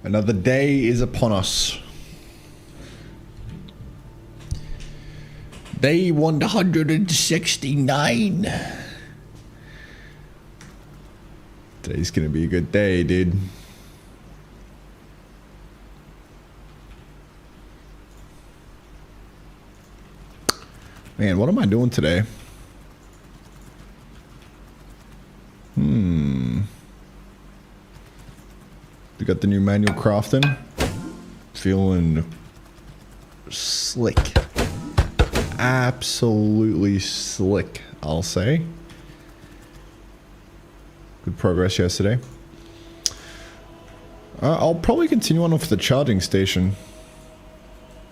Another day is upon us. Day 169. Today's gonna be a good day, dude. Man, what am I doing today? You got the new manual crafting? Feeling slick. Absolutely slick, I'll say. Good progress yesterday. I'll probably continue on with the charging station.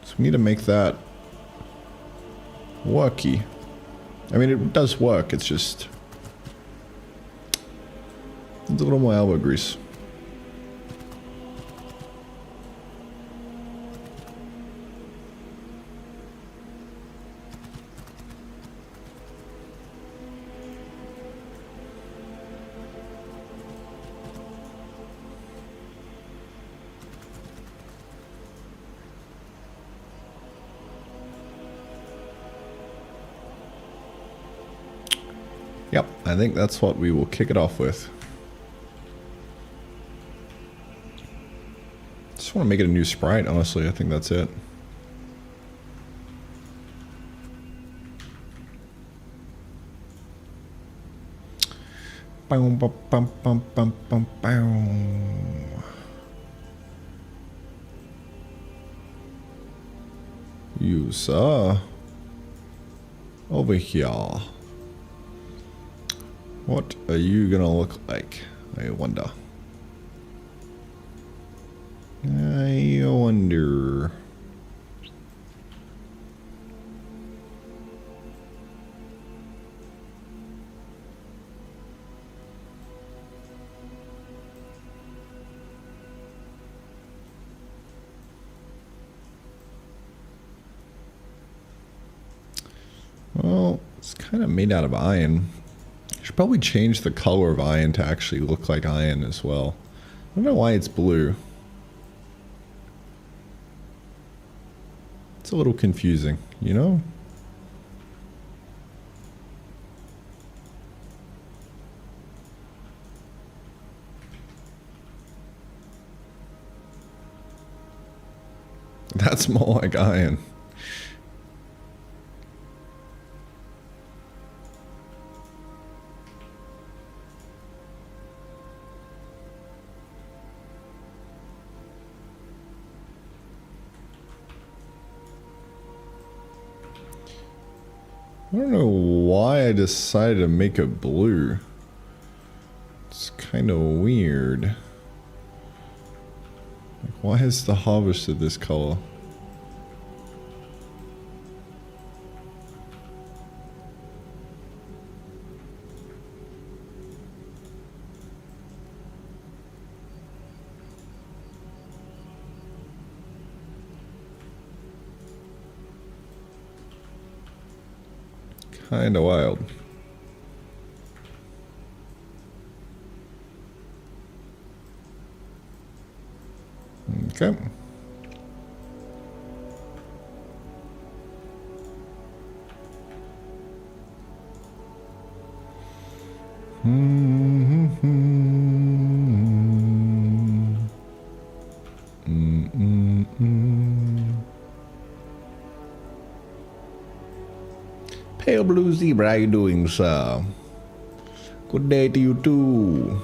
So we need to make that worky. I mean, it does work, it's just... It's a little more elbow grease. Yep, I think that's what we will kick it off with. Just want to make it a new sprite, honestly. I think that's it. Bow, bum, bum, bum, bum, bum, bow. You, sir. Over here. What are you gonna look like? I wonder. I wonder. Well, it's kind of made out of iron. Should probably change the color of iron to actually look like iron as well. I don't know why it's blue. It's a little confusing, you know? That's more like iron. I don't know why I decided to make it blue. It's kind of weird. Like, why is the harvested this color? Kinda wild. Okay. Pale Blue Zebra, how you doing, sir? Good day to you too.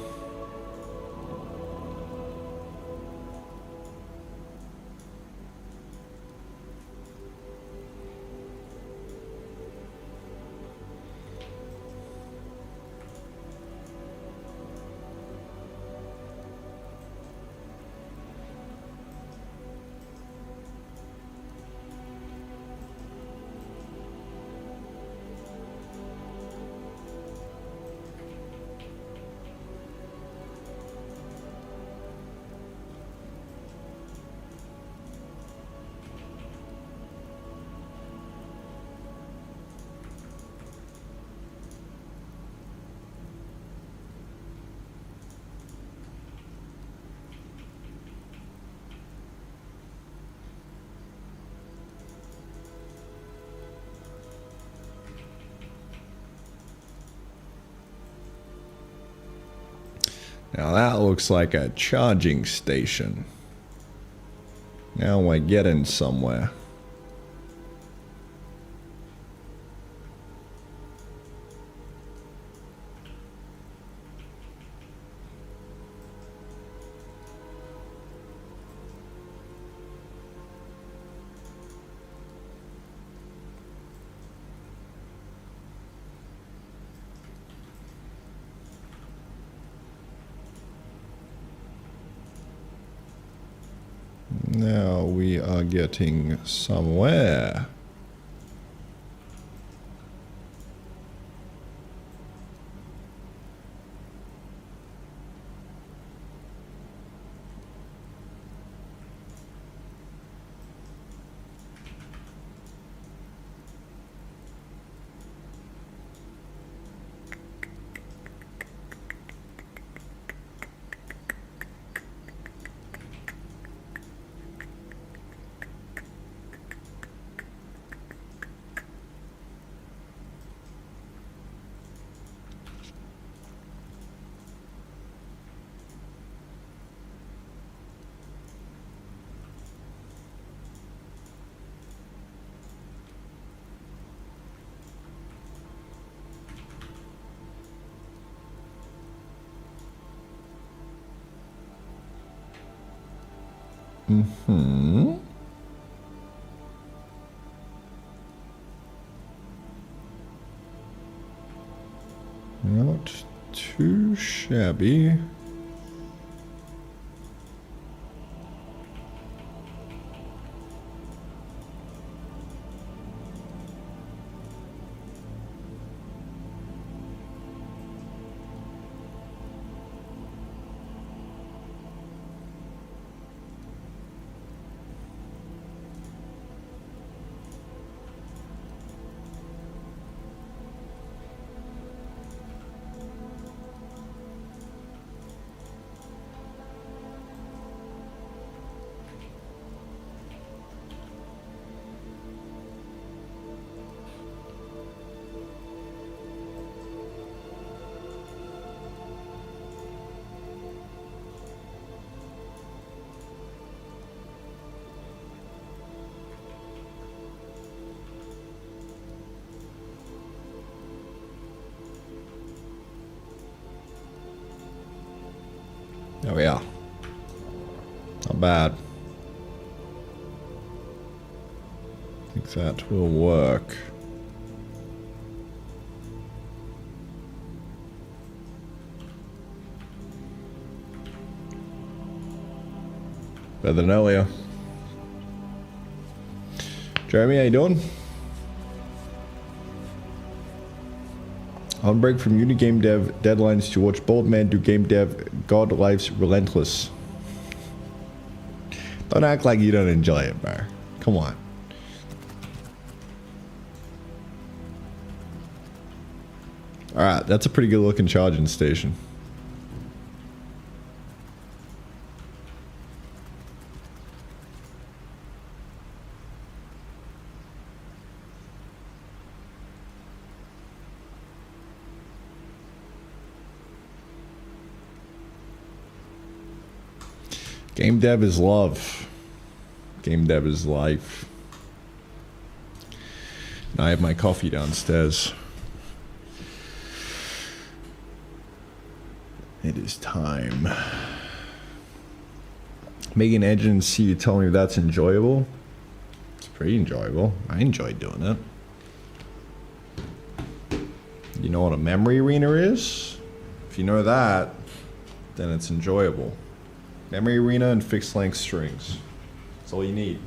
Now that looks like a charging station. Now we're getting somewhere. Now we are getting somewhere. Mm-hmm. Not too shabby. There we are. Not bad. I think that will work. Better than earlier. Jeremy, how you doing? On break from uni game dev deadlines to watch Bold Man do game dev. God life's relentless. Don't act like you don't enjoy it, bro. Come on. Alright, that's a pretty good looking charging station. Game dev is love. Game dev is life. Now I have my coffee downstairs. It is time. Making Engine C, you telling me that's enjoyable? It's pretty enjoyable. I enjoy doing it. You know what a memory arena is? If you know that, then it's enjoyable. Memory arena and fixed length strings. That's all you need.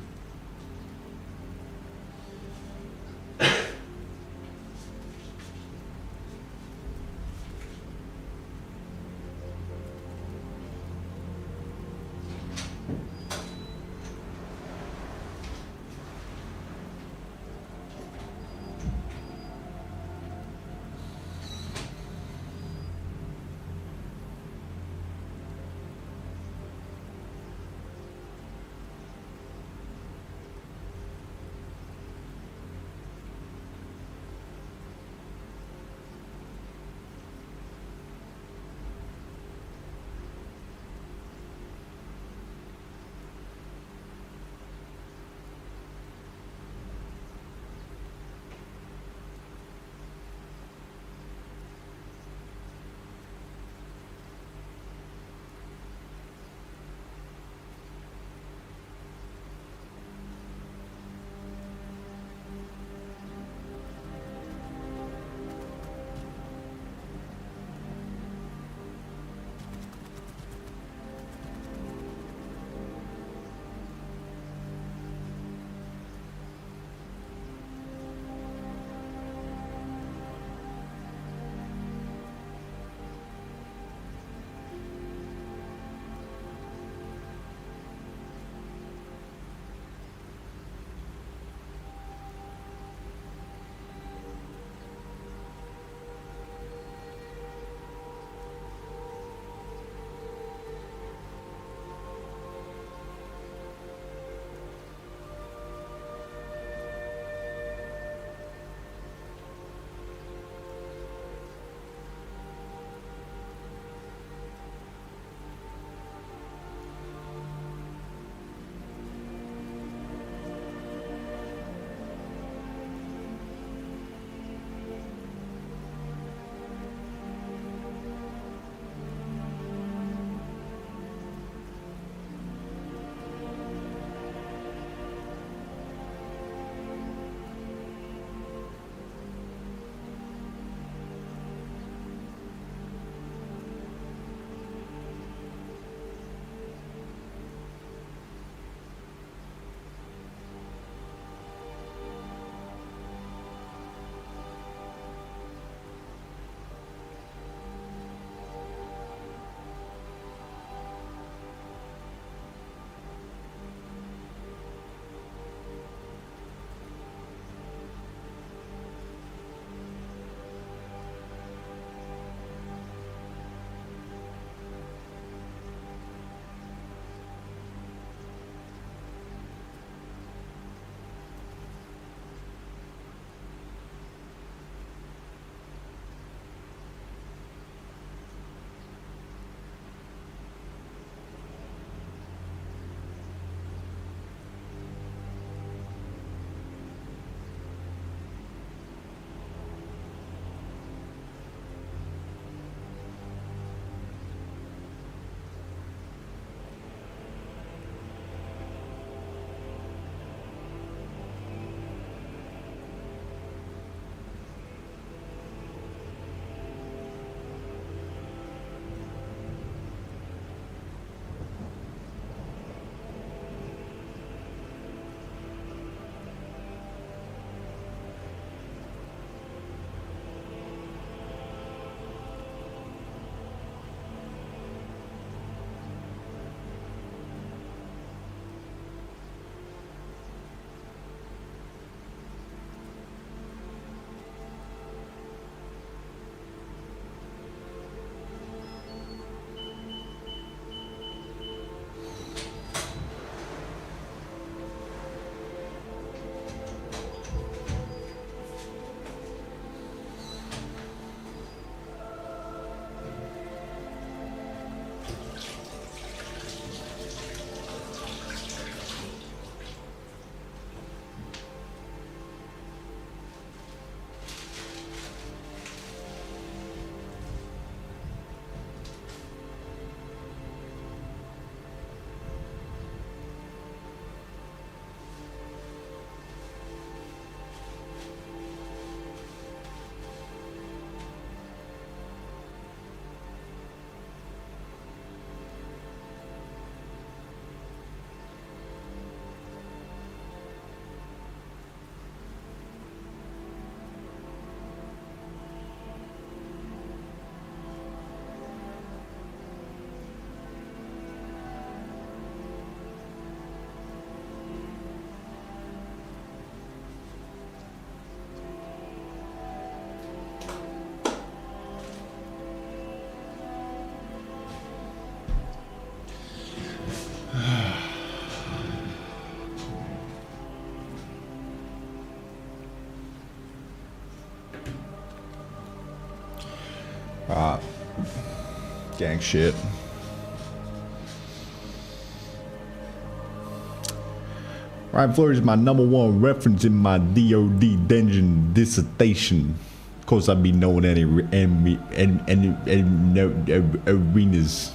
Gang shit. Ryan Flores is my #1 reference in my DOD dungeon dissertation. Of course, I'd be knowing any arenas.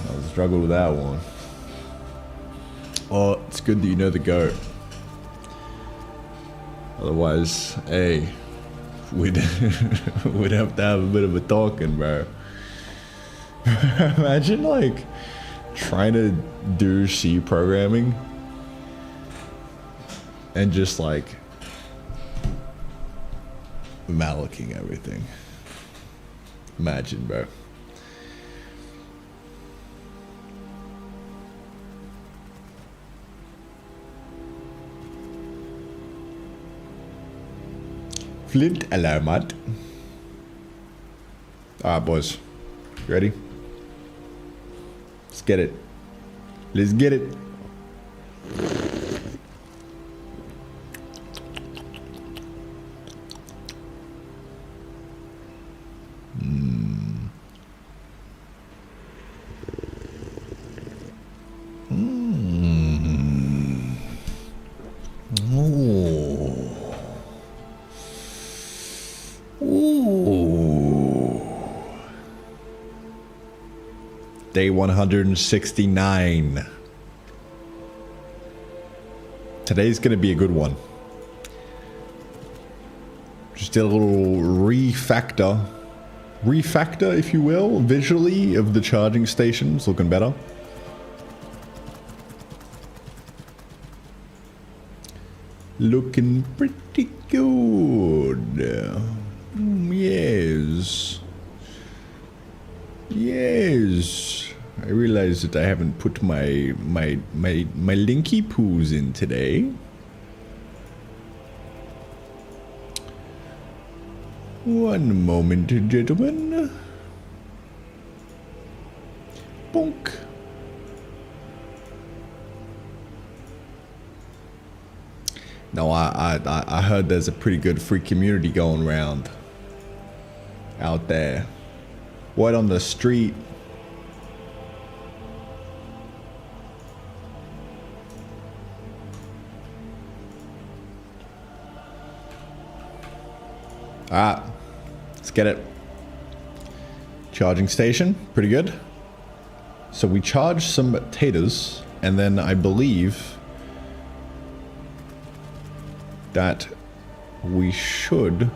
I'll struggle with that one. Oh, it's good that you know the goat. Otherwise, hey, we'd have to have a bit of a talking, bro. Imagine like trying to do C programming and just like malicking everything. Imagine, bro. Flint Alamat. Alright, boys. You ready? Let's get it. Let's get it. Day 169. Today's gonna be a good one. Just did a little refactor, if you will, visually of the charging stations, looking better. Looking pretty good. Yes. Yes. I realize that I haven't put my linky poos in today. One moment, gentlemen. Bonk. No, I heard there's a pretty good free community going around out there. What on the street? Alright, let's get it. Charging station, pretty good. So we charge some taters, and then I believe that we should.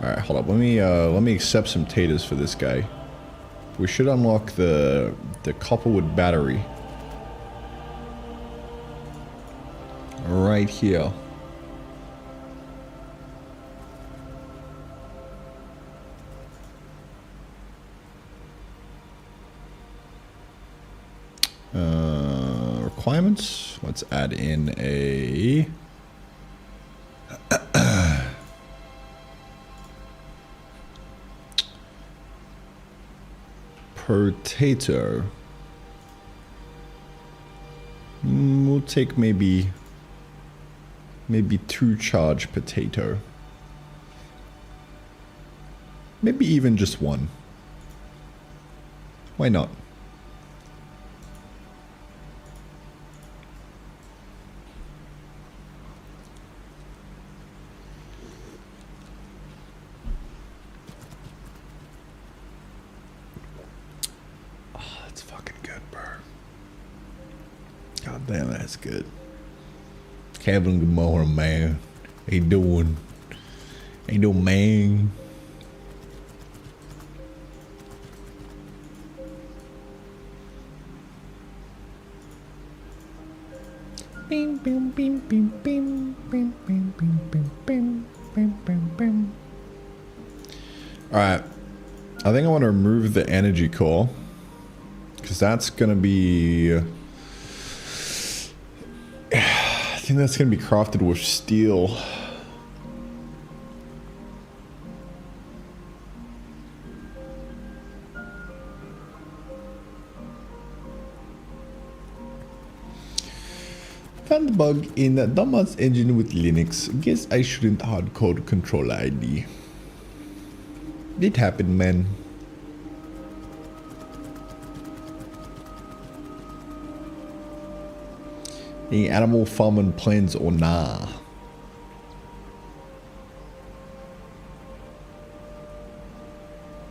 Alright, hold up. Let me accept some taters for this guy. We should unlock the Copperwood battery. Right here. Requirements. Let's add in a potato. We'll take maybe 2 charge potato. Maybe even just 1. Why not? Damn, that's good. Kevin, good morning, man. How you doing? How you doing, man? Bing, bing, bing, bing, bing, bing, bing, bing, bing, bing, bing, bing, bing. All right, I think I want to remove the energy core because that's gonna be. I think that's going to be crafted with steel. found the bug in Damas engine with Linux. Guess I shouldn't hardcode controller ID. It happened, man. Any animal farming plans or nah?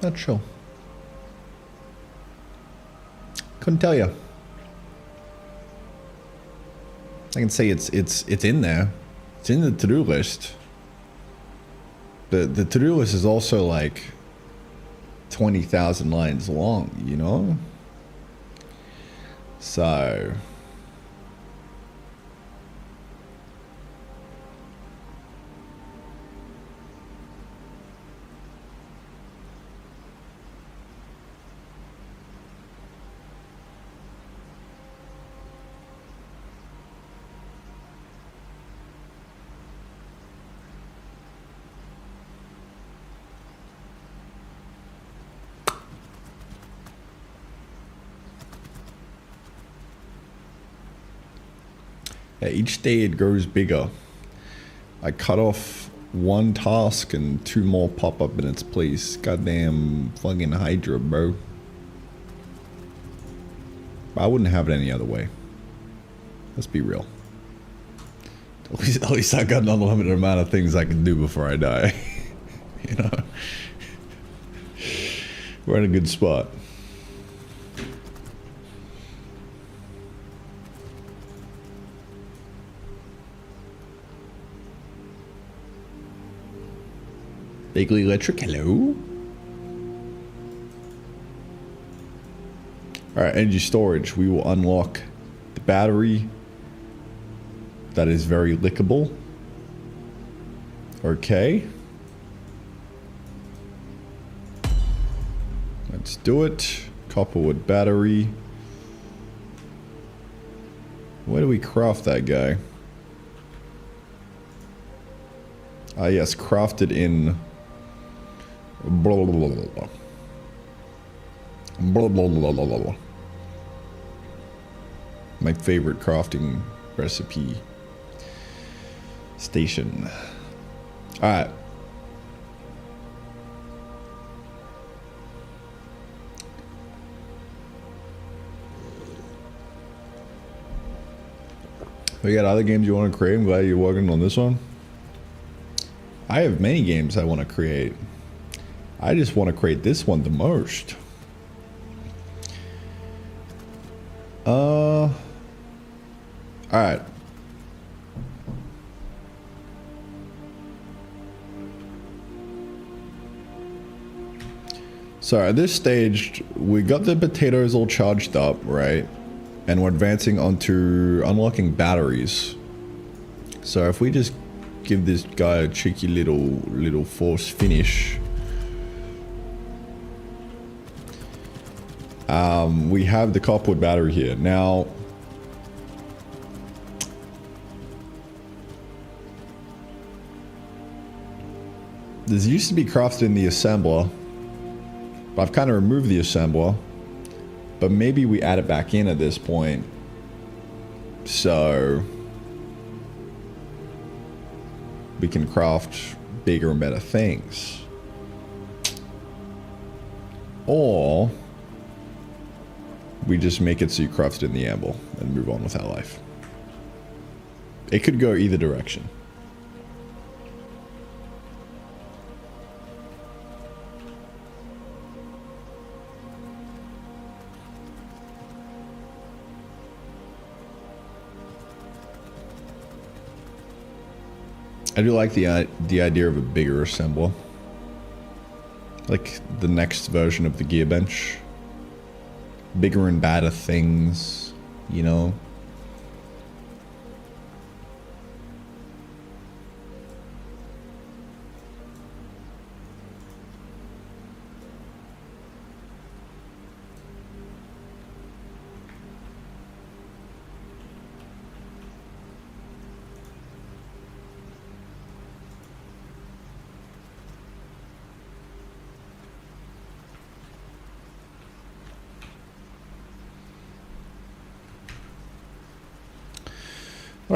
Not sure. Couldn't tell you. I can say it's in there. It's in the to-do list. The to-do list is also like 20,000 lines long, you know? So yeah, each day it grows bigger. I cut off one task and 2 more pop up in its place. Goddamn fucking Hydra, bro. I wouldn't have it any other way. Let's be real. At least I got an unlimited amount of things I can do before I die. You know? We're in a good spot. Vaguely Electric, hello? Alright, energy storage. We will unlock the battery. That is very lickable. Okay. Let's do it. Copperwood battery. Where do we craft that guy? Ah, yes, crafted in... Blah, blah, blah, blah, blah. Blah, blah, blah, blah, blah. My favorite crafting recipe station. Alright. We got other games you want to create? I'm glad you're working on this one. I have many games I want to create. I just want to create this one the most. Alright. So at this stage, we got the potatoes all charged up, right? And we're advancing onto unlocking batteries. So if we just give this guy a cheeky little force finish. We have the copperwood battery here. Now, this used to be crafted in the assembler, but I've kind of removed the assembler. But maybe we add it back in at this point. So we can craft bigger and better things. Or we just make it so you craft it in the anvil and move on with our life. It could go either direction. I do like the idea of a bigger assembler. Like the next version of the Gearbench. Bigger and badder things, you know?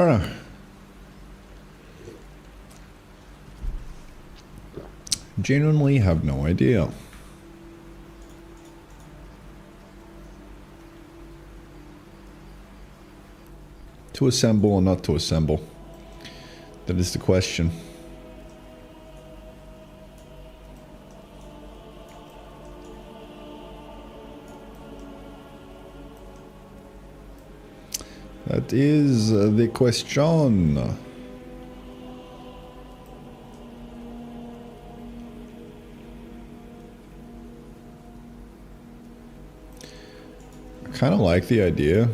don't know. Genuinely have no idea. To assemble or not to assemble? That is the question. That is the question. I kind of like the idea.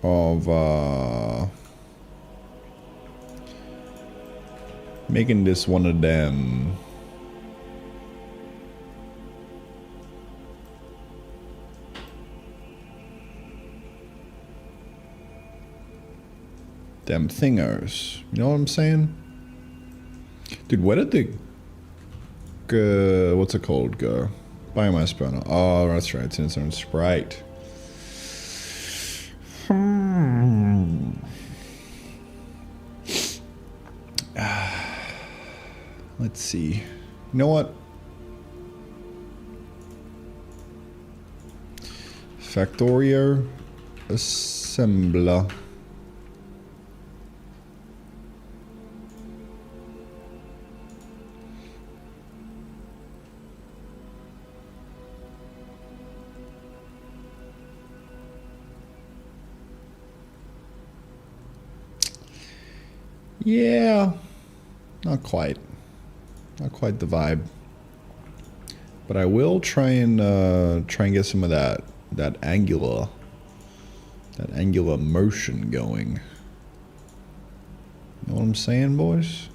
Of making this one of them. Them thingos. You know what I'm saying? Dude, where did the... what's it called go? Biomass burner. Oh, that's right. It's in its own sprite. Let's see. You know what? Factorio assembler. Yeah, not quite. Not quite the vibe. But I will try and get some of that angular motion going. You know what I'm saying, boys?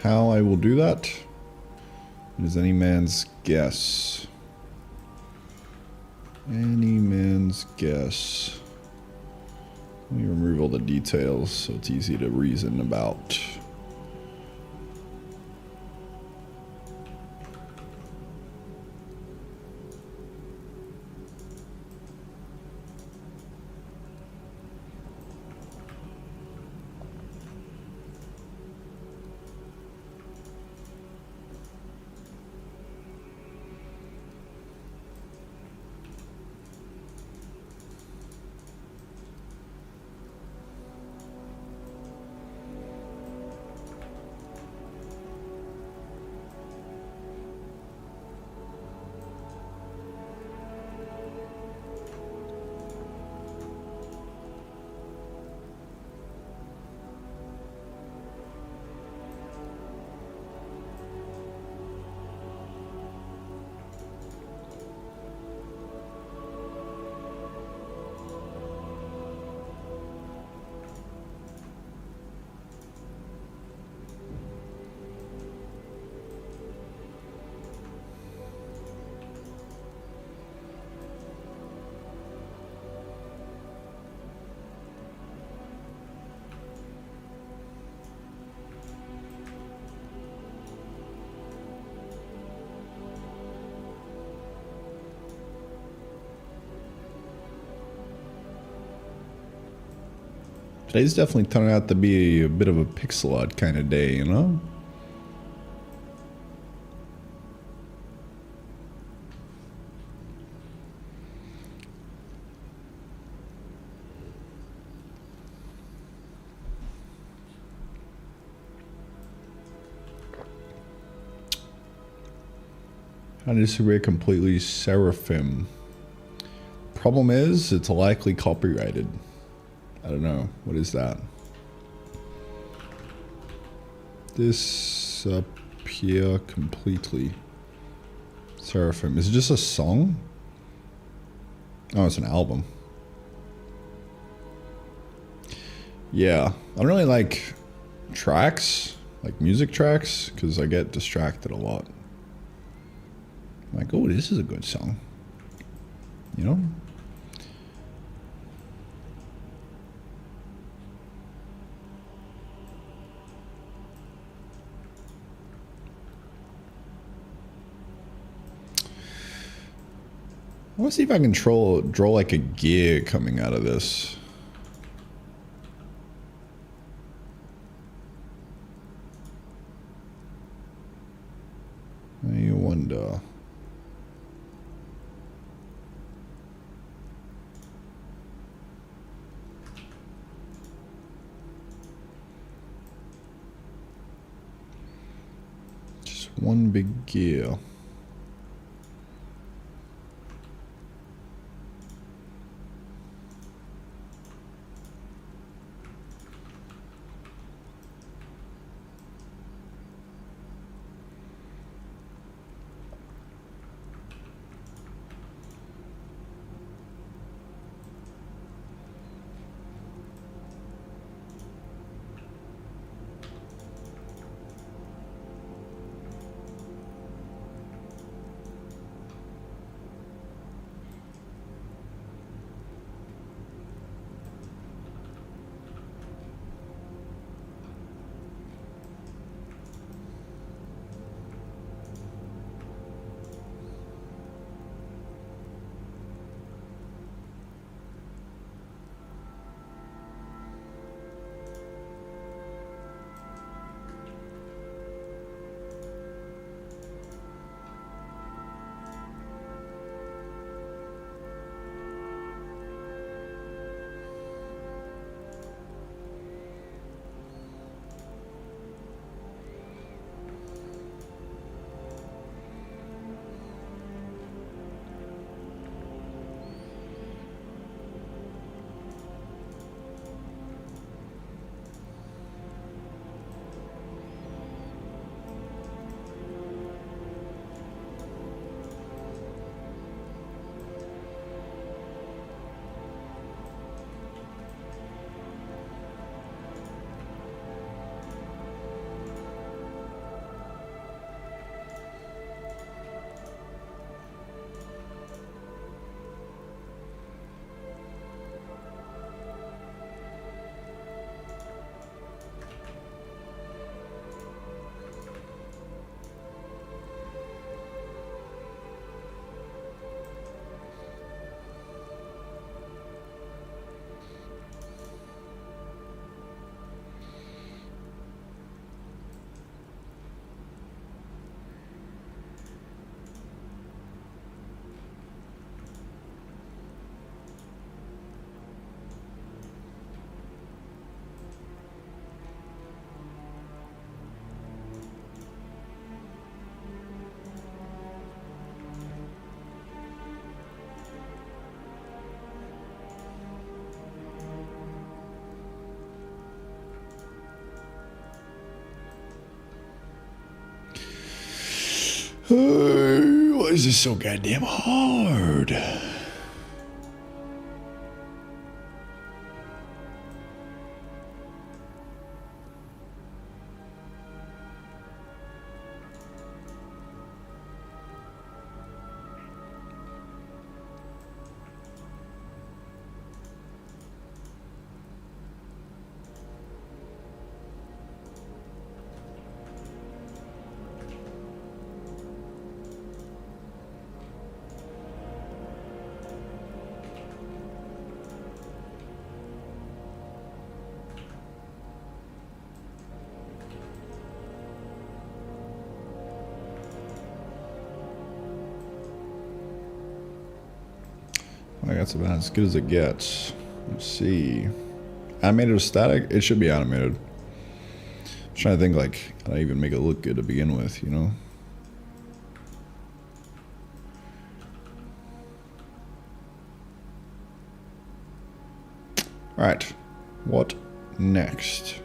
How I will do that is any man's guess. Any man's guess. Let me remove all the details so it's easy to reason about. Today's definitely turning out to be a bit of a pixel art kind of day, you know? How to disagree completely Seraphim. Problem is, it's likely copyrighted. I don't know. What is that? Disappear completely. Seraphim. Is it just a song? Oh, it's an album. Yeah, I don't really like tracks, like music tracks, because I get distracted a lot. I'm like, oh, this is a good song. You know? I want to see if I can draw like a gear coming out of this. I wonder. Just one big gear. Why is this so goddamn hard? I think that's about as good as it gets. Let's see. Animated or static? It should be animated. I'm trying to think, like, how do I even make it look good to begin with, you know? Alright. What next?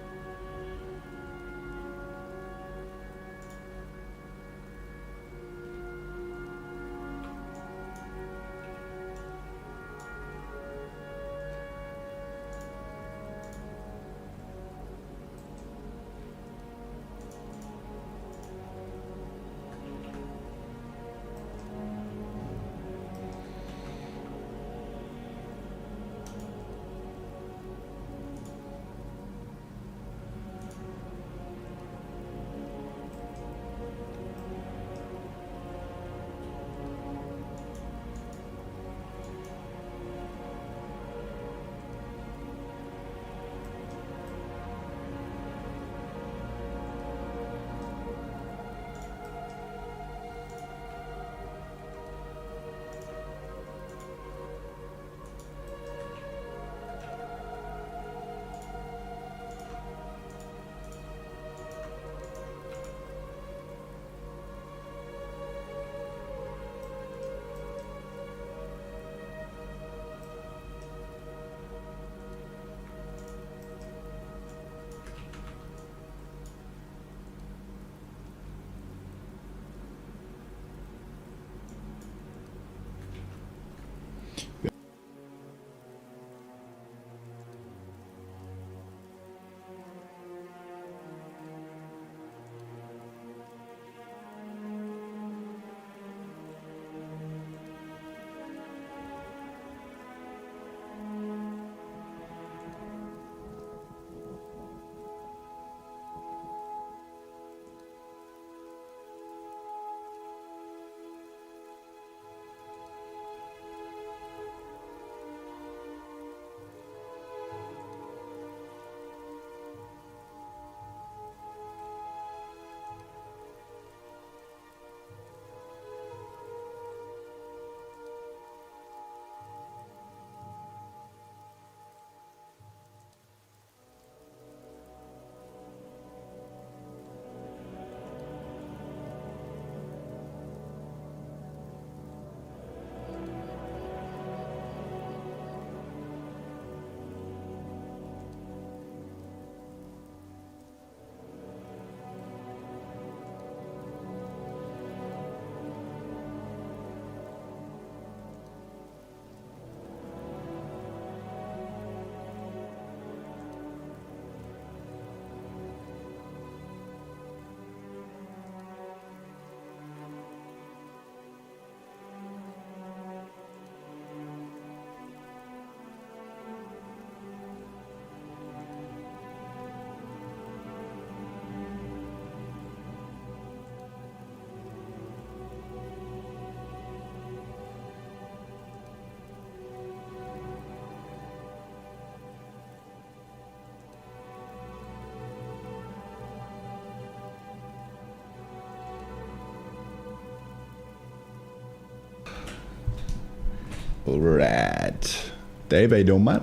Alright. Dave, how you doing, mate?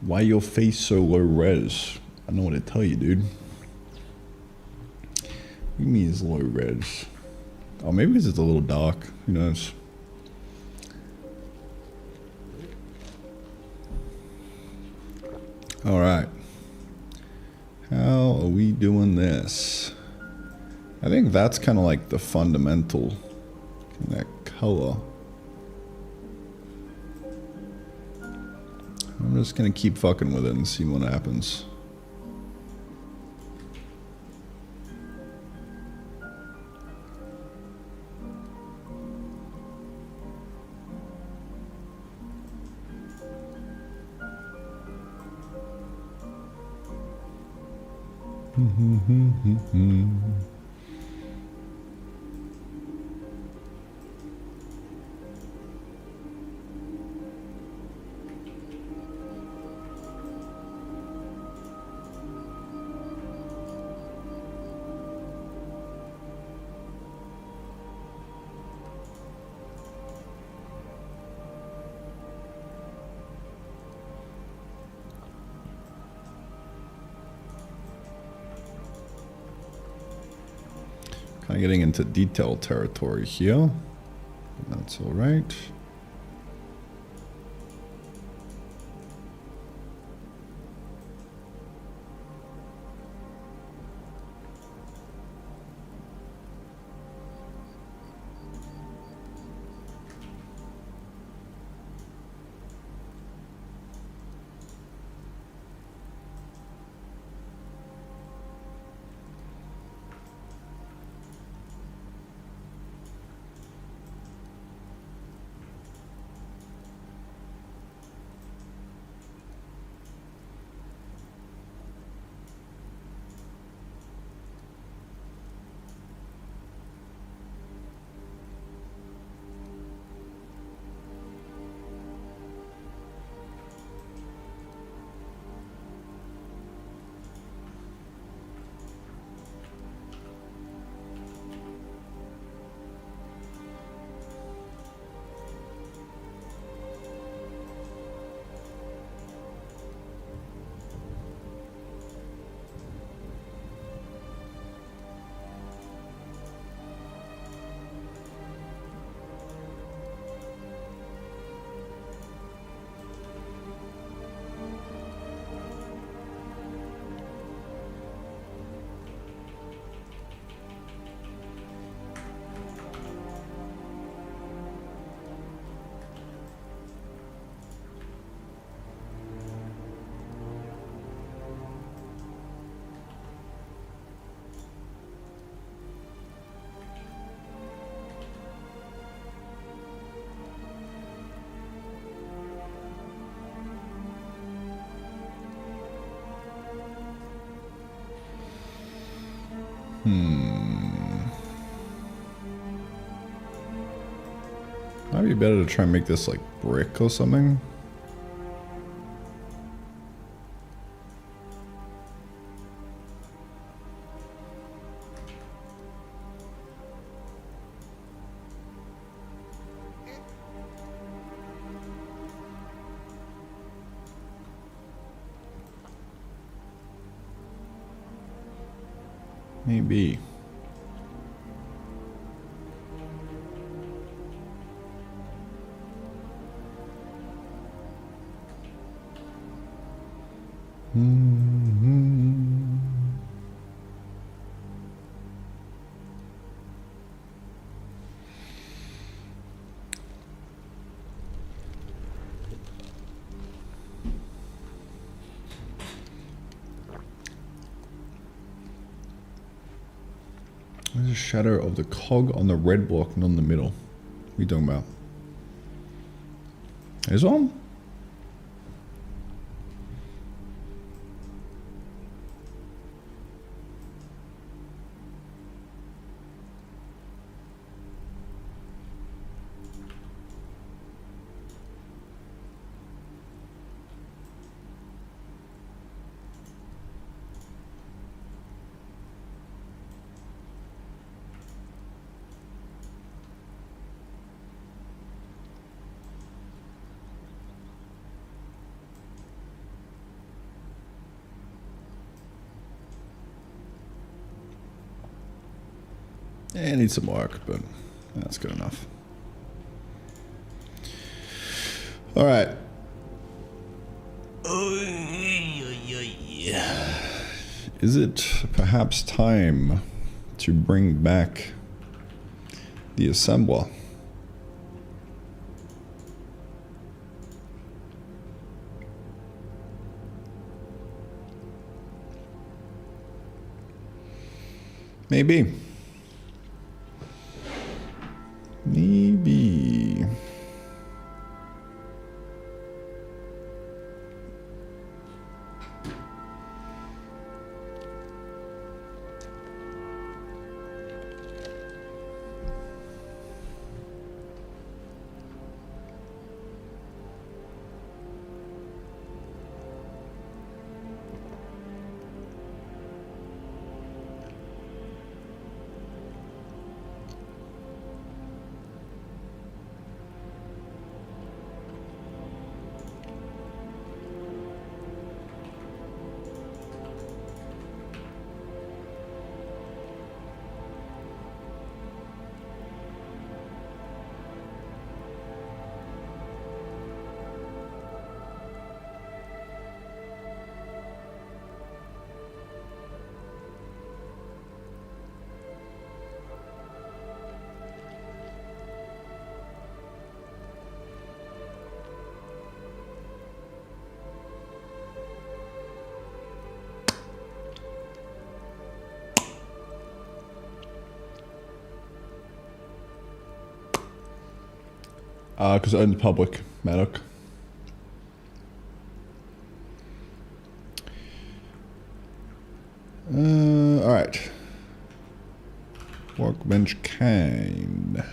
Why your face so low res? I know what to tell you, dude. What do you mean it's low res? Oh, maybe because it's a little dark. Who knows? Alright. How are we doing this? I think that's kind of like the fundamental. That color. I'm just gonna keep fucking with it and see what happens. Kind of getting into detail territory here. That's all right. Might be better to try and make this like brick or something. Maybe. There's a shadow of the cog on the red block, not in the middle. What are you talking about? There's one? It needs some work, but that's good enough. All right. Is it perhaps time to bring back the assembler? Maybe. Maybe. Because I own the public, Maddock. Alright. Workbench kind.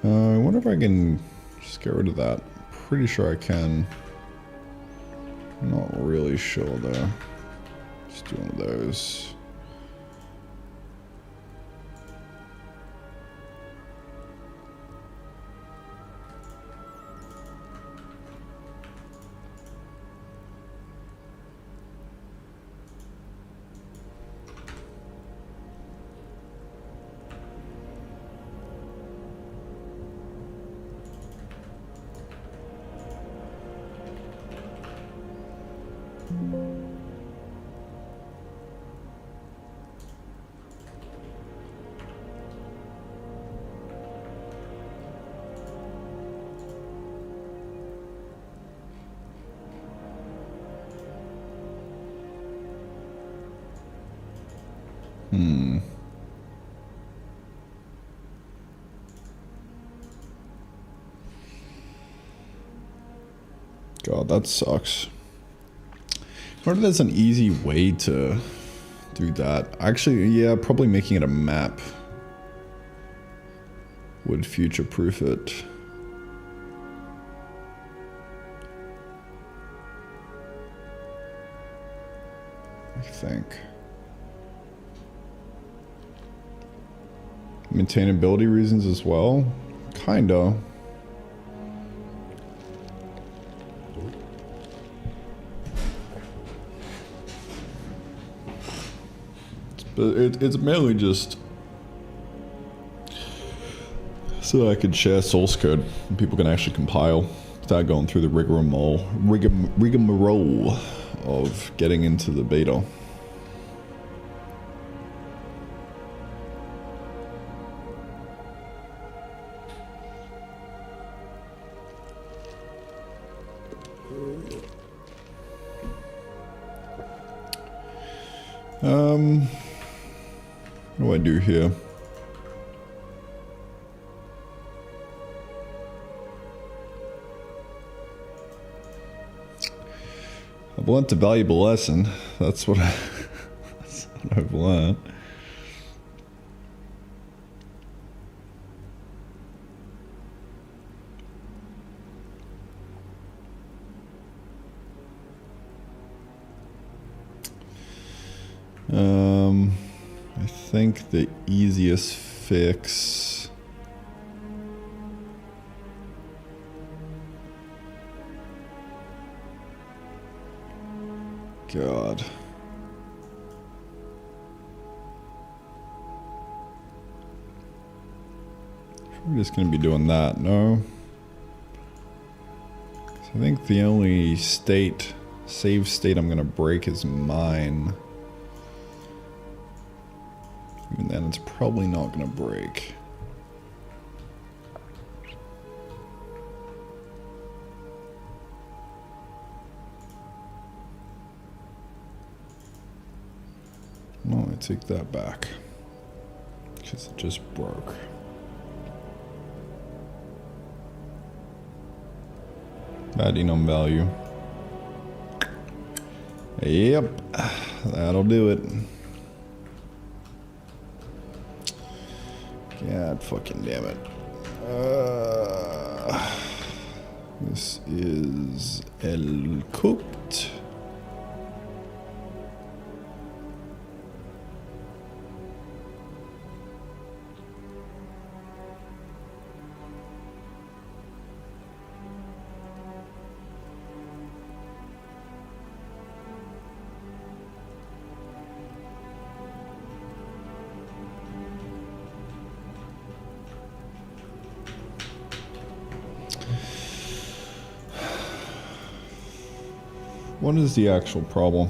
I wonder if I can just get rid of that. Pretty sure I can. Not really sure though. Just do one of those. God, that sucks. I wonder if there's an easy way to do that. Actually, yeah, probably making it a map would future-proof it. I think. Maintainability reasons as well? Kinda. But it's mainly just so that I could share source code and people can actually compile without going through the rigmarole of getting into the beta. What do I do here? I've learned a valuable lesson. That's what I've learned. think the easiest fix... God. We're just gonna be doing that, no? So I think the only save state I'm gonna break is mine. Even then, it's probably not gonna break. No, I take that back. Because it just broke. Bad enum value. Yep, that'll do it. God fucking damn it. This is El Cooked. What is the actual problem?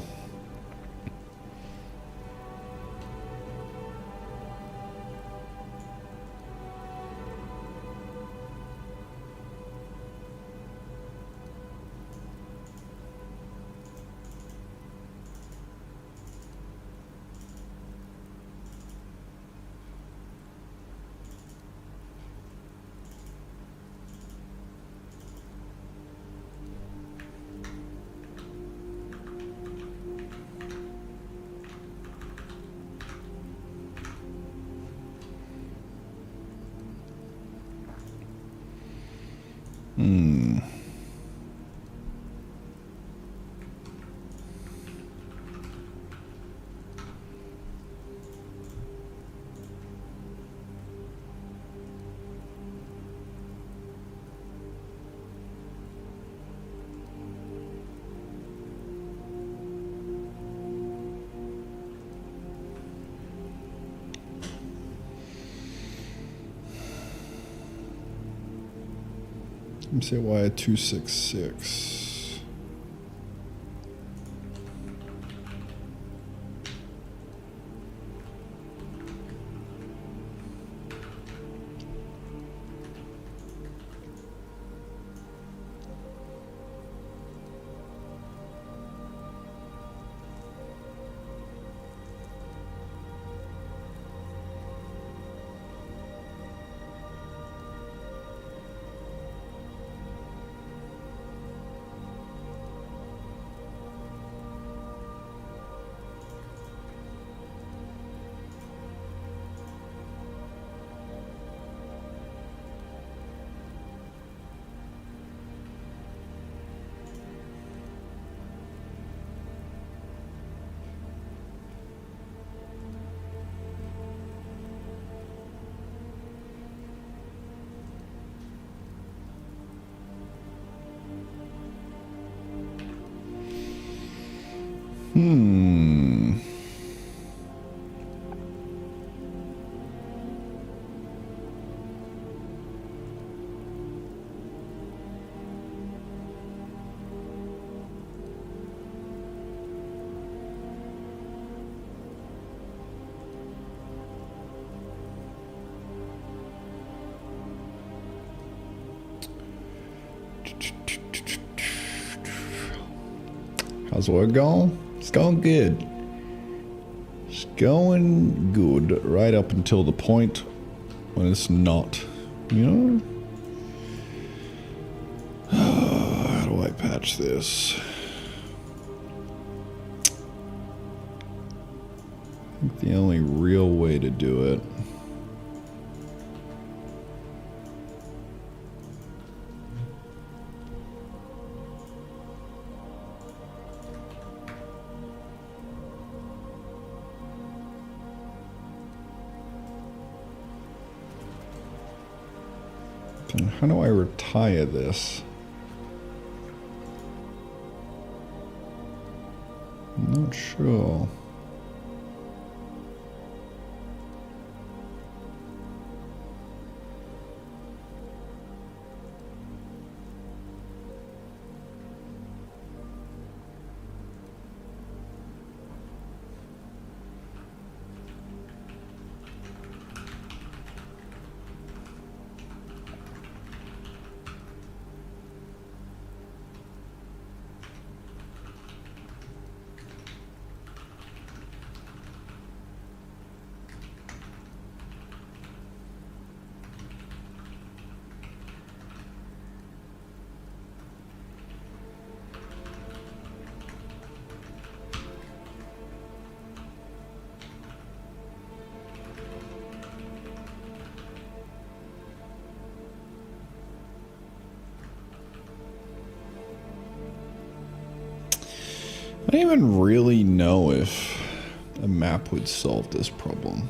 Let me say why 266. How's the work going? It's going good. It's going good right up until the point when it's not, you know? How do I patch this? I think the only real way to do it Then how do I retire this? I'm not sure. I don't even really know if a map would solve this problem.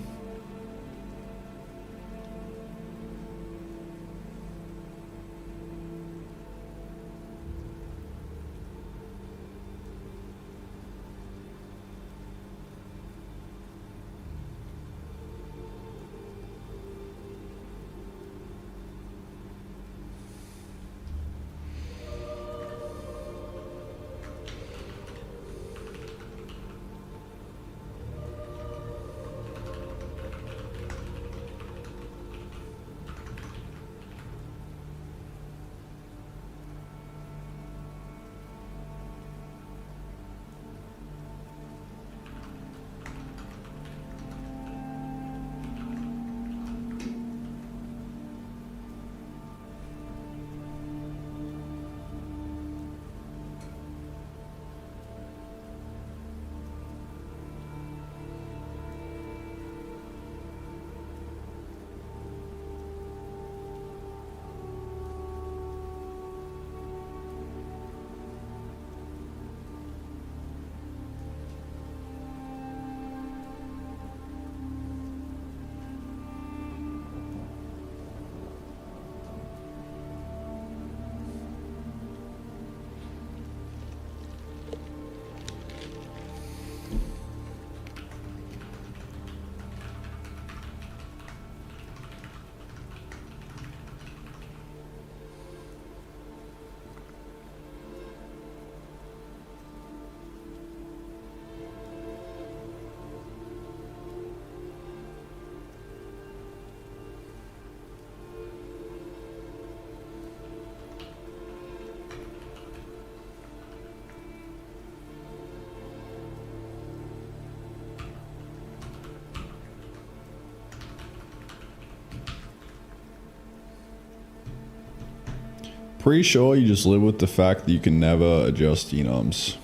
Pretty sure you just live with the fact that you can never adjust enums.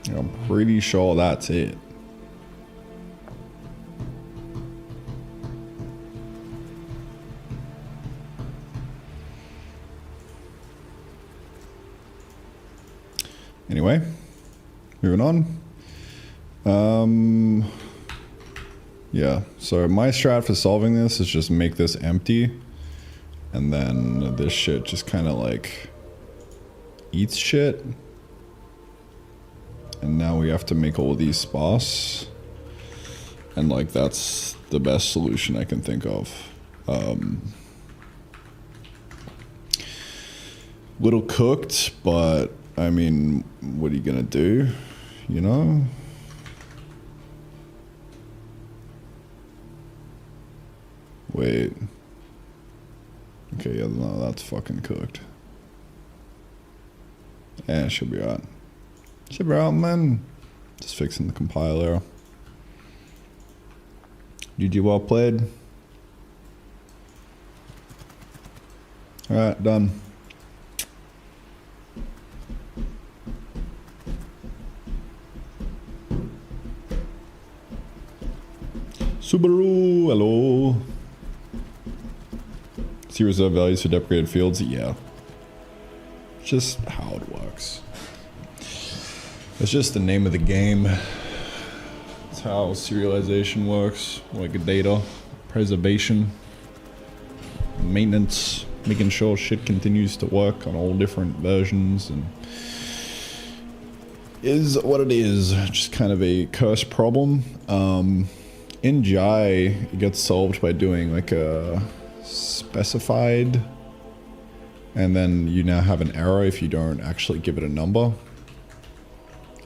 I'm pretty sure that's it. Anyway, moving on. Yeah, so my strat for solving this is just make this empty, and then this shit just kind of like eats shit. And now we have to make all these sparse, and like that's the best solution I can think of. Little cooked, but I mean, what are you gonna do? You know? Wait. Okay, yeah, no, that's fucking cooked. Yeah, it should be out. Should be out, man. Just fixing the compiler. GG, well played. Alright, done. Subaru, hello. See reserve values for deprecated fields? Yeah. Just how it works. It's just the name of the game. It's how serialization works, like data preservation, maintenance, making sure shit continues to work on all different versions, and is what it is. Just kind of a curse problem. In Jai, it gets solved by doing like a specified, and then you now have an error if you don't actually give it a number.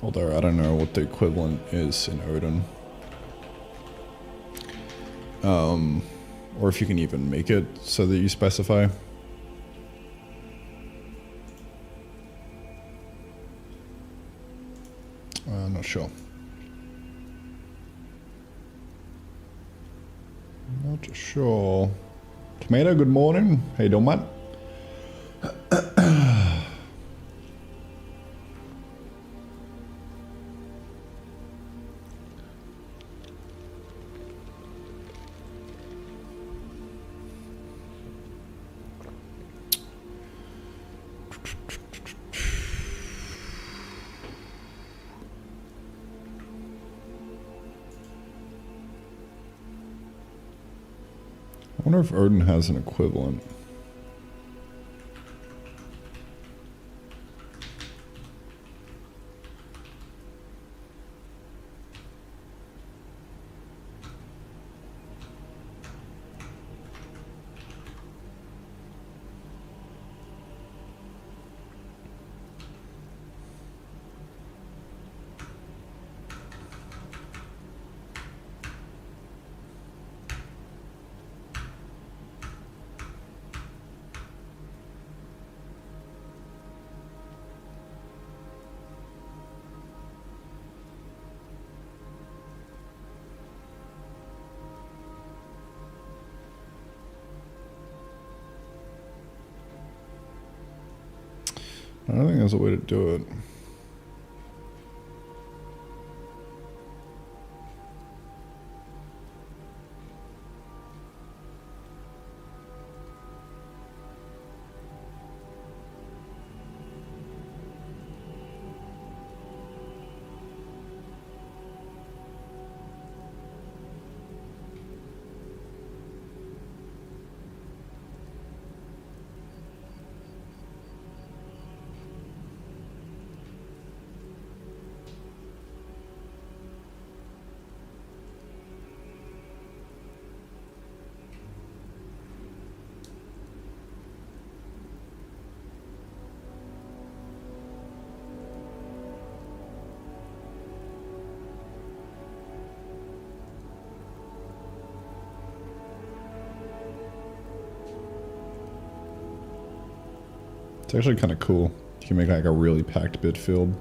Although I don't know what the equivalent is in Odin. Or if you can even make it so that you specify. I'm not sure. Not sure. Tomato, good morning. How you doing, mate? I wonder if Odin has an equivalent. I don't think there's a way to do it. It's actually kind of cool. You can make like a really packed bit field.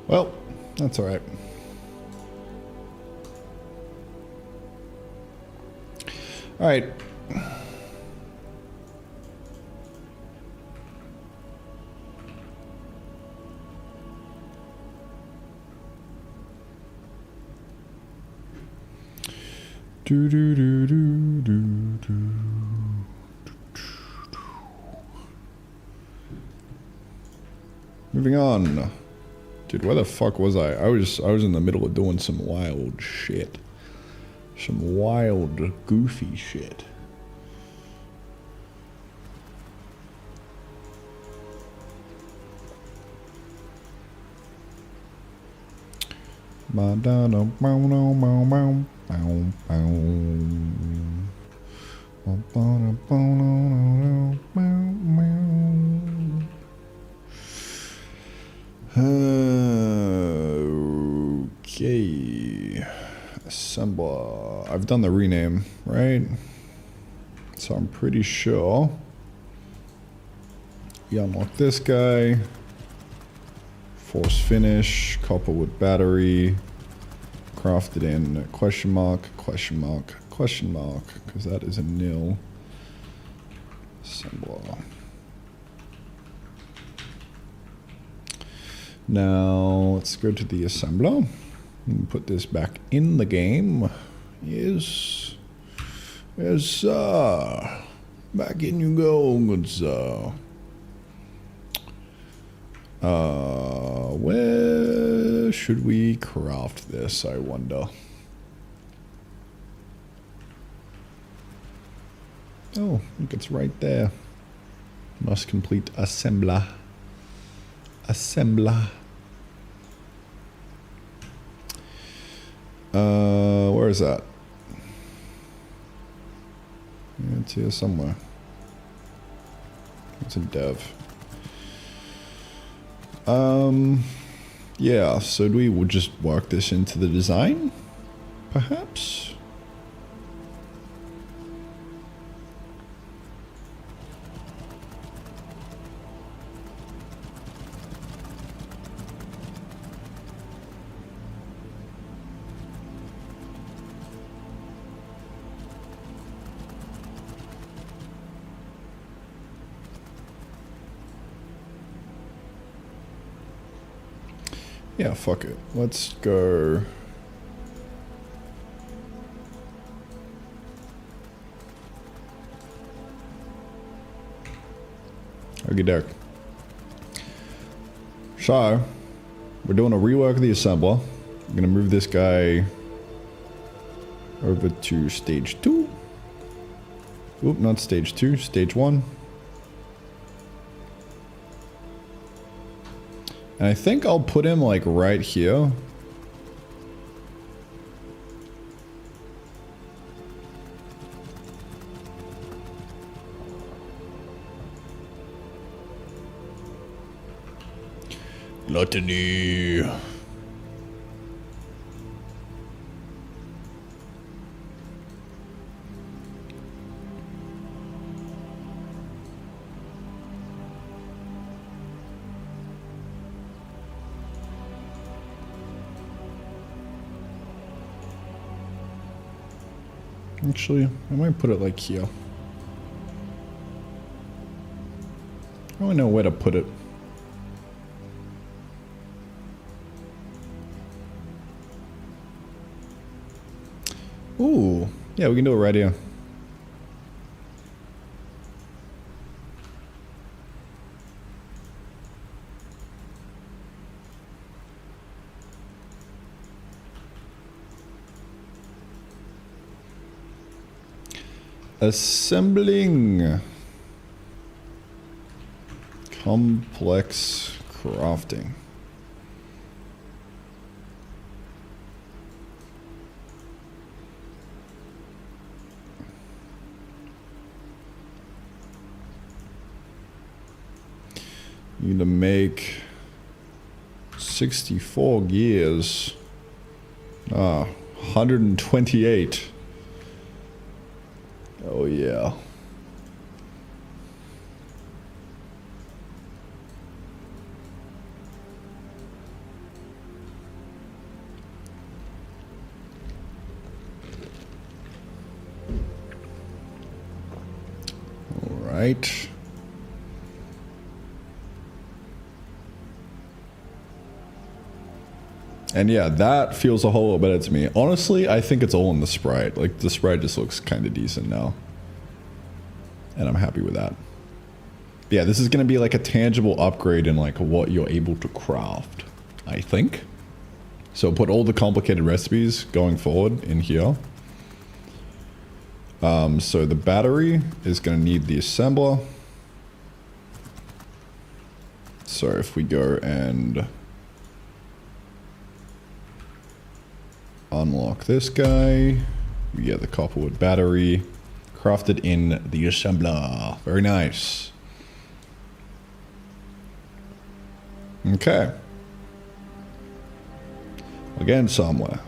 Well, that's all right. All right. Do do do do do do. Moving on. Dude, where the fuck was I? I was in the middle of doing some wild shit. Some wild, goofy shit. Okay. Assemble. I've done the rename, right? So I'm pretty sure. You unlock this guy. Force finish, copperwood battery, crafted in question mark, because that is a nil. Assembler. Now let's go to the assembler and put this back in the game. Yes, sir. Back in you go, good sir. Where should we craft this, I wonder? Oh, look, it's right there. Must complete assembler. Where is that? Yeah, it's here somewhere. It's in dev. Yeah, so we would just work this into the design, perhaps? Yeah, fuck it. Let's go. Okie doke. So, we're doing a rework of the assembler. I'm gonna move this guy over to stage 2. Oop, not stage 2, stage 1. And I think I'll put him like right here. Gluttony. Actually, I might put it like here. I don't know where to put it. Ooh, yeah, we can do it right here. Assembling. Complex crafting. You need to make 64 gears. 128. Oh yeah. All right. And yeah, that feels a whole lot better to me. Honestly, I think it's all in the sprite. Like, the sprite just looks kind of decent now. And I'm happy with that. Yeah, this is going to be like a tangible upgrade in like what you're able to craft, I think. So put all the complicated recipes going forward in here. So the battery is going to need the assembler. So if we go and unlock this guy, we get the copperwood battery crafted in the assembler. Very nice. Okay. Again, somewhere.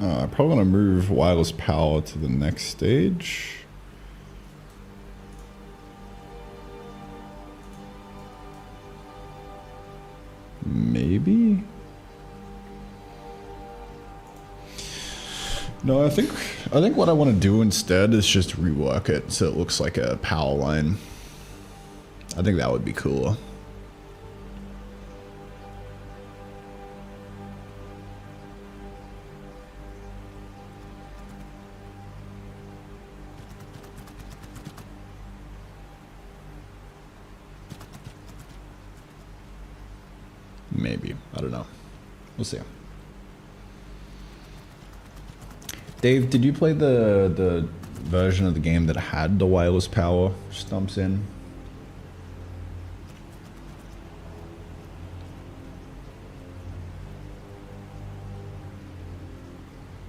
I probably want to move wireless power to the next stage. Maybe? No, I think what I want to do instead is just rework it so it looks like a power line. I think that would be cool. Maybe. I don't know. We'll see. Dave, did you play the version of the game that had the wireless power stumps in?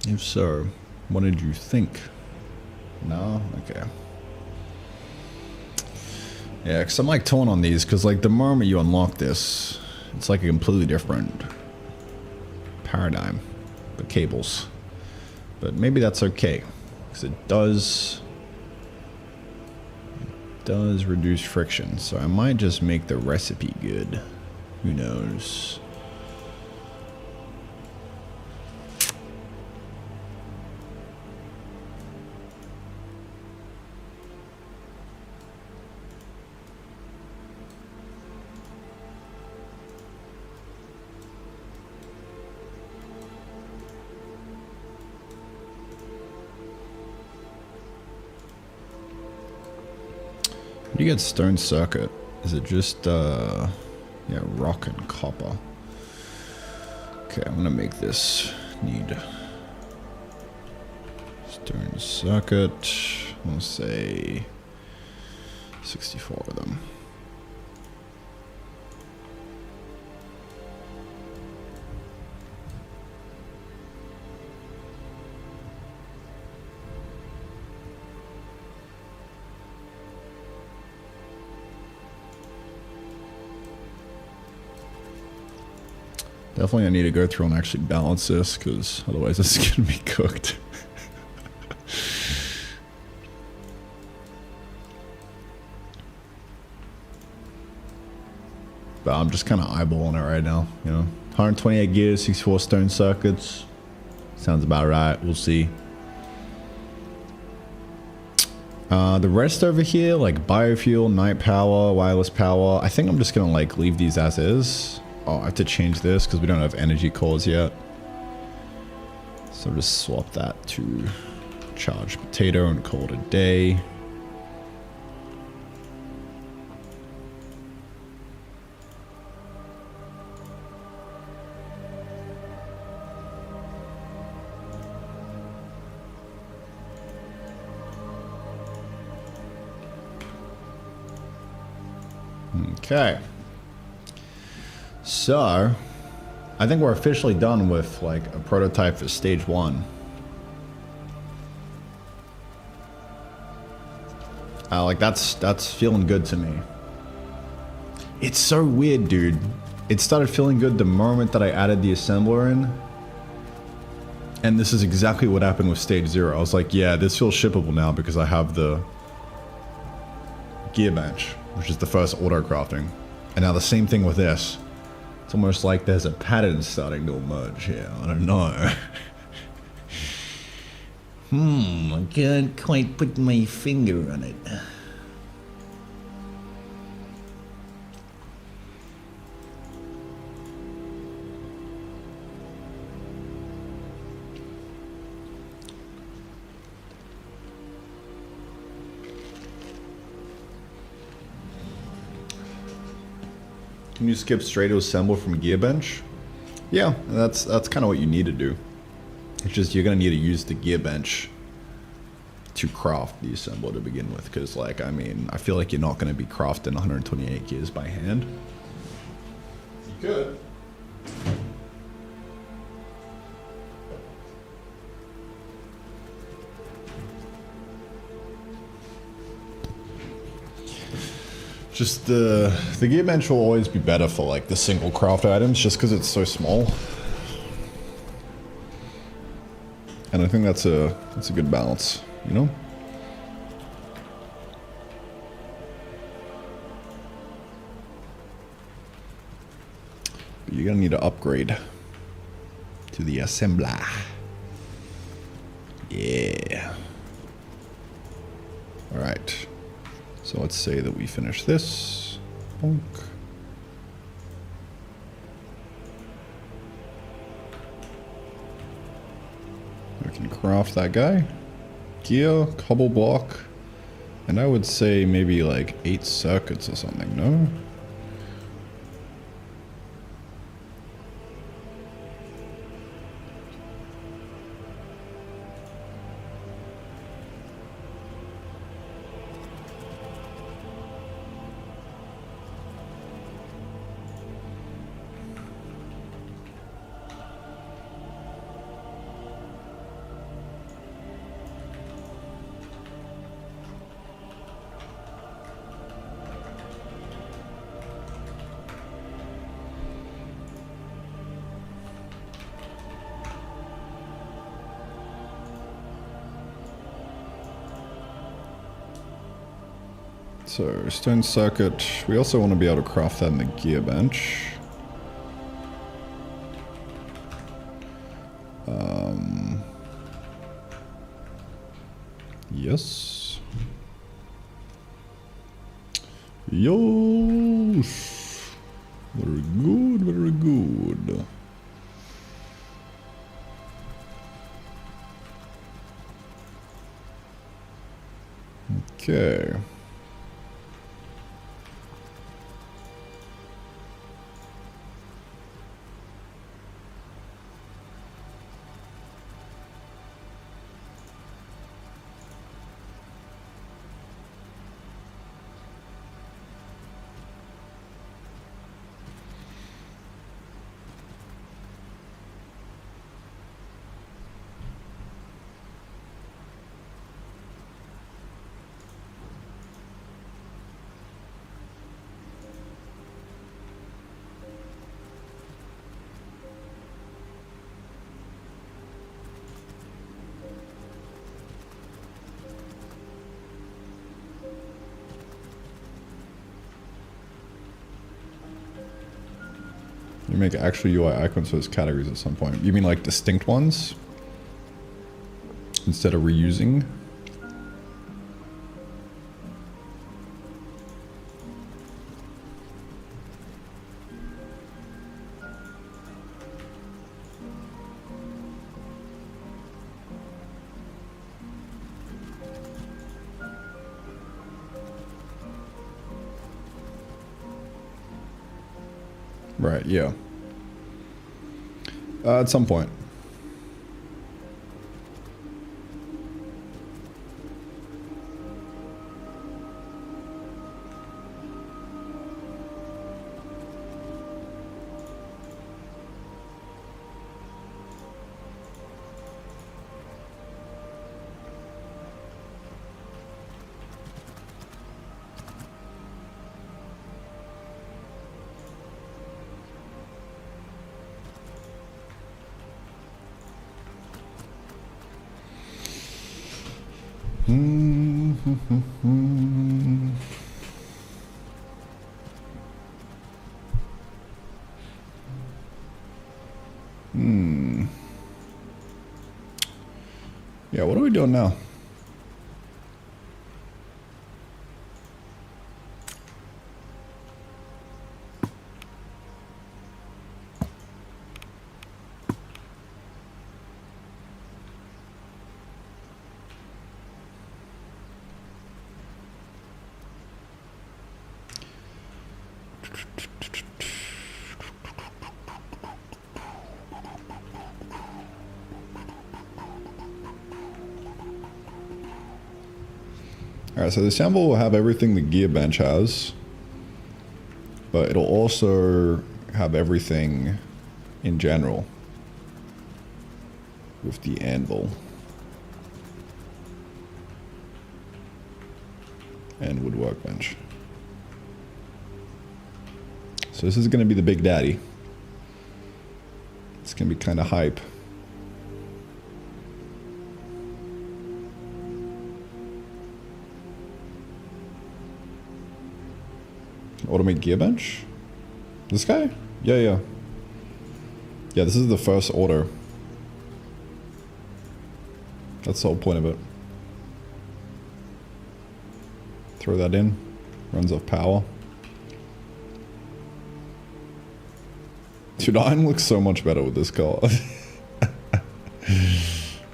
If so, what did you think? No? Okay. Yeah, because I'm like torn on these, because like the moment you unlock this, it's like a completely different paradigm, the cables. But maybe that's okay, because it does reduce friction. So I might just make the recipe good. Who knows? You get stone circuit. Is it just yeah, rock and copper? Okay, I'm gonna make this need stone circuit. We'll say 64 of them. Definitely I need to go through and actually balance this, because otherwise it's going to be cooked. But I'm just kind of eyeballing it right now, you know. 128 gears, 64 stone circuits. Sounds about right. We'll see. The rest over here, like biofuel, night power, wireless power, I think I'm just going to like leave these as is. Oh, I have to change this because we don't have energy cores yet. So I'll just swap that to charged potato and call it a day. Okay. So, I think we're officially done with like a prototype for stage 1. Like that's feeling good to me. It's so weird, dude. It started feeling good the moment that I added the assembler in. And this is exactly what happened with stage 0. I was like, yeah, this feels shippable now because I have the gearbench, which is the first auto crafting. And now the same thing with this. It's almost like there's a pattern starting to emerge here. I don't know. I can't quite put my finger on it. Can you skip straight to assemble from Gearbench? Yeah, that's kind of what you need to do. It's just you're gonna need to use the Gearbench to craft the assembler to begin with, because like, I mean, I feel like you're not gonna be crafting 128 gears by hand. You could. Just the Gearbench will always be better for like the single craft items just because it's so small. And I think that's a good balance, you know? But you're gonna need to upgrade to the assembler. Yeah. Alright. So let's say that we finish this. Bonk. We can craft that guy. Gear, cobble block. And I would say maybe like 8 circuits or something, no? So, stone circuit. We also want to be able to craft that in the gear bench. Yes. Yes. Very good, very good. Okay. You make actual UI icons for those categories at some point. You mean like distinct ones? Instead of reusing? Right, yeah. At some point. Yeah, what are we doing now? Alright, so the sample will have everything the gear bench has, but it'll also have everything in general with the anvil and wood workbench. So this is going to be the big daddy. It's going to be kind of hype. Automate gearbench? This guy? Yeah, yeah. Yeah, this is the first order. That's the whole point of it. Throw that in. Runs off power. Dude, iron looks so much better with this car.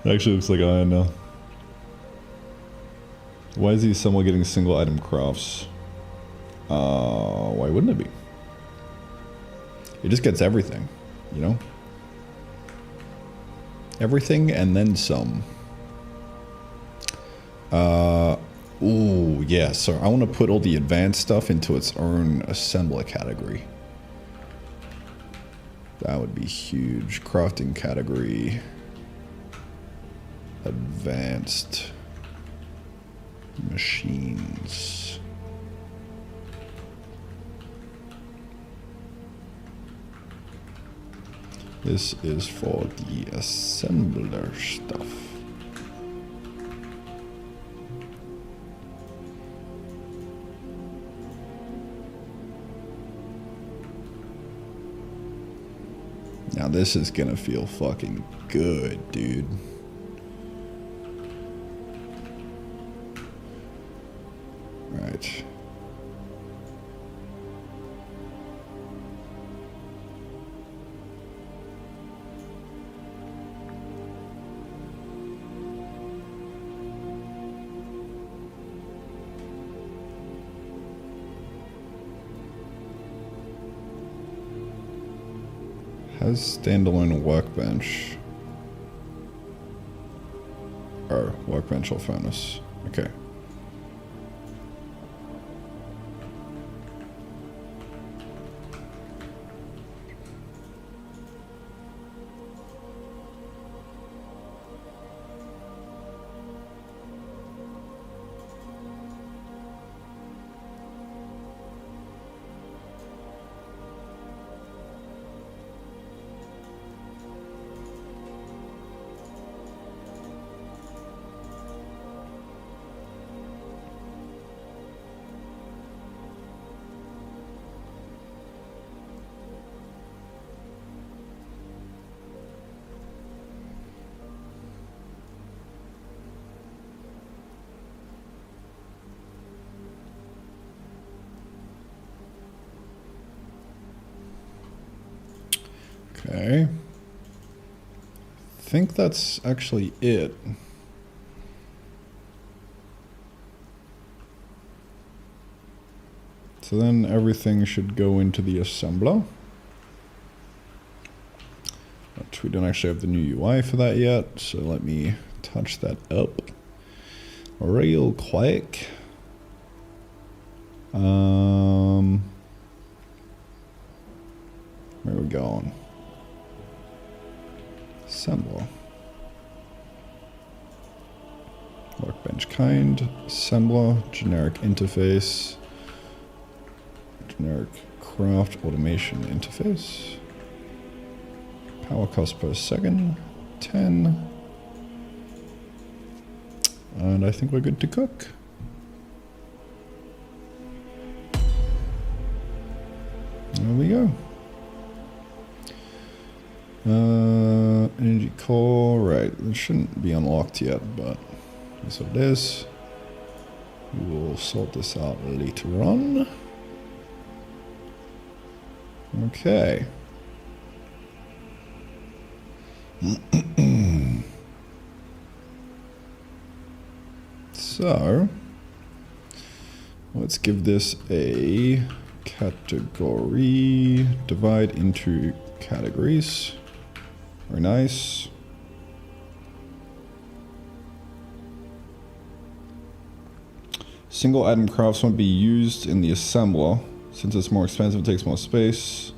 Actually looks like iron now. Why is he somewhat getting single item crafts? Why wouldn't it be? It just gets everything, you know? Everything and then some. Ooh, yeah, so I want to put all the advanced stuff into its own assembler category. That would be huge. Crafting category. Advanced machines. This is for the assembler stuff. Now this is gonna feel fucking good, dude. Right. Has standalone workbench. Oh, workbench or furnace. Okay. Okay. I think that's actually it. So then everything should go into the assembler. But we don't actually have the new UI for that yet, so let me touch that up real quick. Where are we going? Assembler. Workbench kind, assembler, generic interface, generic craft automation interface, power cost per second, 10, and I think we're good to cook. There we go. Energy core, right, it shouldn't be unlocked yet, but that's what it is. We will sort this out later on. Okay. So, let's give this a category, divide into categories. Very nice. Single item crafts won't be used in the assembler since it's more expensive and takes more space.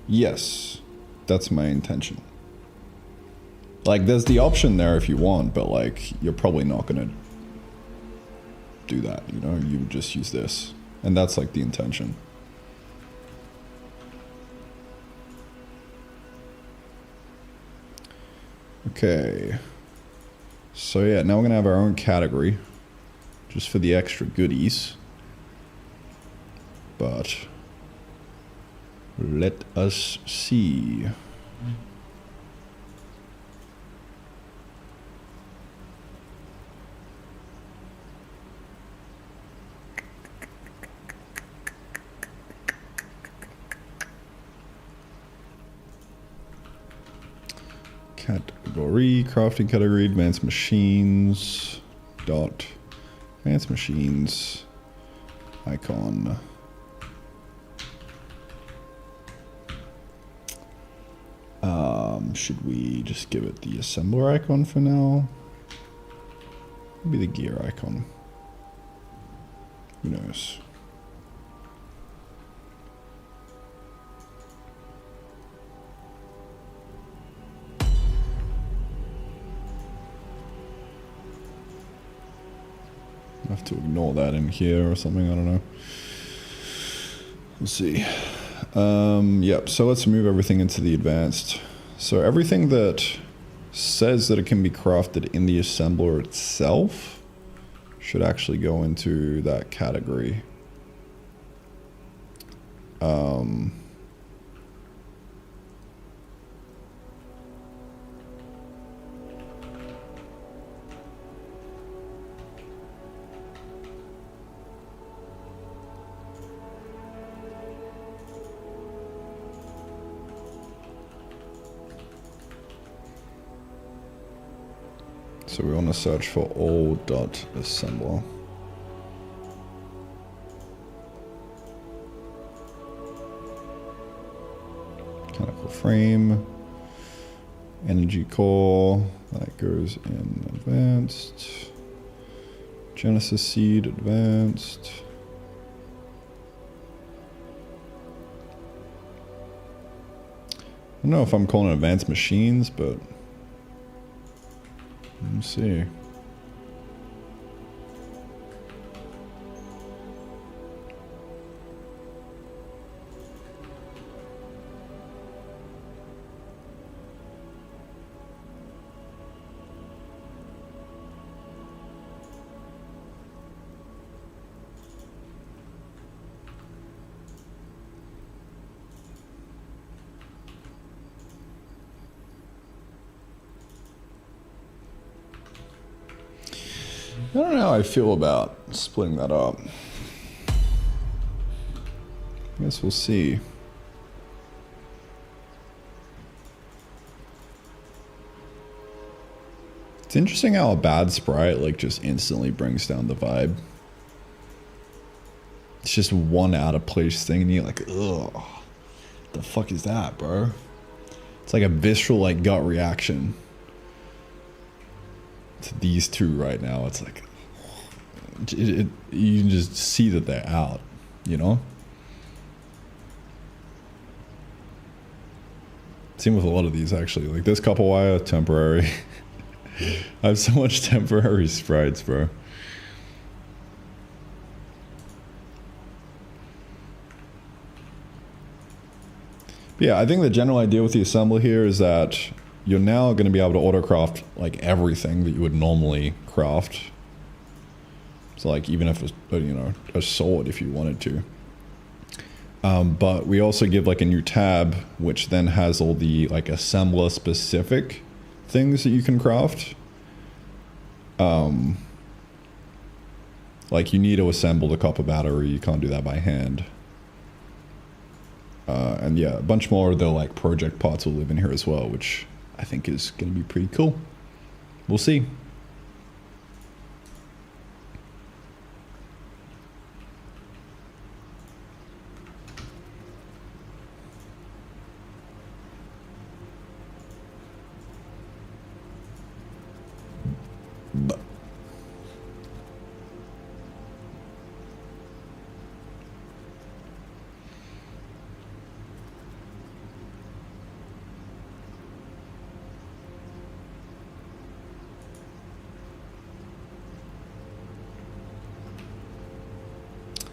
Yes, that's my intention. Like, there's the option there if you want, but like, you're probably not gonna do that, you know? You would just use this. And that's like the intention. Okay. So yeah, now we're gonna have our own category. Just for the extra goodies. but let us see. Category, crafting category, advanced machines, dot, advanced machines, icon. Should we just give it the assembler icon for now? Maybe the gear icon. Who knows? I have to ignore that in here or something, I don't know. We'll see. Yep, so let's move everything into the advanced. So everything that says that it can be crafted in the assembler itself should actually go into that category. So we want to search for all.assembler. Mechanical frame, energy core, that goes in advanced. Genesis seed, advanced. I don't know if I'm calling it advanced machines, but let's see. I don't know how I feel about splitting that up. I guess we'll see. It's interesting how a bad sprite like just instantly brings down the vibe. It's just one out of place thing and you're like, ugh, the fuck is that, bro? It's like a visceral like gut reaction to these two right now. It's like you can just see that they're out, you know? Same with a lot of these actually. Like this couple wire, temporary. I have so much temporary sprites, bro. But yeah, I think the general idea with the assembler here is that you're now going to be able to auto-craft like everything that you would normally craft. So like even if it's, you know, a sword if you wanted to. But we also give like a new tab which then has all the like assembler specific things that you can craft. Like you need to assemble the copper battery, you can't do that by hand. And yeah, a bunch more of the like project parts will live in here as well, which I think is going to be pretty cool. We'll see.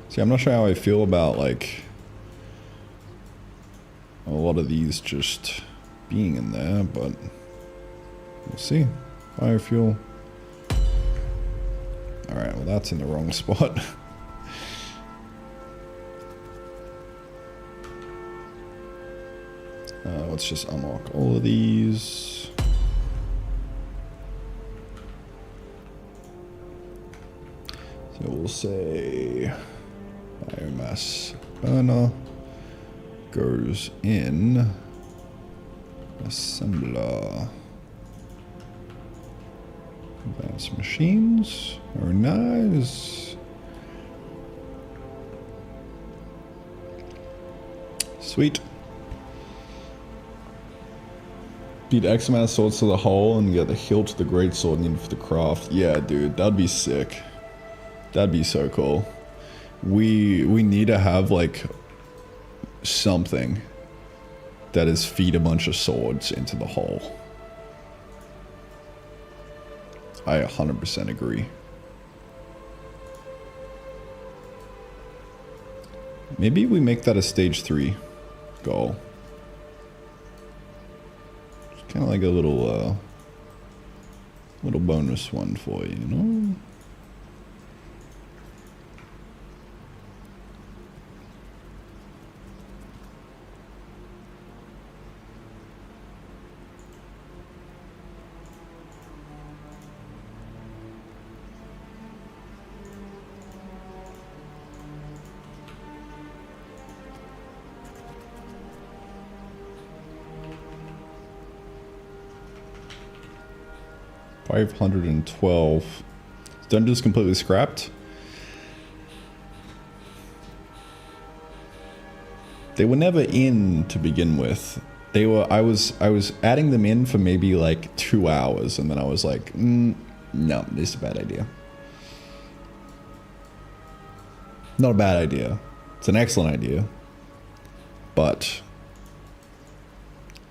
See, I'm not sure how I feel about like a lot of these just being in there, but we'll see how I feel. Alright, well that's in the wrong spot. Let's just unlock all of these. So we'll say biomass burner goes in assembler. Advanced machines. Very nice. Sweet. Feed X amount of swords to the hull and get the hilt to the great sword needed for the craft. Yeah, dude, that'd be sick. That'd be so cool. We need to have like something that is feed a bunch of swords into the hull. I 100% agree. Maybe we make that a stage 3 goal. It's kind of like a little bonus one for you, you know? $512. Dungeon's completely scrapped. They were never in to begin with. They were. I was adding them in for maybe like 2 hours, and then I was like, no, this is a bad idea. Not a bad idea. It's an excellent idea, but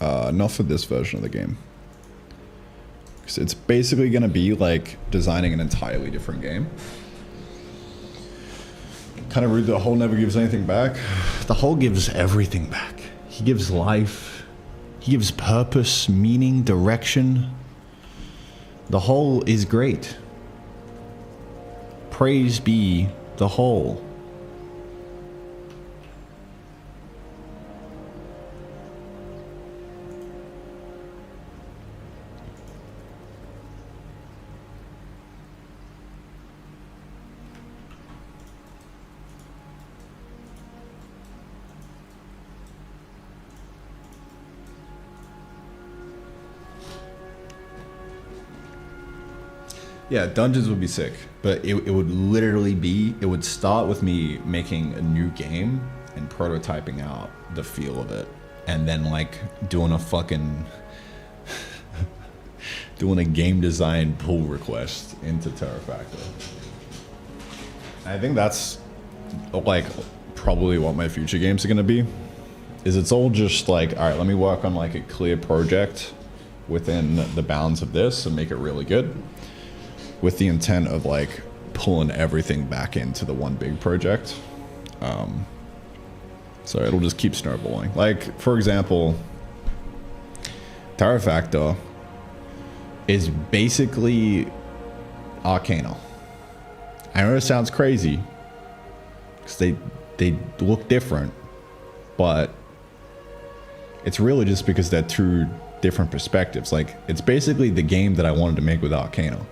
not for this version of the game. It's basically going to be like designing an entirely different game. Kind of rude that the whole never gives anything back. The whole gives everything back. He gives life. He gives purpose, meaning, direction. The whole is great. Praise be the whole. Yeah, dungeons would be sick, but it would literally be, it would start with me making a new game and prototyping out the feel of it, and then like doing a fucking, doing a game design pull request into Terrafactor. I think that's like probably what my future games are gonna be, is it's all just like, all right, let me work on like a clear project within the bounds of this and make it really good, with the intent of like pulling everything back into the one big project. So it'll just keep snowballing. Like, for example, Terrafactor is basically Arcana. I know it sounds crazy, because they look different, but it's really just because they're two different perspectives. Like, it's basically the game that I wanted to make with Arcana.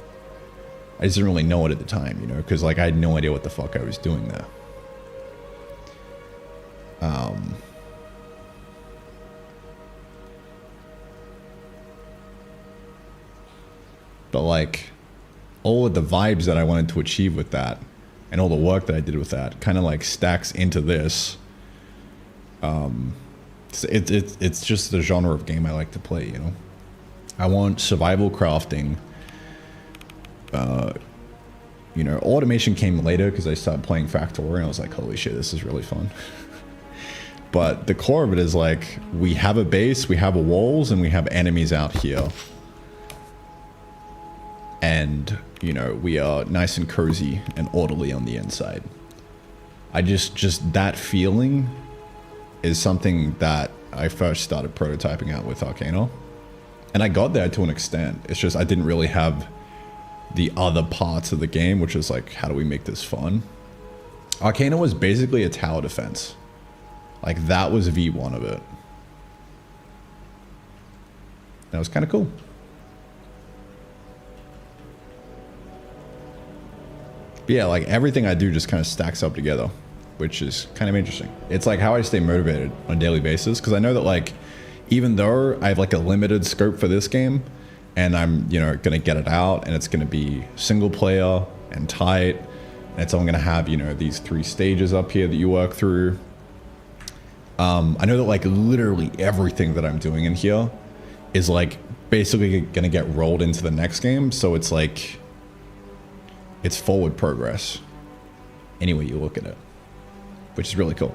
I just didn't really know it at the time, you know, because like I had no idea what the fuck I was doing there. But like all of the vibes that I wanted to achieve with that, and all the work that I did with that, kind of like stacks into this. It's just the genre of game I like to play, you know. I want survival crafting. You know, automation came later because I started playing Factorio and I was like, holy shit, this is really fun. But the core of it is like, we have a base, we have walls, and we have enemies out here. And, you know, we are nice and cozy and orderly on the inside. I just that feeling is something that I first started prototyping out with Arcana. And I got there to an extent. It's just I didn't really have the other parts of the game, which is like, how do we make this fun? Arcana was basically a tower defense. Like, that was V1 of it. That was kind of cool. But yeah, like everything I do just kind of stacks up together, which is kind of interesting. It's like how I stay motivated on a daily basis, because I know that like even though I have like a limited scope for this game and I'm, you know, going to get it out and it's going to be single player and tight, and it's only going to have, you know, these 3 stages up here that you work through. I know that like literally everything that I'm doing in here is like basically going to get rolled into the next game. So it's like, it's forward progress any way you look at it, which is really cool.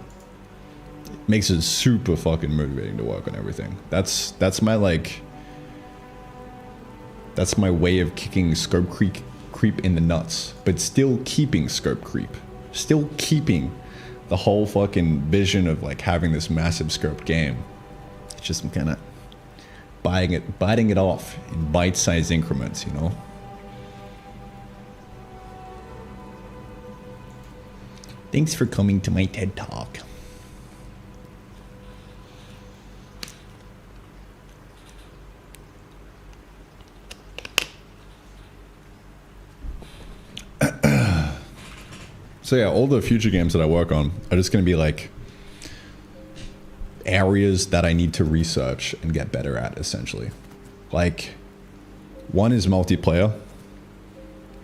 It makes it super fucking motivating to work on everything. That's my like, that's my way of kicking scope creep in the nuts, but still keeping scope creep, still keeping the whole fucking vision of like having this massive scope game. It's just I'm kind of biting it off in bite-sized increments, you know. Thanks for coming to my TED Talk. So yeah, all the future games that I work on are just going to be like areas that I need to research and get better at, essentially. Like, one is multiplayer.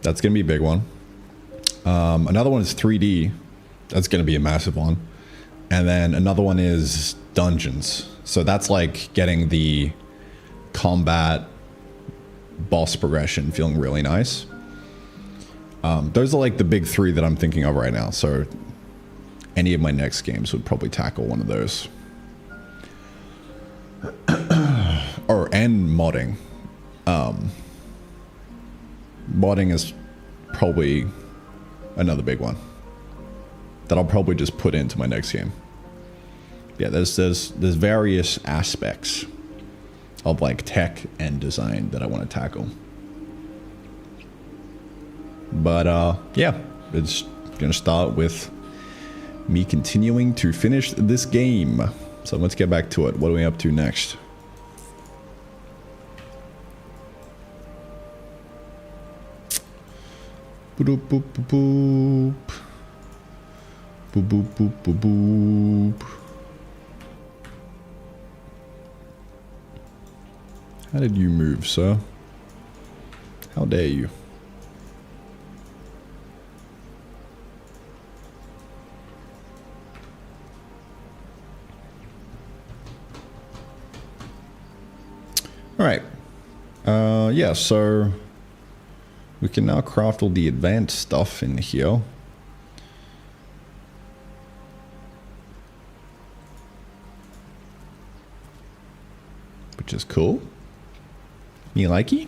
That's going to be a big one. Another one is 3D. That's going to be a massive one. And then another one is dungeons. So that's like getting the combat boss progression feeling really nice. Those are like the big 3 that I'm thinking of right now. So any of my next games would probably tackle one of those. And modding. Modding is probably another big one that I'll probably just put into my next game. Yeah, there's various aspects of like tech and design that I want to tackle. But yeah, it's gonna start with me continuing to finish this game. So let's get back to it. What are we up to next? Boop boop boop boop. Boop boop boop boop boop. How did you move, sir? How dare you? All right. Yeah, so we can now craft all the advanced stuff in here. Which is cool. Me likey?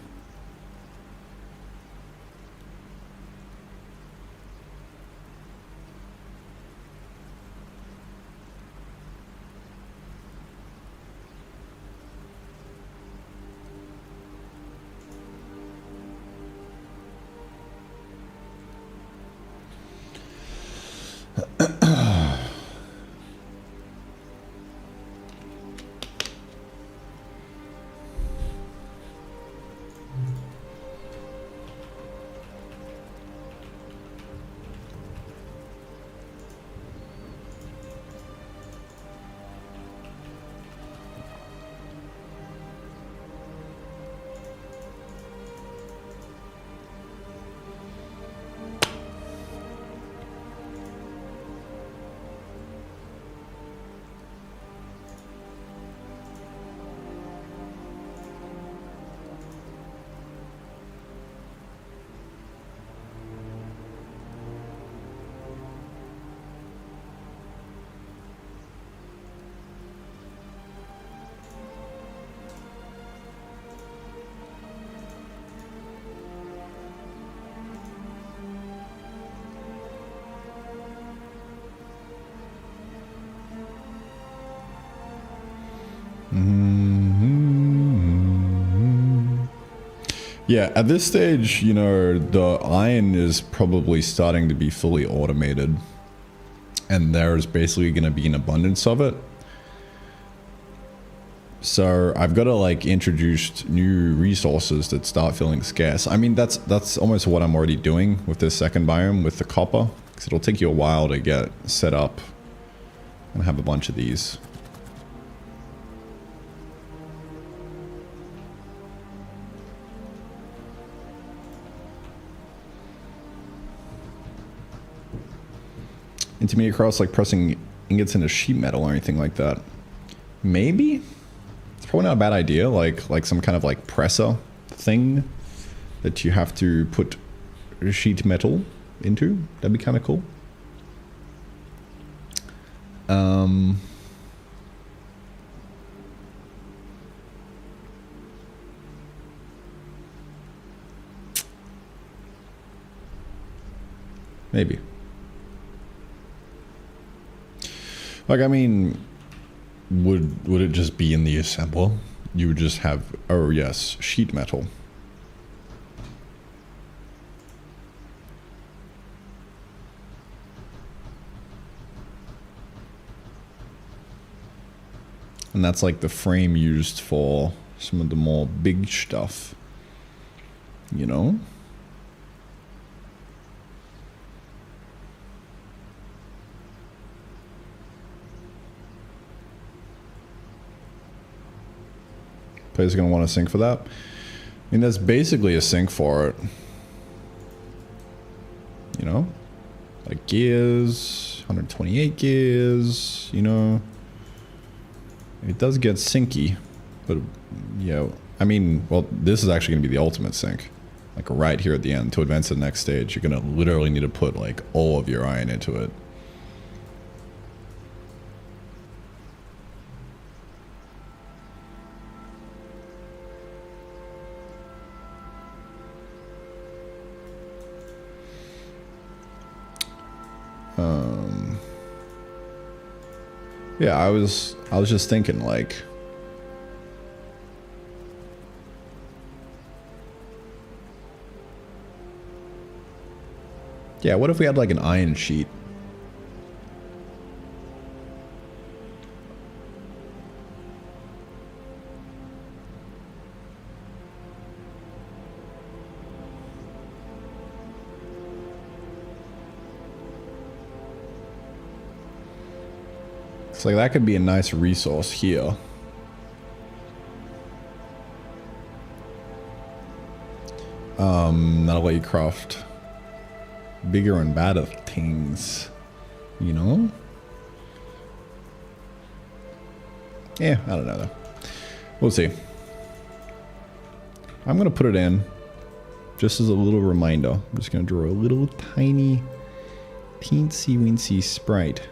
Yeah, at this stage, you know, the iron is probably starting to be fully automated. And there's basically going to be an abundance of it. So I've got to like introduce new resources that start feeling scarce. I mean, that's almost what I'm already doing with this second biome with the copper, because it'll take you a while to get set up and have a bunch of these. Intermediate cross, like pressing ingots into sheet metal or anything like that. Maybe? It's probably not a bad idea, like some kind of like presser thing that you have to put sheet metal into. That'd be kind of cool. Maybe. Like, I mean, would it just be in the assembler? You would just have, oh yes, sheet metal. And that's like the frame used for some of the more big stuff, you know? Players are going to want a sink for that. I mean, that's basically a sink for it. You know? Like gears, 128 gears, you know? It does get sinky, but yeah, I mean, well, this is actually going to be the ultimate sink. Like right here at the end, to advance to the next stage, you're going to literally need to put like all of your iron into it. Yeah, I was just thinking like, yeah, what if we had like an iron sheet? So like that could be a nice resource here. That'll let you craft bigger and badder things, you know? Yeah, I don't know though. We'll see. I'm gonna put it in just as a little reminder. I'm just gonna draw a little tiny teensy weensy sprite.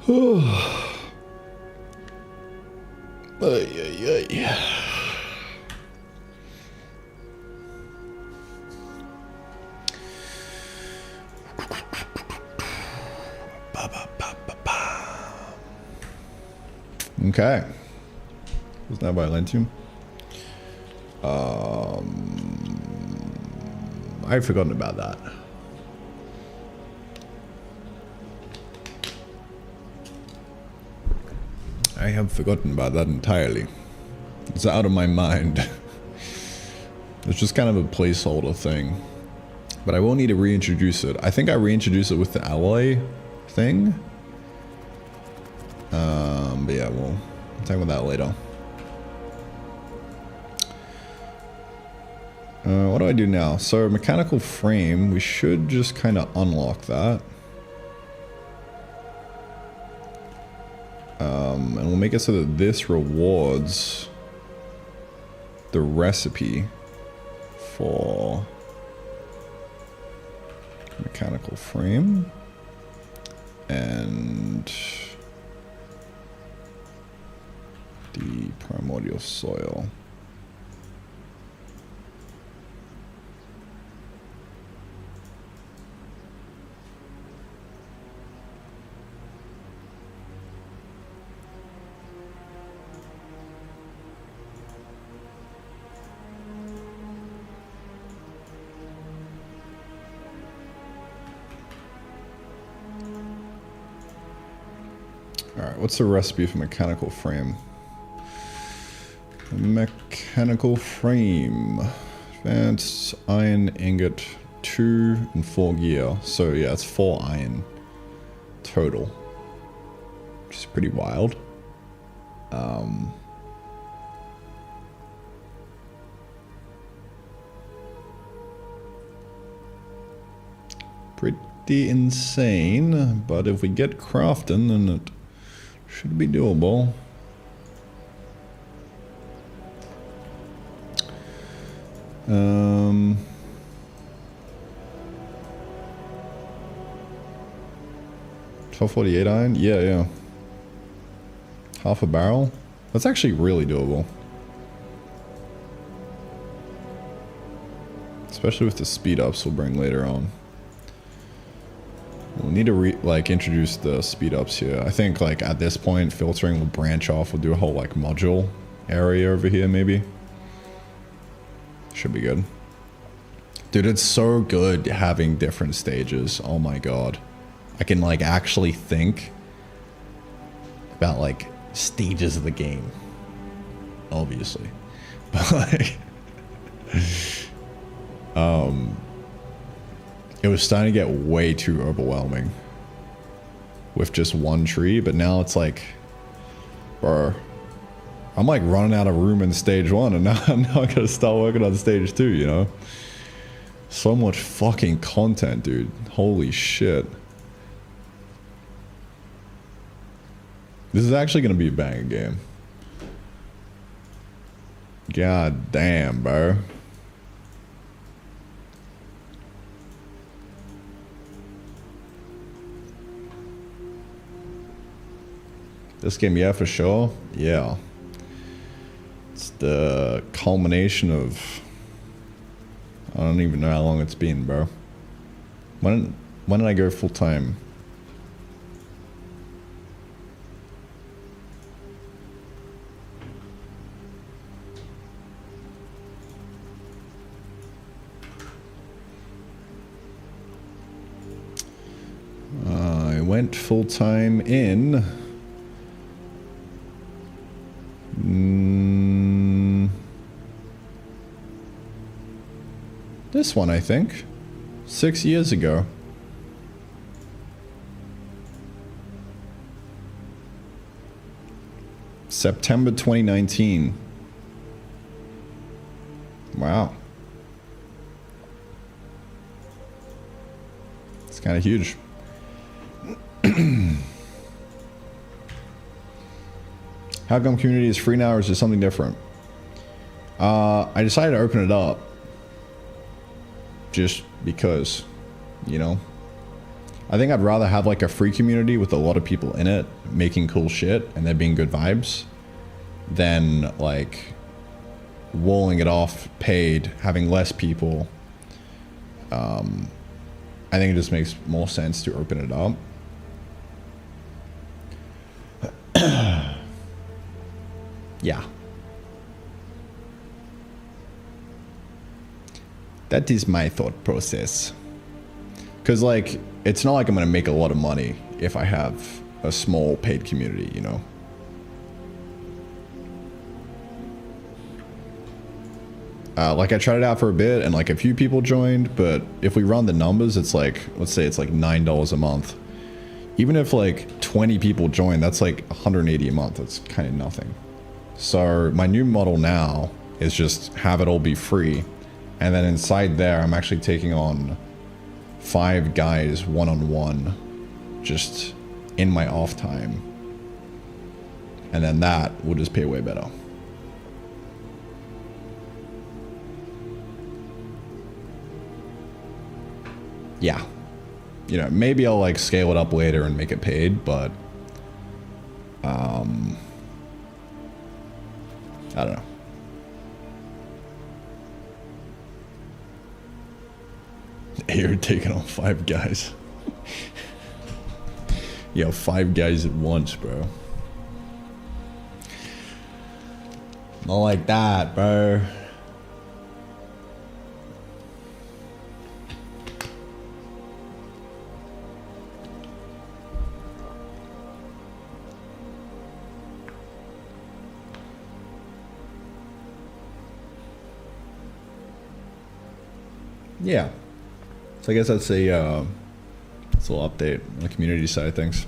Ay, ay, ay. Okay. Was that by Lentium? I've forgotten about that. I have forgotten about that entirely. It's out of my mind. It's just kind of a placeholder thing. But I will need to reintroduce it. I think I reintroduced it with the alloy thing. But yeah, we'll talk about that later. What do I do now? So mechanical frame, we should just kind of unlock that. And we'll make it so that this rewards the recipe for mechanical frame and the primordial soil. Alright, what's the recipe for mechanical frame? Mechanical frame. Advanced iron ingot 2 and 4 gear. So yeah, it's 4 iron total. Which is pretty wild. Pretty insane, but if we get crafting, then it should be doable. Um, 1248 iron? Yeah. Half a barrel? That's actually really doable. Especially with the speed ups we'll bring later on. We'll need to introduce the speed ups here. I think like at this point filtering will branch off. We'll do a whole like module area over here maybe. Should be good. Dude, it's so good having different stages. Oh my god. I can like actually think about like stages of the game. Obviously. But like it was starting to get way too overwhelming with just one tree, but now it's like, bro, I'm like running out of room in stage 1 and now I gotta start working on stage 2, you know? So much fucking content, dude. Holy shit. This is actually gonna be a banger game. God damn, bro. This game, yeah, for sure. Yeah. It's the culmination of... I don't even know how long it's been, bro. When did I go full time? I went full time in... this one, I think. 6 years ago. September 2019. Wow. It's kind of huge. How come community is free now or is it something different? I decided to open it up. Just because, you know. I think I'd rather have like a free community with a lot of people in it making cool shit and there being good vibes than like walling it off paid, having less people. I think it just makes more sense to open it up. Yeah. That is my thought process. Because, like, it's not like I'm going to make a lot of money if I have a small paid community, you know? Like, I tried it out for a bit, and, like, a few people joined, but if we run the numbers, it's like, let's say it's like $9 a month. Even if, like, 20 people join, that's like $180 a month. That's kind of nothing. So, my new model now is just have it all be free. And then inside there, I'm actually taking on 5 guys one-on-one, just in my off time. And then that will just pay way better. Yeah. You know, maybe I'll like scale it up later and make it paid, but I don't know. You're taking on 5 guys. Yo, 5 guys at once, bro. Not like that, bro. Yeah. So I guess that's a little update on the community side of things.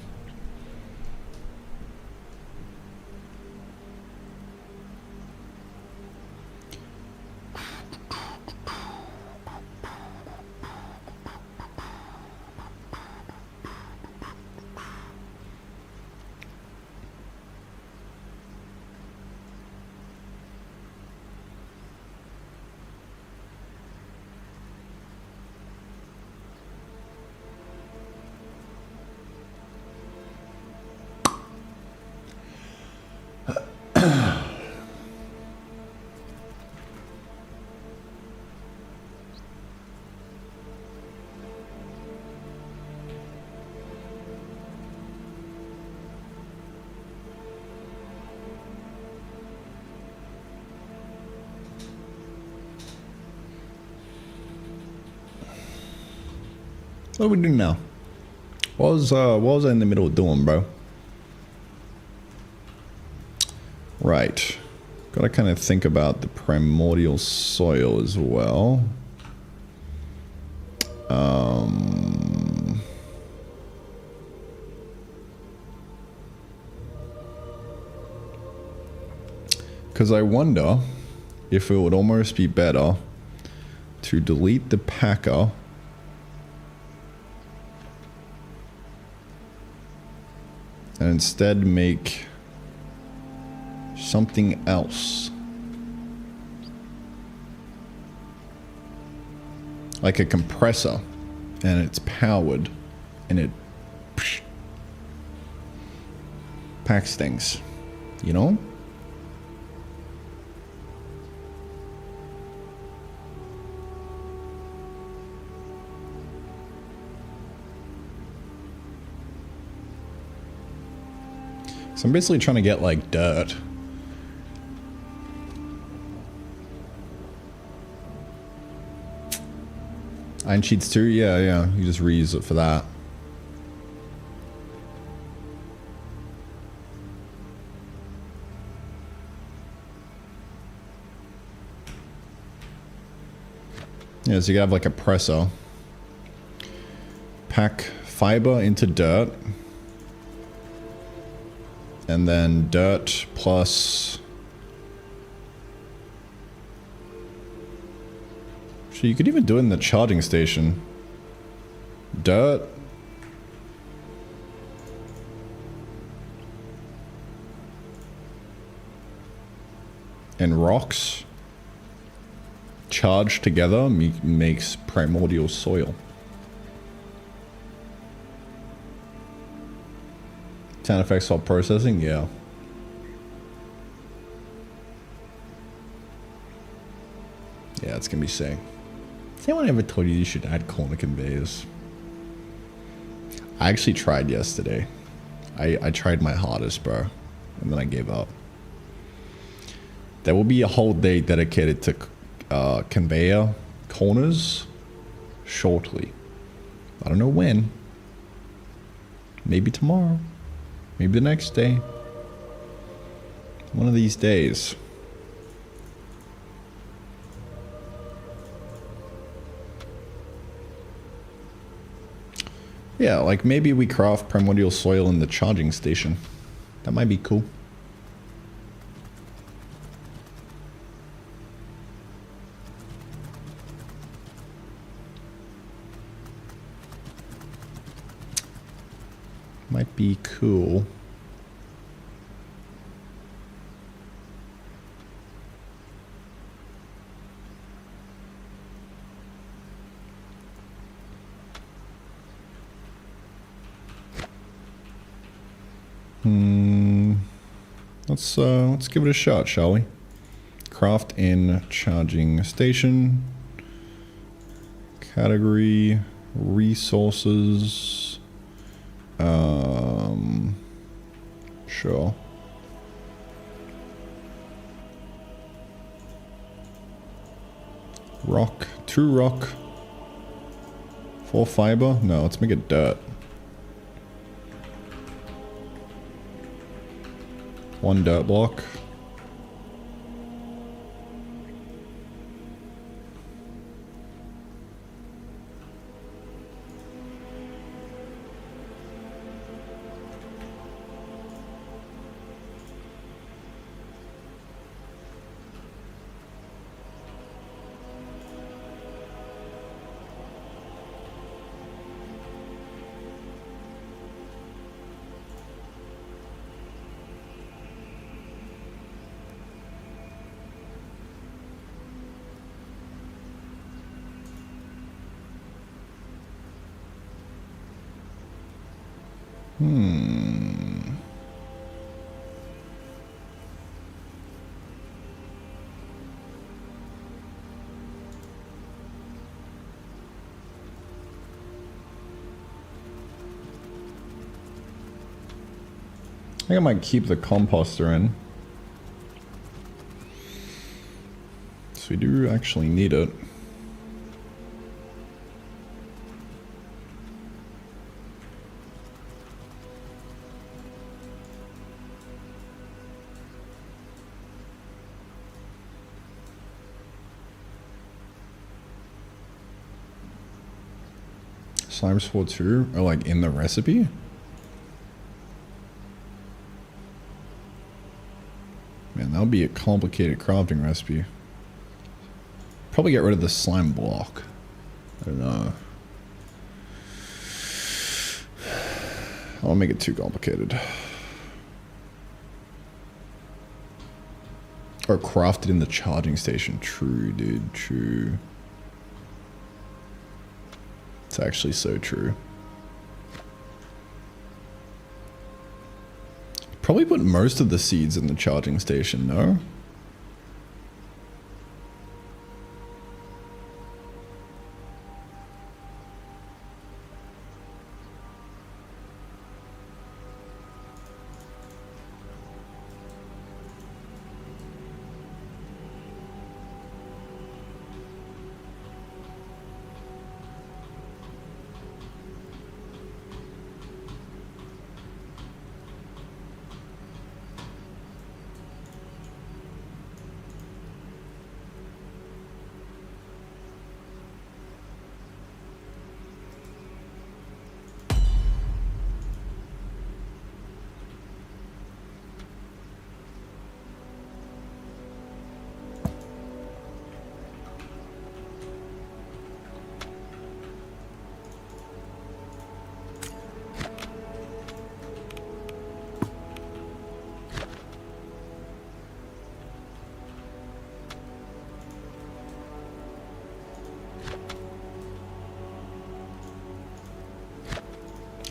What are we doing now? What was I in the middle of doing, bro? Right. Gotta kind of think about the primordial soil as well. Because I wonder if it would almost be better to delete the packer and instead make something else. Like a compressor, and it's powered, and it packs things, you know? So I'm basically trying to get like dirt. Iron sheets too? Yeah. You just reuse it for that. Yeah, so you have like a presser. Pack fiber into dirt. And then dirt plus... So you could even do it in the charging station. Dirt. And rocks. Charged together makes primordial soil. Sound effects while processing? Yeah. Yeah, it's gonna be sick. Has anyone ever told you you should add corner conveyors? I actually tried yesterday. I tried my hardest, bro. And then I gave up. There will be a whole day dedicated to conveyor corners shortly. I don't know when. Maybe tomorrow. Maybe the next day. One of these days. Yeah, like maybe we craft primordial soil in the charging station. That might be cool. Might be cool. Let's give it a shot, shall we? Craft in charging station. Category resources. Sure. Rock, 2 rock. 4 fiber? No, let's make it dirt. 1 dirt block. I think I might keep the composter in. So we do actually need it. Slime spore 2 are like in the recipe? Man, that would be a complicated crafting recipe. Probably get rid of the slime block. I don't know. I won't make it too complicated. Or crafted in the charging station. True, dude. True. It's actually so true. Probably put most of the seeds in the charging station, no?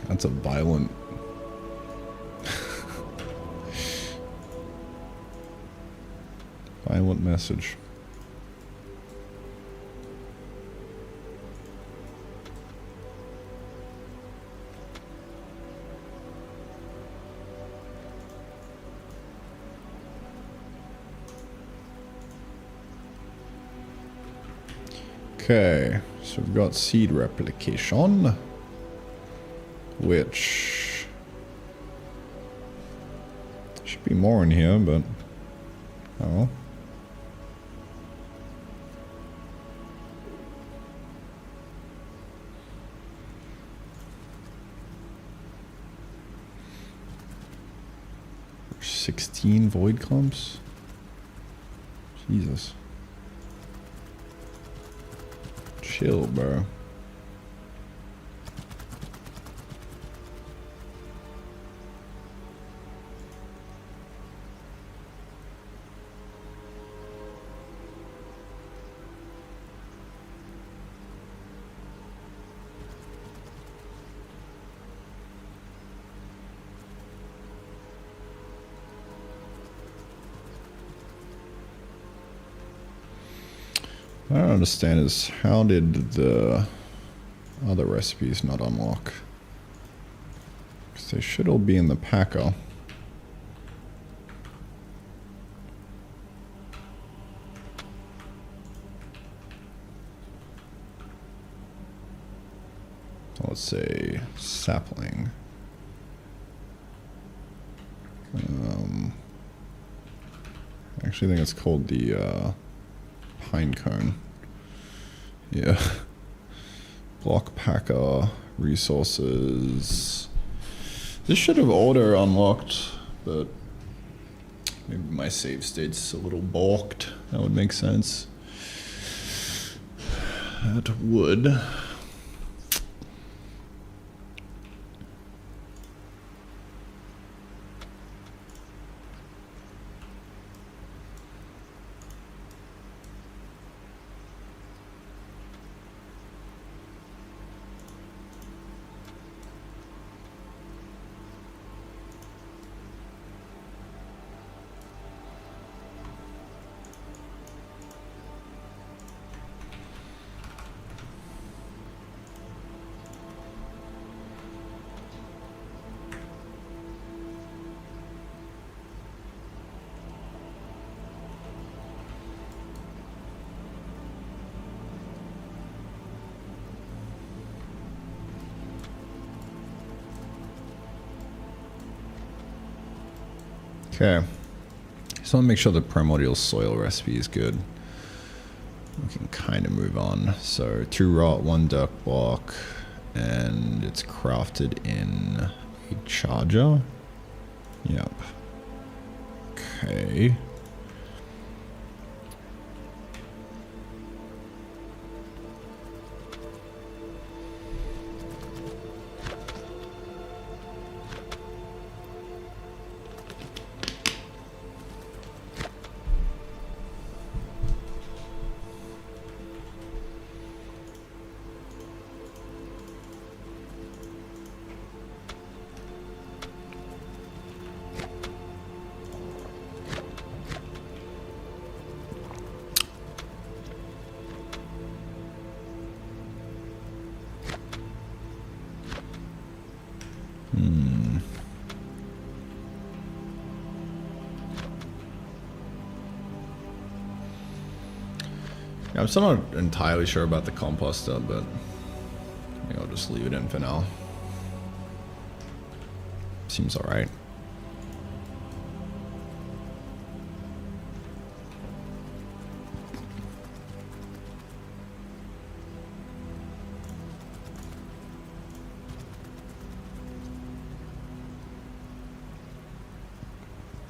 That's a violent... silent message. Okay, so we've got seed replication, which should be more in here, but oh. There's 16 void clumps. Jesus. Chill, bro. What I don't understand is how did the other recipes not unlock? Because they should all be in the packer. So let's say sapling. I actually think it's called the pine cone. Yeah. Block packer, resources. This should have auto unlocked, but maybe my save state's a little balked. That would make sense. That would. Okay, so I'll make sure the primordial soil recipe is good. We can kind of move on. So 2 rot, 1 dirt block, and it's crafted in a charger. Yep. Okay. Yeah, I'm still not entirely sure about the composter, but I think I'll just leave it in for now. Seems alright.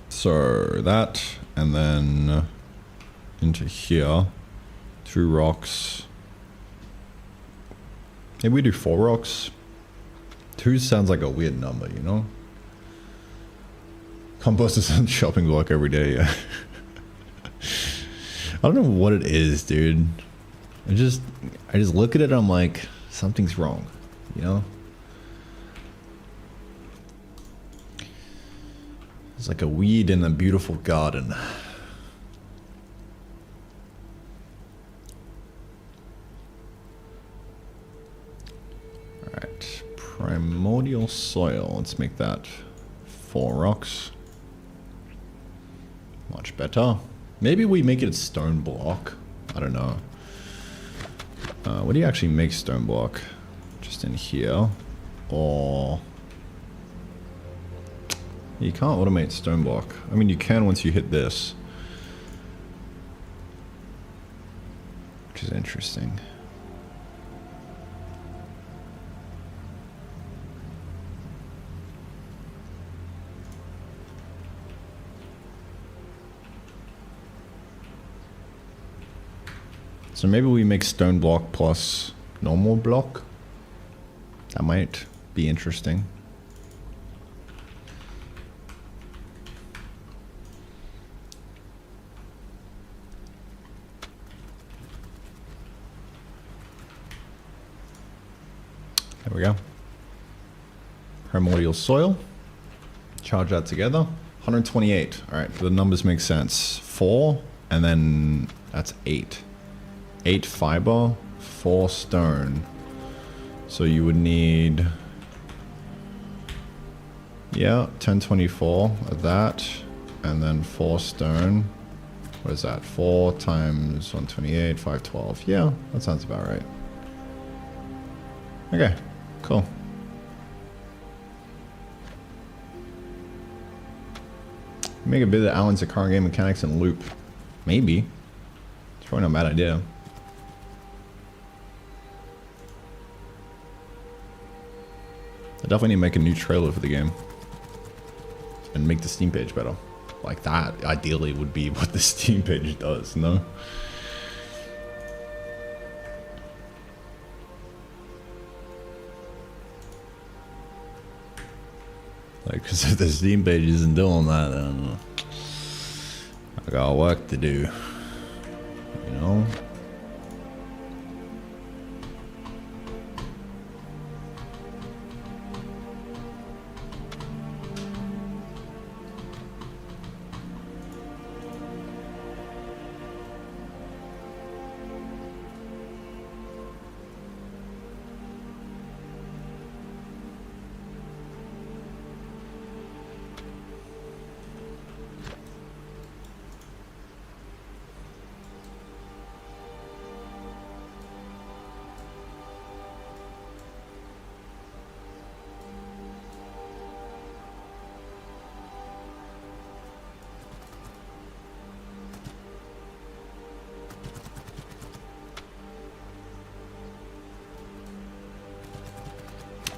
So that, and then into here, 2 rocks. Maybe we do 4 rocks. 2 sounds like a weird number, you know? Compost is on shopping block every day, yeah. I don't know what it is, dude. I just look at it and I'm like, something's wrong, you know? It's like a weed in a beautiful garden. Primordial soil. Let's make that 4 rocks. Much better. Maybe we make it a stone block. I don't know. What do you actually make stone block? Just in here? Or... You can't automate stone block. I mean, you can once you hit this. Which is interesting. So maybe we make stone block plus normal block. That might be interesting. There we go. Primordial soil. Charge that together. 128. Alright, the numbers make sense. 4, and then that's 8. 8 fiber, 4 stone. So you would need... Yeah, 1024 of that. And then 4 stone. What is that? 4 times 128, 512. Yeah, that sounds about right. Okay, cool. Make a bit of Alan Zakar game mechanics and loop. Maybe. It's probably not a bad idea. I definitely need to make a new trailer for the game. And make the Steam page better. Like that, ideally, would be what the Steam page does, no? Like, because if the Steam page isn't doing that, then I got work to do. You know?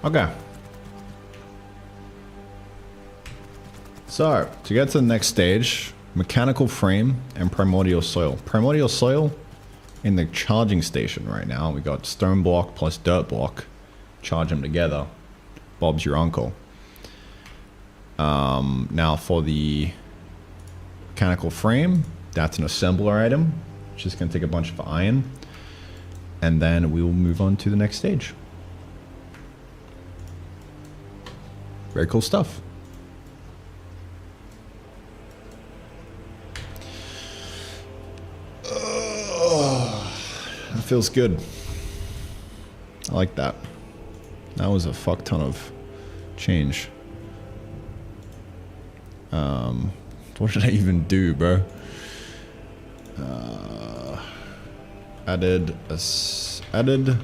Okay. So, to get to the next stage, mechanical frame and primordial soil. Primordial soil in the charging station right now. We got stone block plus dirt block. Charge them together. Bob's your uncle. Now for the mechanical frame, that's an assembler item. Just gonna take a bunch of iron. And then we will move on to the next stage. Very cool stuff. That feels good. I like that. That was a fuck ton of change. What did I even do, bro? Added assembler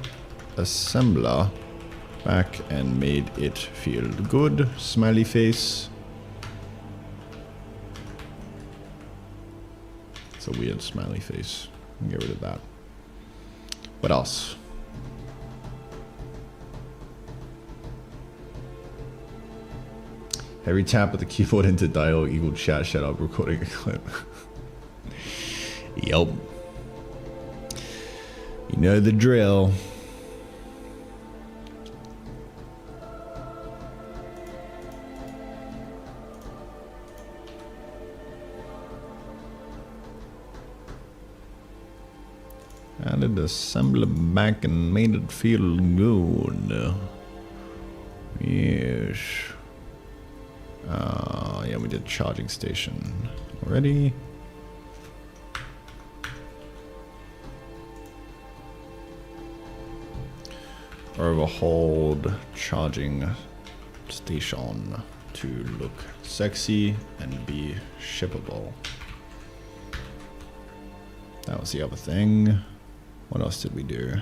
back and made it feel good. Smiley face. It's a weird smiley face. Get rid of that. What else? Every tap of the keyboard into dialogue equal chat shut up recording a clip. Yup. You know the drill. Added assembler back and made it feel good. Yes. Yeah, we did charging station already. overhauled charging station to look sexy and be shippable. That was the other thing. What else did we do?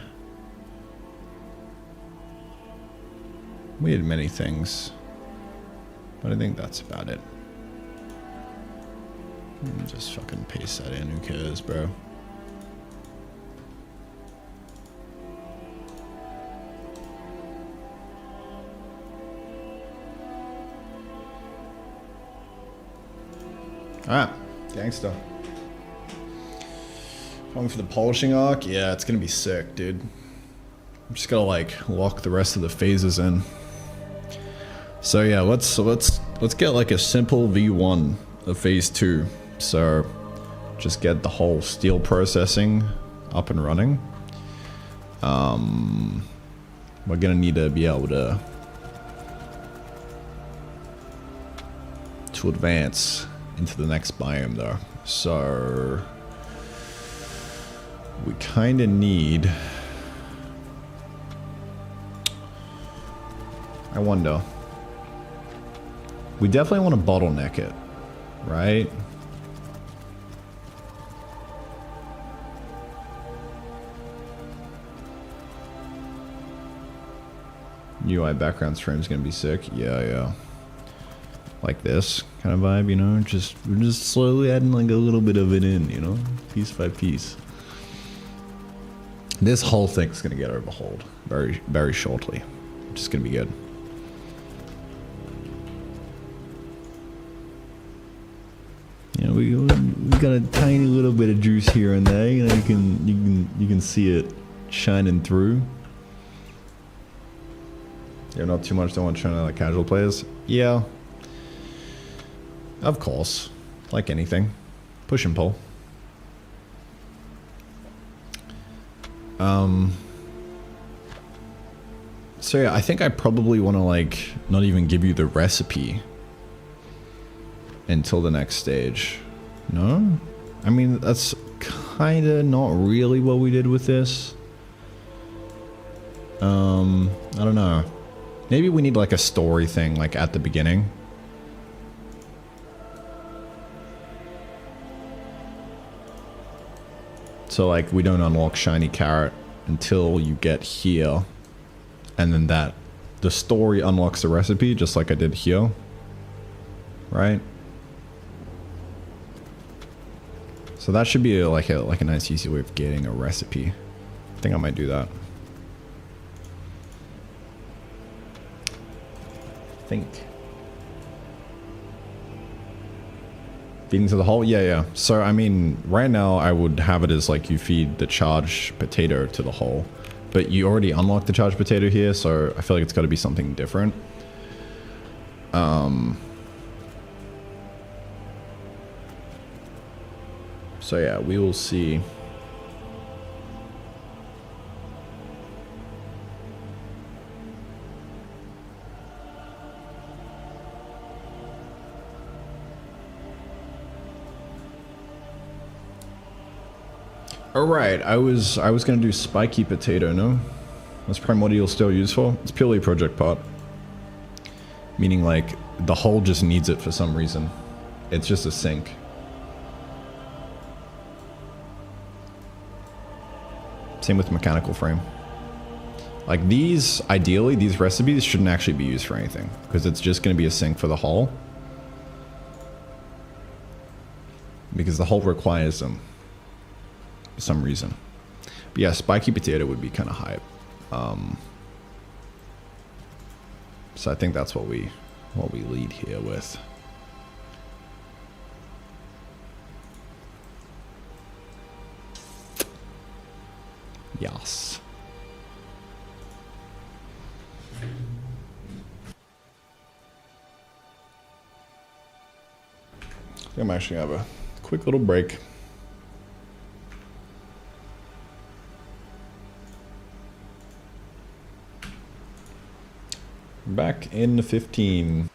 We did many things, but I think that's about it. Just fucking paste that in, who cares, bro? Alright, gangsta. Going for the polishing arc? Yeah, it's gonna be sick, dude. I'm just gonna like lock the rest of the phases in. So yeah, let's get like a simple V1 of phase 2. So just get the whole steel processing up and running. We're gonna need to be able to advance into the next biome though. So we kind of need, I wonder, we definitely want to bottleneck it, right? UI background stream is gonna be sick. Yeah. Like this kind of vibe, you know? We're just slowly adding like a little bit of it in, you know? Piece by piece. This whole thing's gonna get overhauled very, very shortly. Which is gonna be good. You know, we got a tiny little bit of juice here and there. You know, you can see it shining through. Yeah, not too much. Don't want to turn on like casual players. Yeah, of course. Like anything, push and pull. So yeah, I think I probably want to like not even give you the recipe until the next stage. No? I mean, that's kind of not really what we did with this. I don't know. Maybe we need like a story thing like at the beginning. So like we don't unlock shiny carrot until you get here. And then the story unlocks the recipe just like I did here. Right? So that should be like a nice easy way of getting a recipe. I think I might do that. Feeding to the hole? Yeah. So, I mean, right now I would have it as like you feed the charged potato to the hole. But you already unlocked the charged potato here, so I feel like it's got to be something different. So yeah, we will see. Alright, I was gonna do spiky potato, no? That's primordial still useful. It's purely a project part. Meaning like the hull just needs it for some reason. It's just a sink. Same with mechanical frame. Like these, ideally, these recipes shouldn't actually be used for anything because it's just gonna be a sink for the hull. Because the hull requires them. For some reason. But yeah, spiky potato would be kind of hype. So I think that's what we lead here with. Yes. I think I'm actually gonna have a quick little break. Back in 15.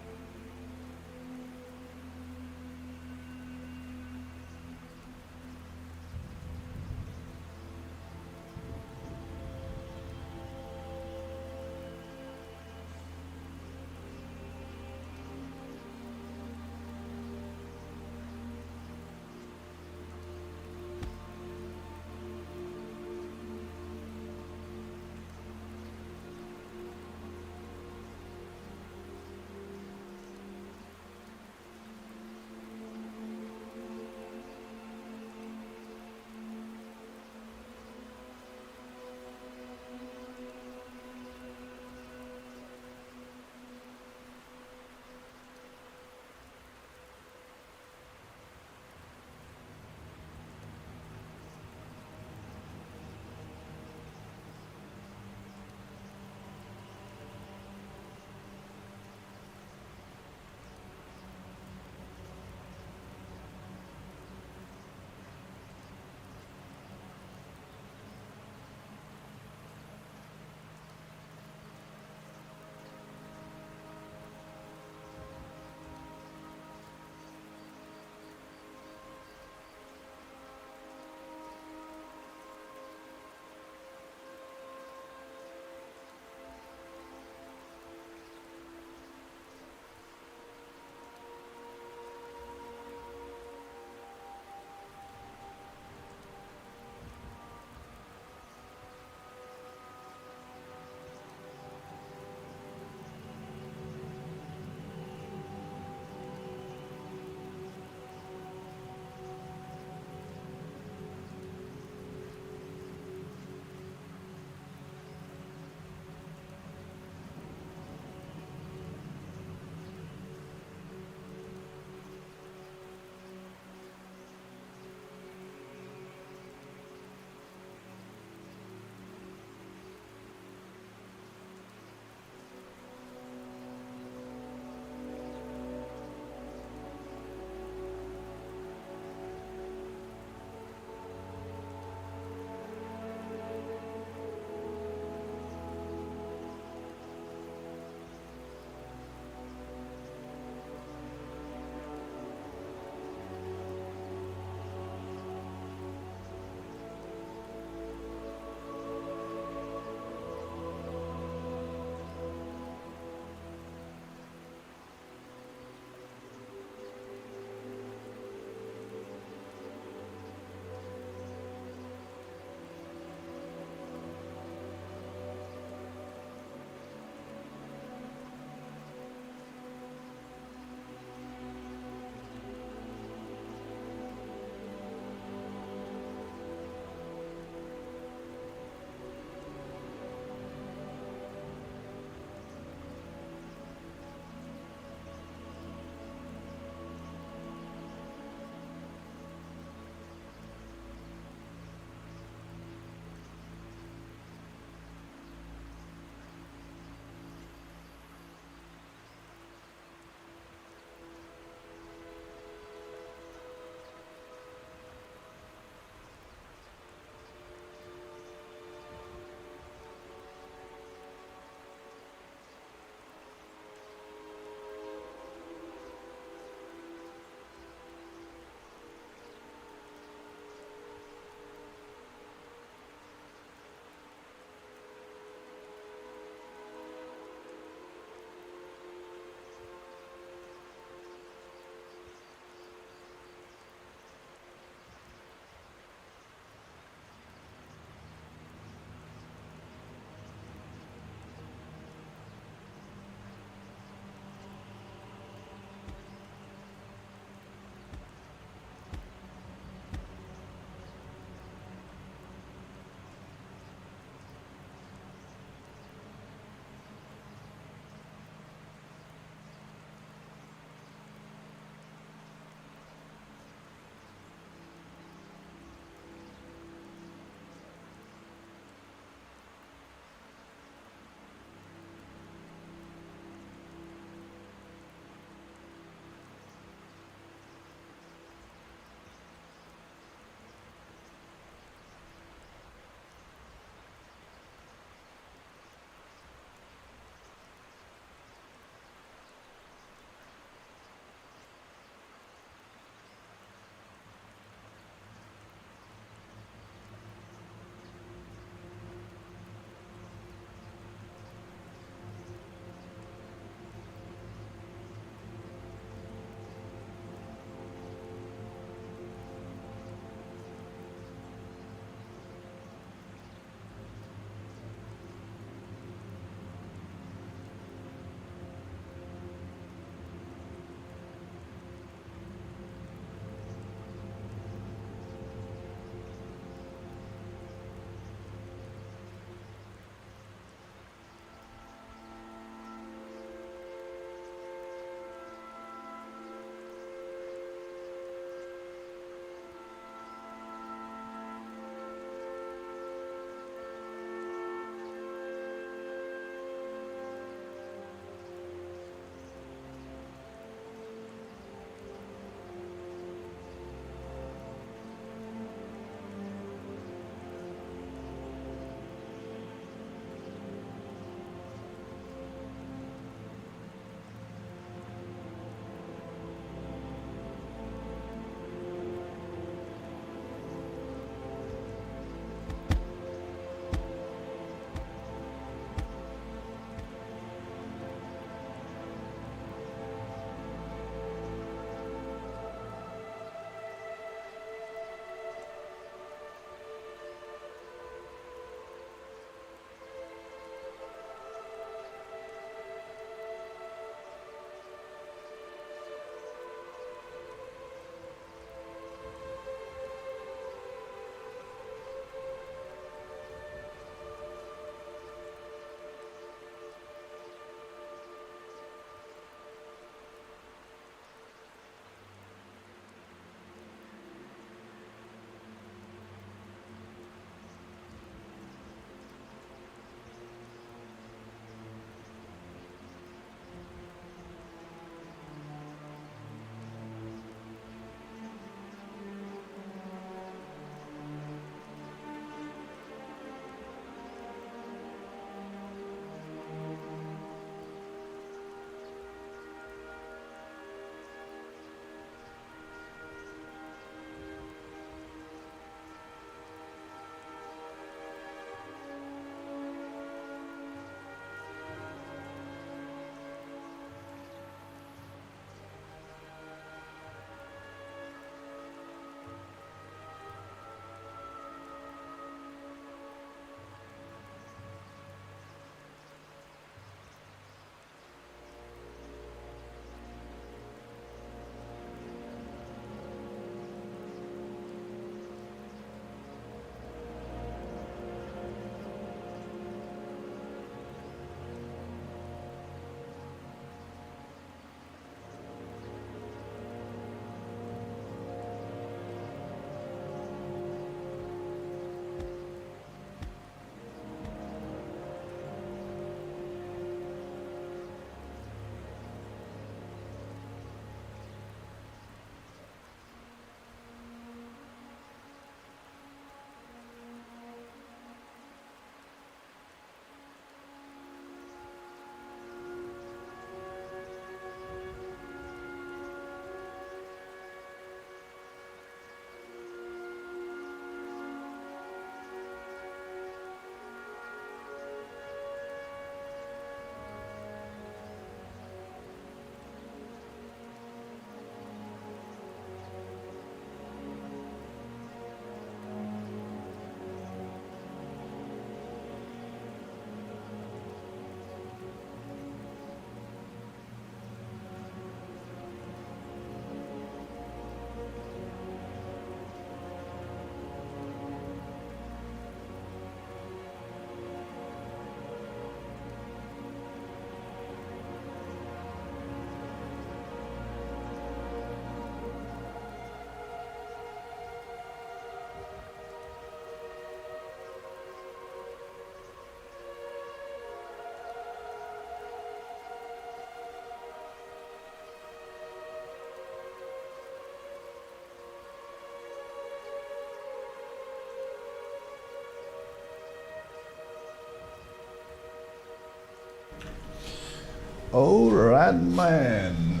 Alright, man.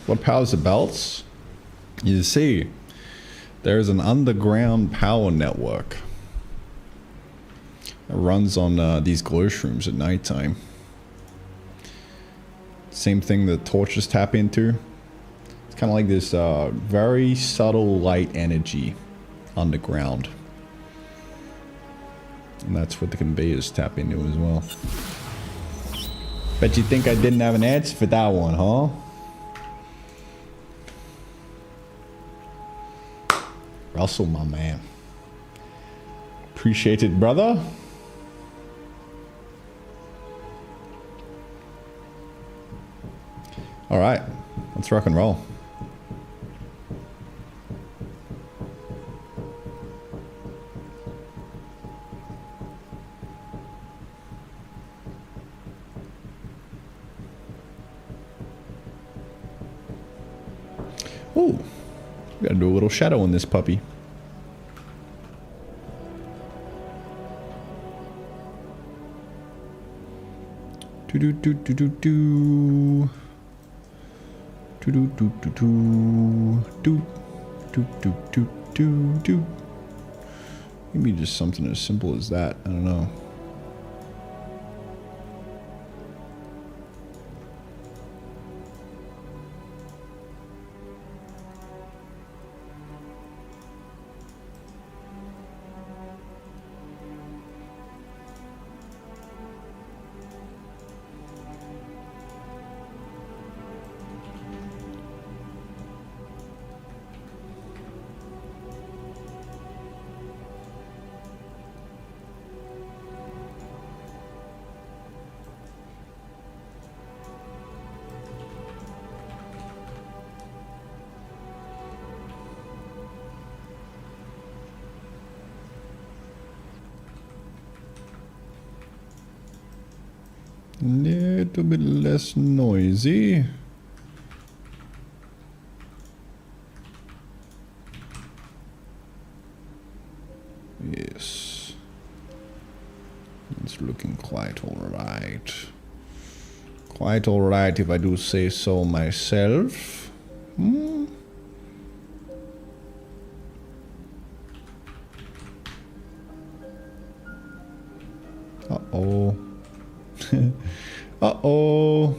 What powers the belts? You see, there's an underground power network. It runs on these glow shrooms at nighttime. Same thing the torches tap into. It's kind of like this very subtle light energy underground. And that's what the conveyors tap into as well. Bet you think I didn't have an answer for that one, huh? Russell, my man. Appreciate it, brother. All right, let's rock and roll. Ooh, we gotta do a little shadow on this puppy. Do do do do do do. Do do do do do do do do do do. Maybe just something as simple as that. I don't know. Little bit less noisy. Yes. It's looking quite alright. Quite alright if I do say so myself. Hmm. Uh-oh. Uh-oh.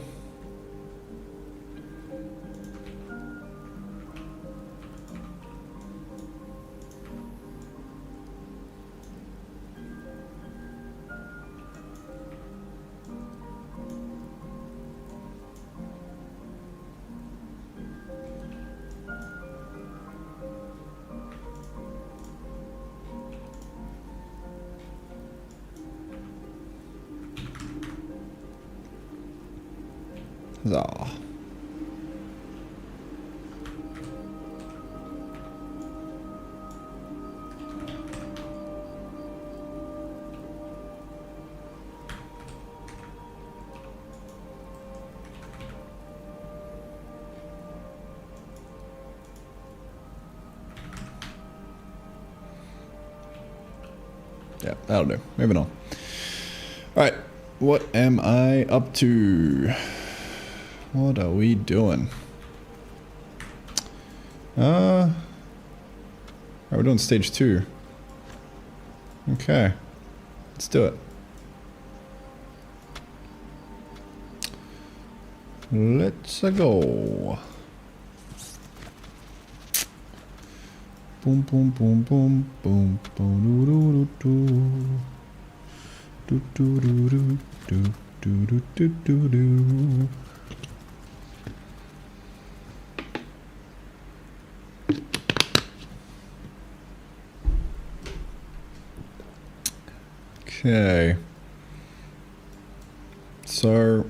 So. Yeah, that'll do. Moving on. Alright, what am I up to? What are we doing? Alright, we're doing stage 2. Okay. Let's do it. Let's go. Boom, boom, boom, boom, boom, boom, do do do do do do do do do do. Okay. So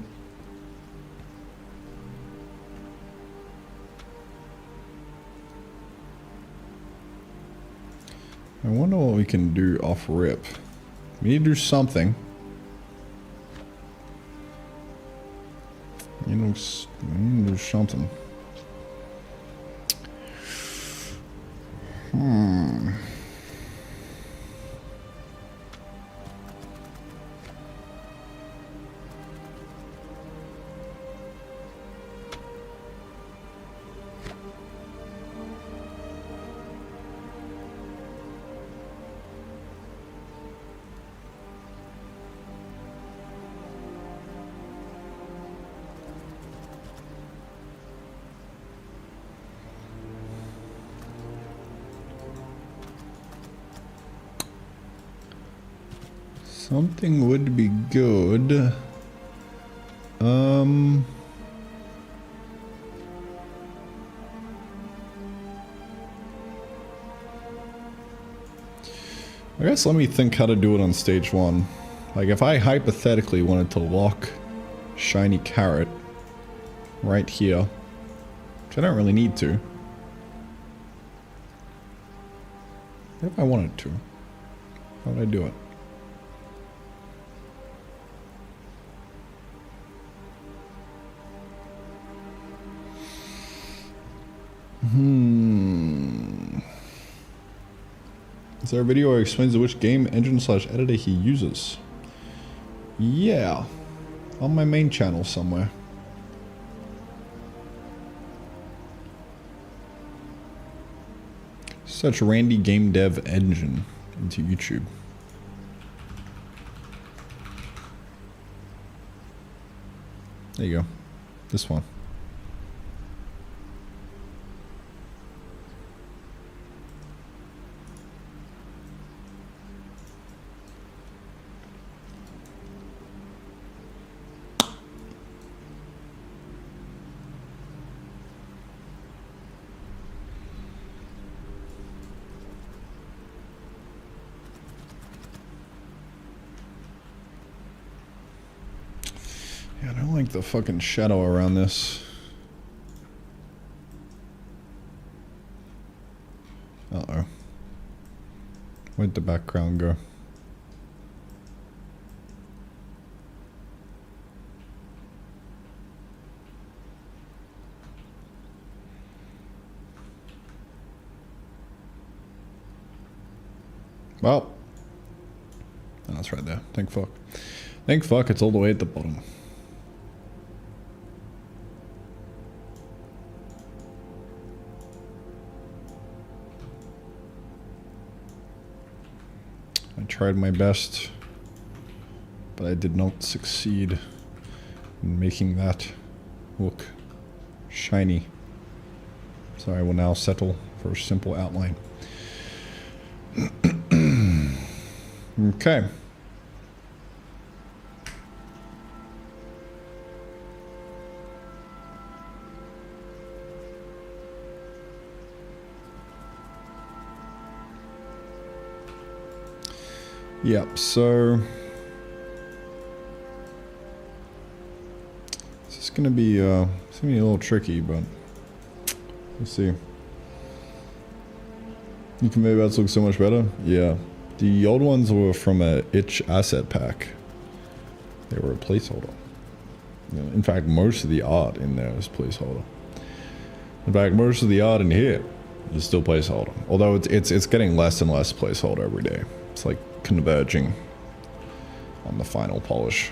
I wonder what we can do off rip. We need to do something. You know, we need to do something. Something would be good. I guess let me think how to do it on stage 1. Like if I hypothetically wanted to lock shiny carrot right here, which I don't really need to. What if I wanted to? How would I do it? Is there a video where he explains which game engine / editor he uses? Yeah. On my main channel somewhere. Search Randy Game Dev Engine into YouTube. There you go. This one. Yeah, I don't like the fucking shadow around this. Uh-oh. Where'd the background go? Well. Oh, that's right there. Thank fuck. Thank fuck it's all the way at the bottom. I tried my best, but I did not succeed in making that look shiny. So I will now settle for a simple outline. Okay. Yep, so this is gonna be a little tricky, but we'll see. You can make that look so much better. Yeah, the old ones were from a itch asset pack. They were a placeholder. You know, in fact, most of the art in there is placeholder. In fact, most of the art in here is still placeholder. Although it's getting less and less placeholder every day. It's like converging on the final polish.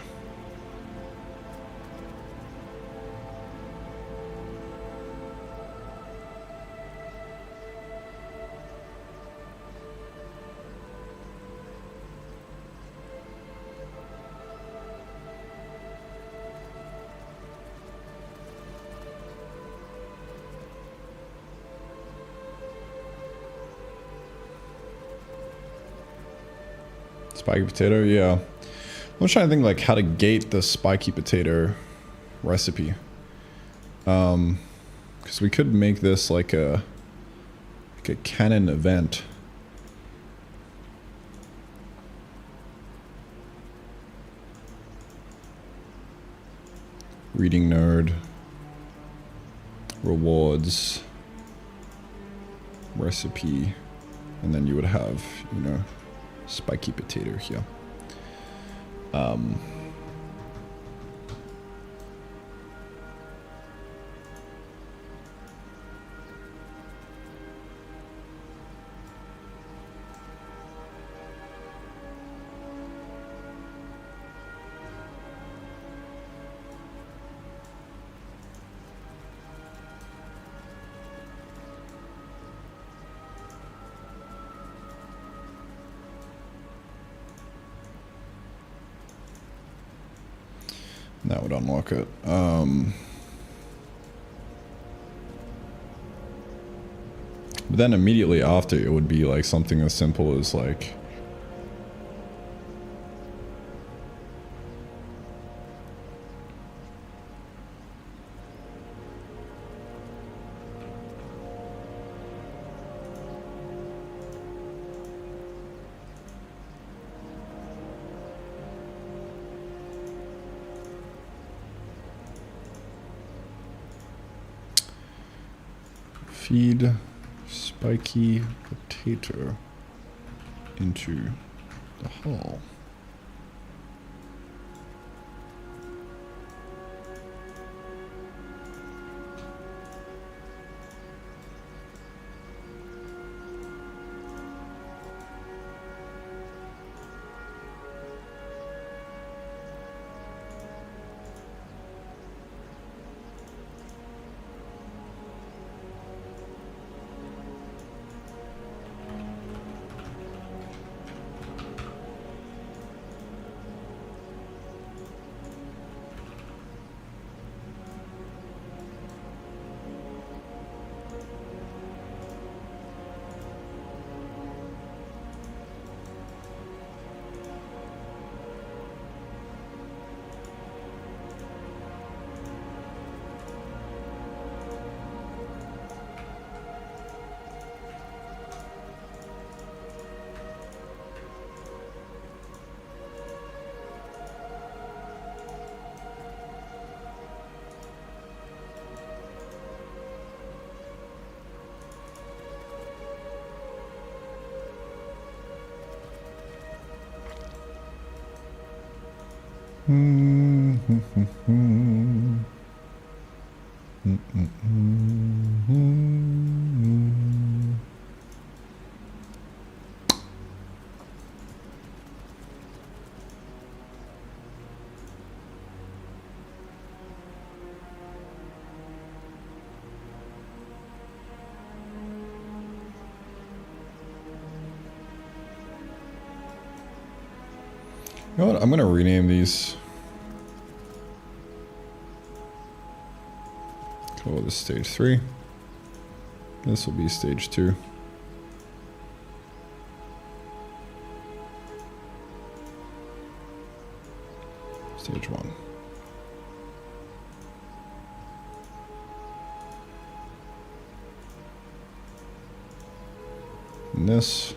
Spiky potato, yeah. I'm trying to think like how to gate the spiky potato recipe. Because we could make this like a canon event. Reading node, rewards, recipe, and then you would have, you know, spiky potato here. That would unlock it. But then immediately after, it would be like something as simple as like Feed spiky potato into the hole. You know what? I'm gonna rename these. Call this stage 3. This will be stage 2. Stage 1. And this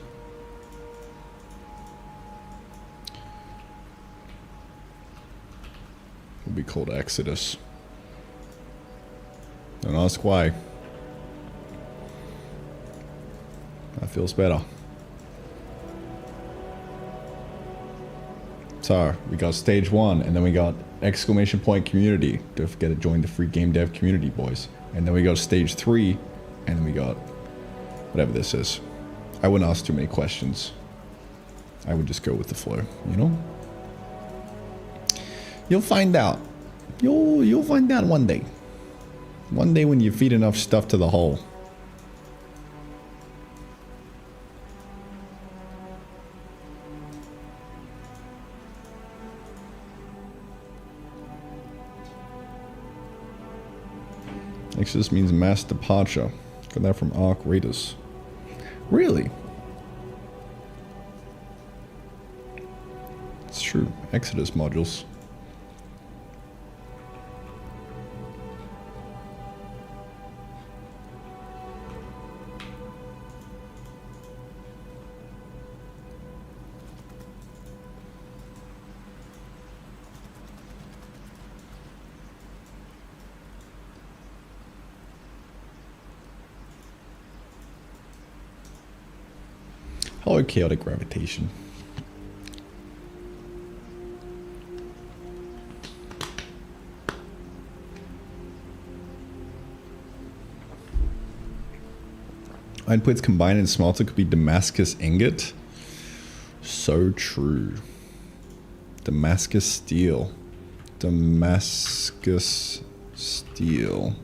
will be called Exodus. Don't ask why. That feels better. So, we got stage 1, and then we got exclamation point community. Don't forget to join the free game dev community, boys. And then we got stage 3, and then we got whatever this is. I wouldn't ask too many questions. I would just go with the flow, you know? You'll find out. You'll find out one day. One day when you feed enough stuff to the hole. Exodus means mass departure. Got that from Arc Raiders. Really? It's true. Exodus modules. Hello, chaotic gravitation. Inputs combined and smelter could be Damascus ingot. So true. Damascus steel. Damascus steel.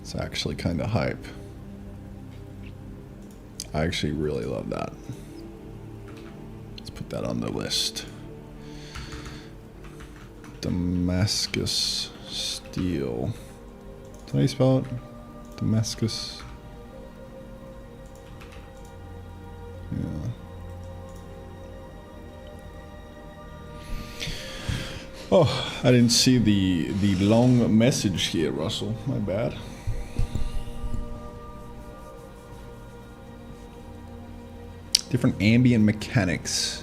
It's actually kind of hype. I actually really love that. Let's put that on the list. Damascus steel. Is that how you spell it? Damascus. Yeah. Oh, I didn't see the long message here, Russell. My bad. Different ambient mechanics.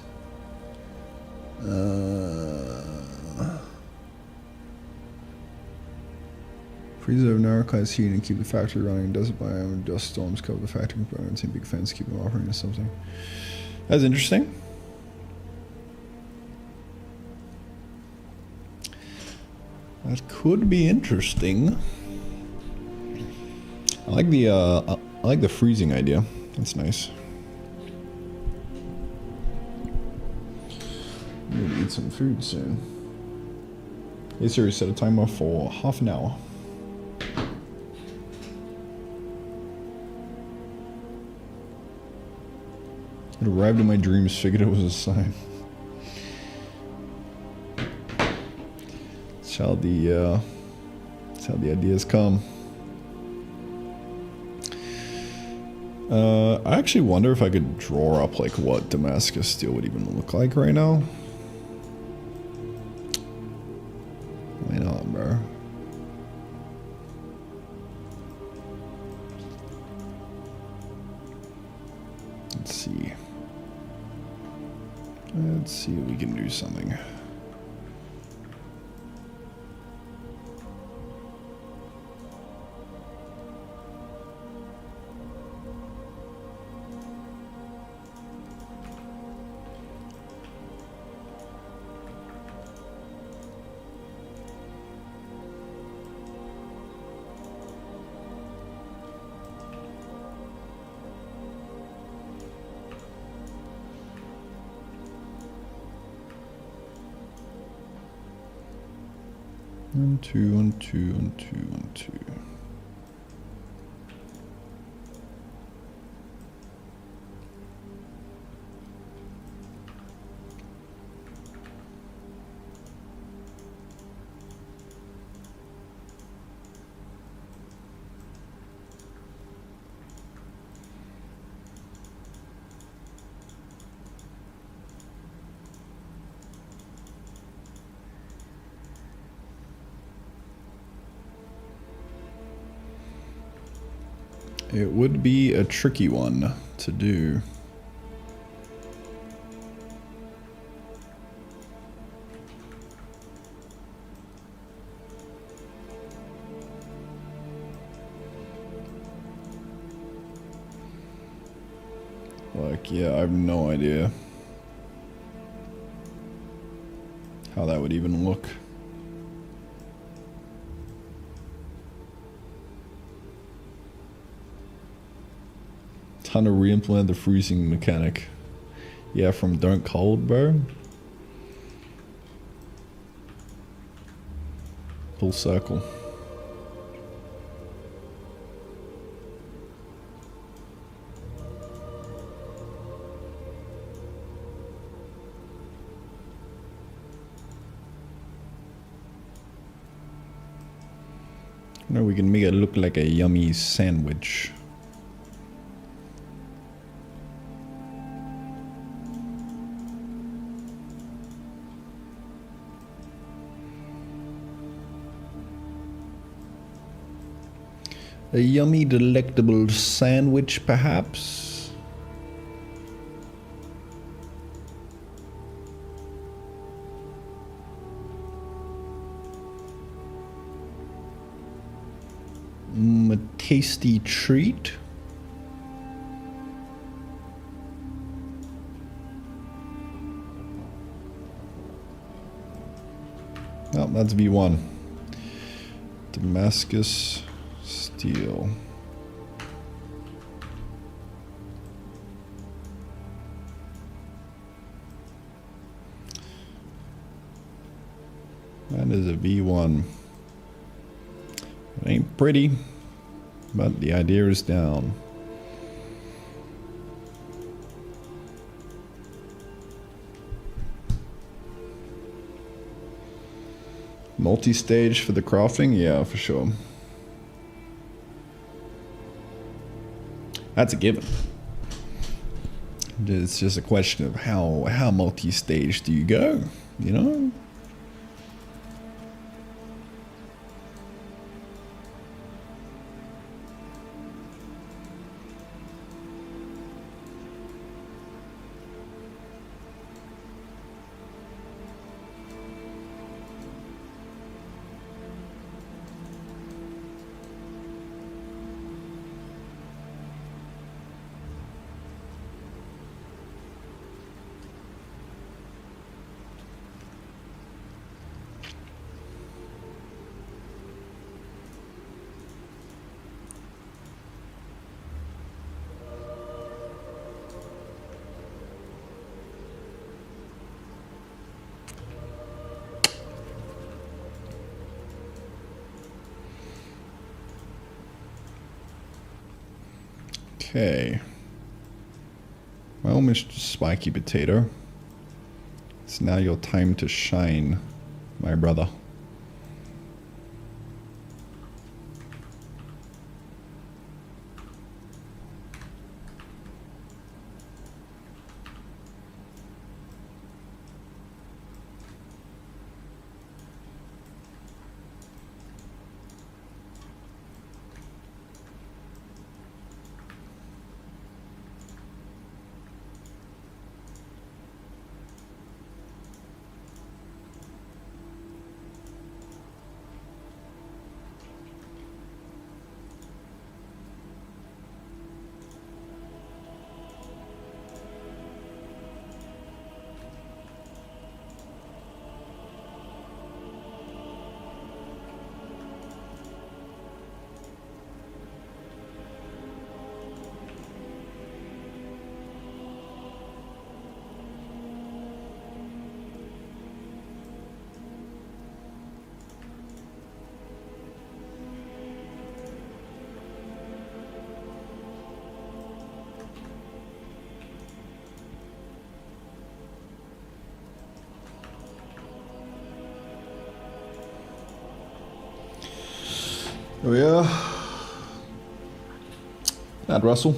Freeze over narrow class heat and keep the factory running. Desert biome, dust storms cover the factory components and big fans keep them operating or something. That's interesting. That could be interesting. I like the freezing idea. That's nice. I'm gonna eat some food soon. Hey Siri, set a timer for half an hour. It arrived in my dreams, figured it was a sign. That's how the ideas come. I actually wonder if I could draw up like what Damascus steel would even look like right now. Why not, bro? Let's see. Let's see if we can do something. One, two, one, two, one, two, one, two. It would be a tricky one to do. Like, yeah, I have no idea how that would even look. Time to re-implement the freezing mechanic. Yeah, from Don't Cold, bro. Full circle. Now we can make it look like a yummy sandwich. A yummy, delectable sandwich, perhaps? A tasty treat? Oh, that's V1. Damascus steel. That is a V1. It ain't pretty, but the idea is down. Multi-stage for the crafting? Yeah, for sure. That's a given. It's just a question of how multi-stage do you go, you know? Okay. Well, Mr. Spiky Potato, it's now your time to shine, my brother. Oh yeah. That Russell.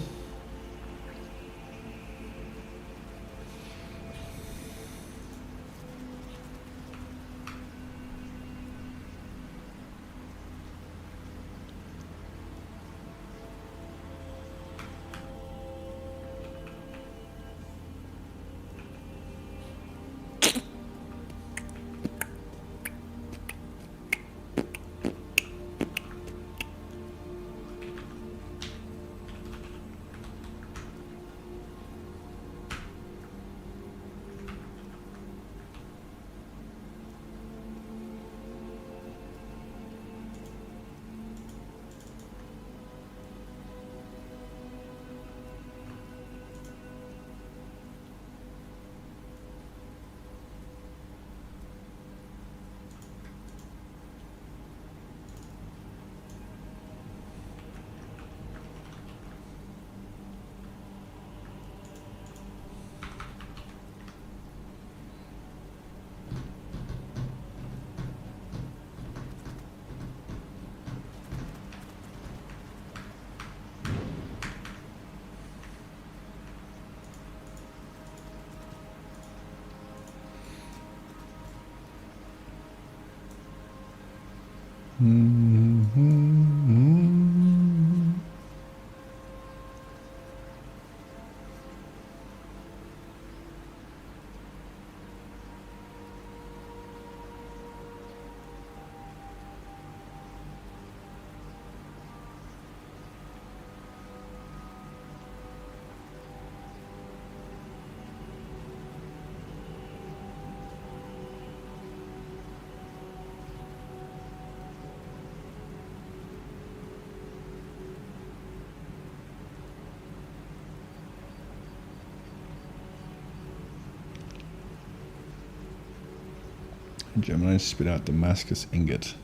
Gemini spit out Damascus ingot.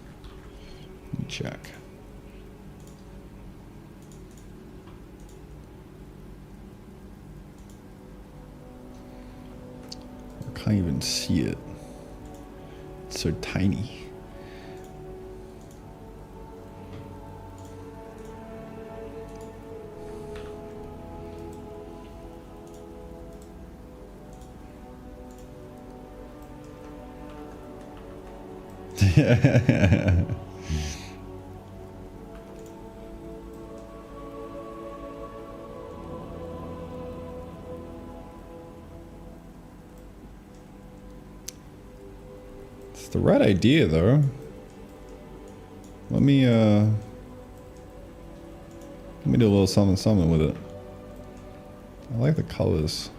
Let me check. I can't even see it. It's so tiny. It's the right idea though. Let me do a little something with it. I like the colors.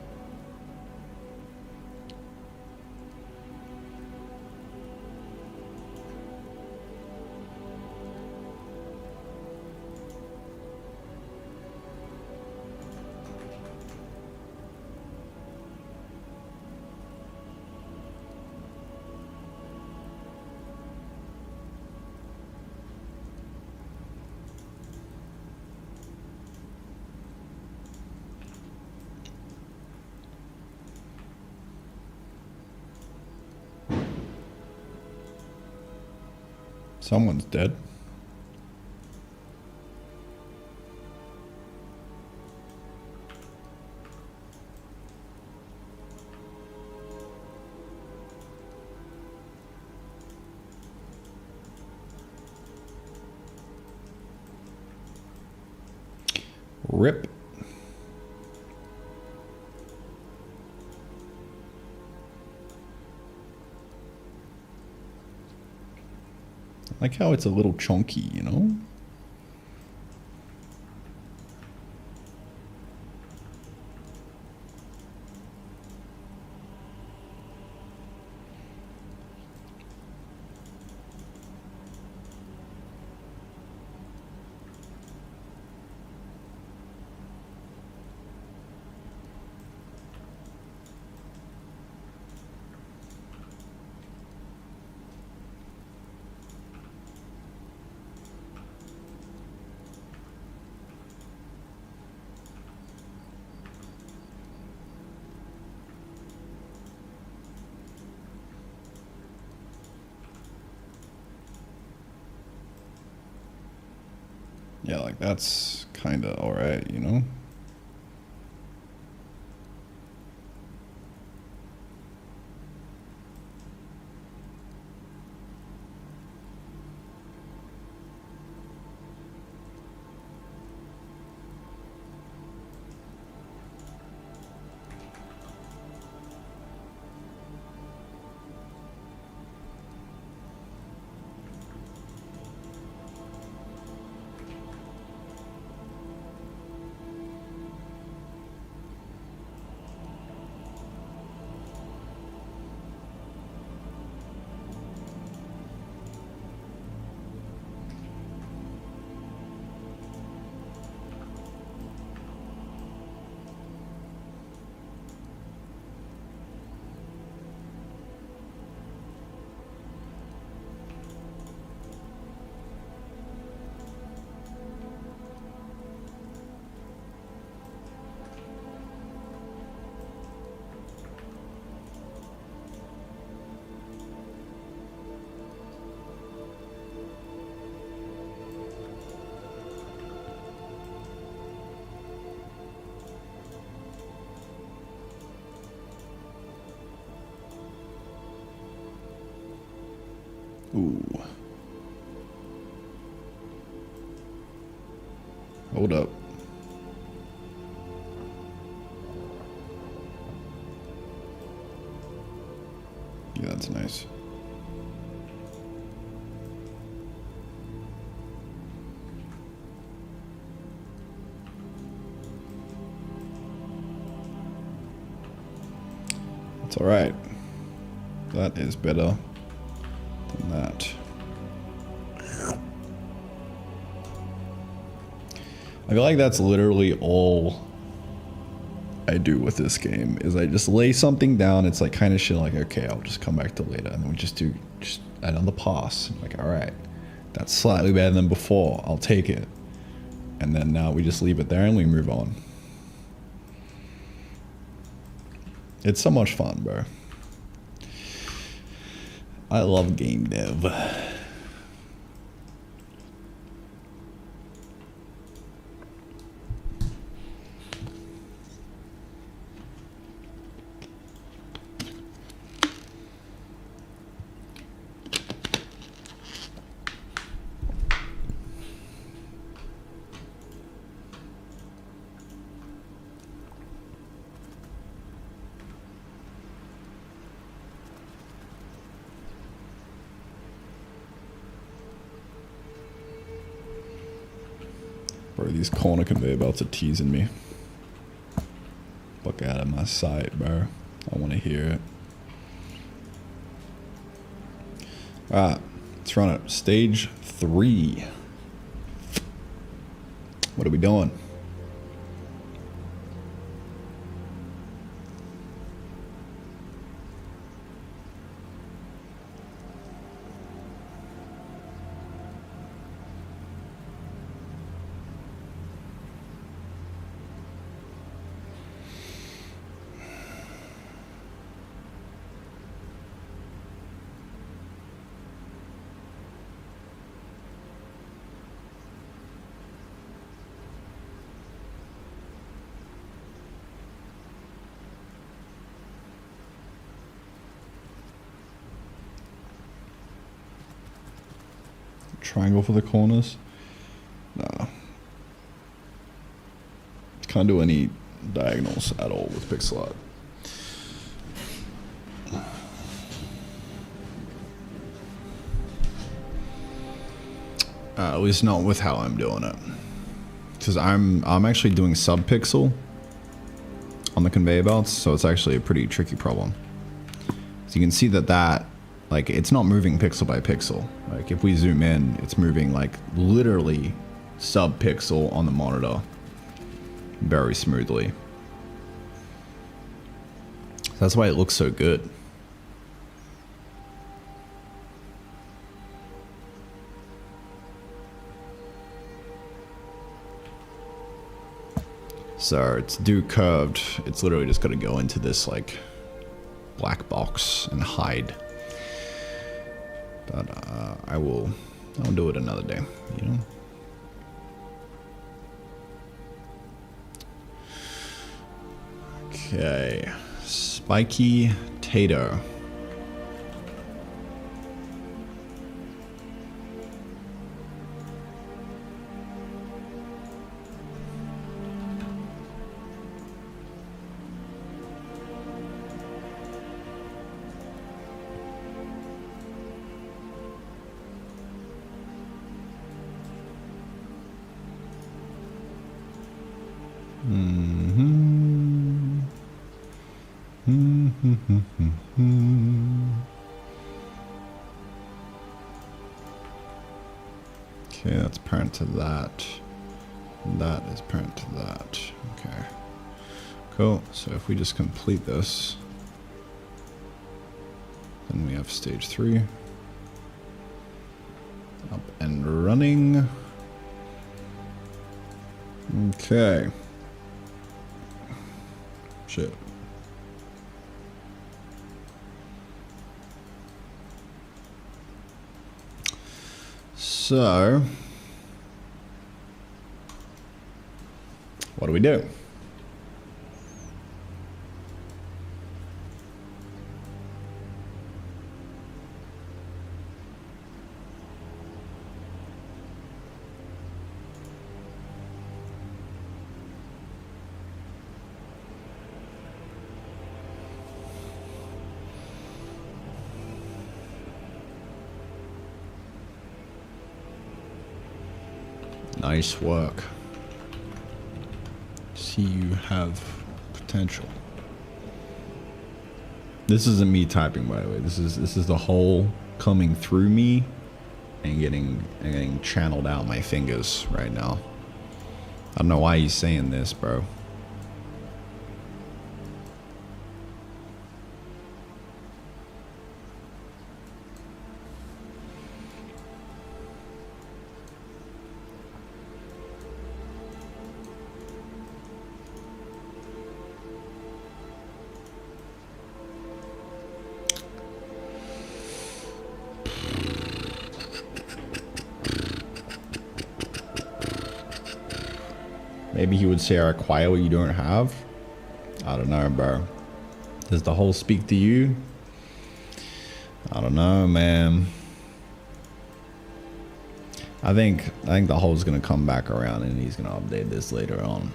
Someone's dead. Rip. I like how it's a little chunky, you know? Yeah, like that's kind of all right, you know? Ooh. Hold up. Yeah, that's nice. That's all right. That is better than that. I feel like that's literally all I do with this game is I just lay something down. It's like kind of shit like, okay, I'll just come back to later. And then we just another pass. Like, all right, that's slightly better than before. I'll take it. And then now we just leave it there and we move on. It's so much fun, bro. I love game dev. Bro, these corner conveyor belts are teasing me. Fuck out of my sight, bro. I want to hear it. Alright, let's run it. Stage 3. What are we doing? Triangle for the corners? No. Can't do any diagonals at all with pixel art. At least not with how I'm doing it. Because I'm actually doing sub-pixel on the conveyor belts, so it's actually a pretty tricky problem. So you can see that like, it's not moving pixel by pixel. Like, if we zoom in, it's moving, like, literally sub-pixel on the monitor. Very smoothly. That's why it looks so good. So it's do curved. It's literally just gonna go into this like black box and hide. But I'll do it another day, you know. Okay, spiky tato. Okay, that's parent to that. That is parent to that. Okay. Cool. So if we just complete this, then we have stage 3. Up and running. Okay. Shit. So, what do we do? Nice work. See, you have potential. This isn't me typing, by the way. This is the whole coming through me and getting channeled out my fingers right now. I don't know why he's saying this, bro. Maybe he would say, I acquire what you don't have. I don't know, bro. Does the whole speak to you? I don't know, man. I think the whole's gonna come back around and he's gonna update this later on.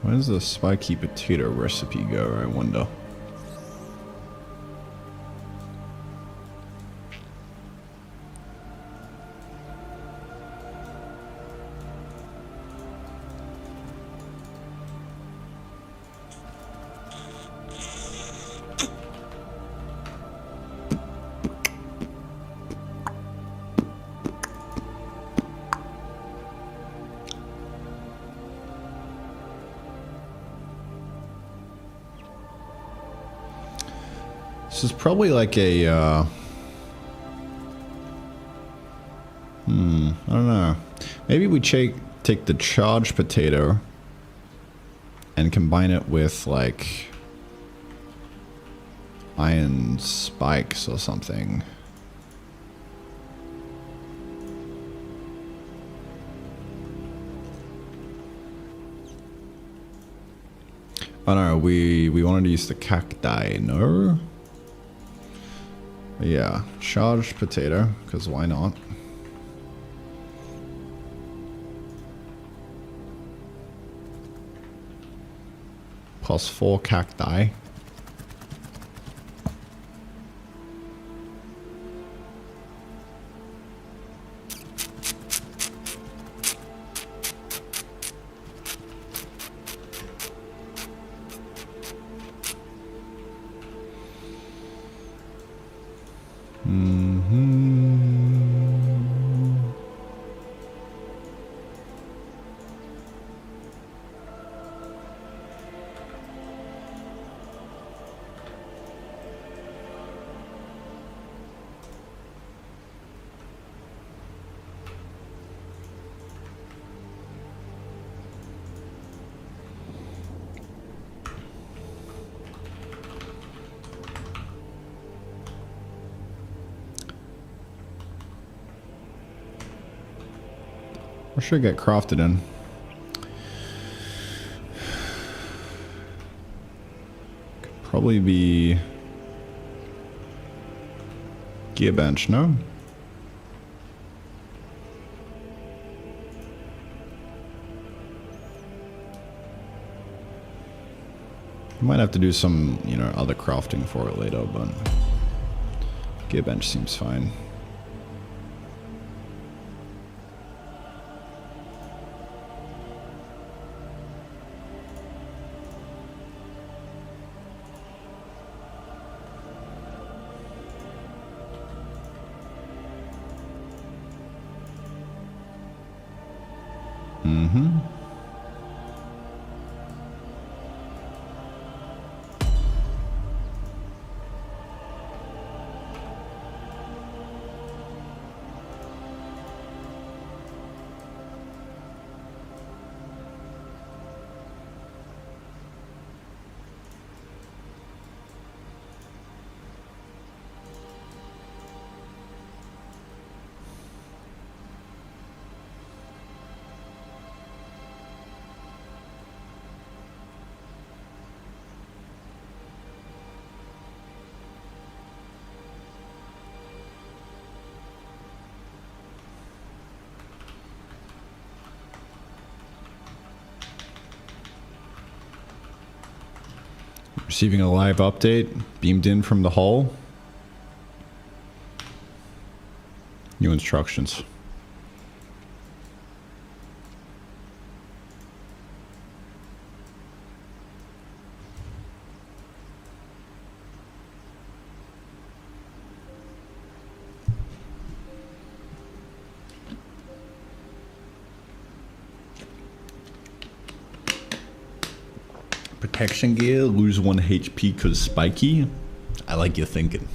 Where does the spiky potato recipe go, I wonder? This is probably like a, I don't know. Maybe we take the charged potato and combine it with like iron spikes or something. Oh no, we wanted to use the cacti, no? Yeah, charged potato, because why not? Plus 4 cacti. Or should get crafted in. Could probably be Gearbench, no? Might have to do some, you know, other crafting for it later, but Gearbench seems fine. Receiving a live update, beamed in from the hull. New instructions. Protection gear, lose 1 HP because spiky. I like your thinking.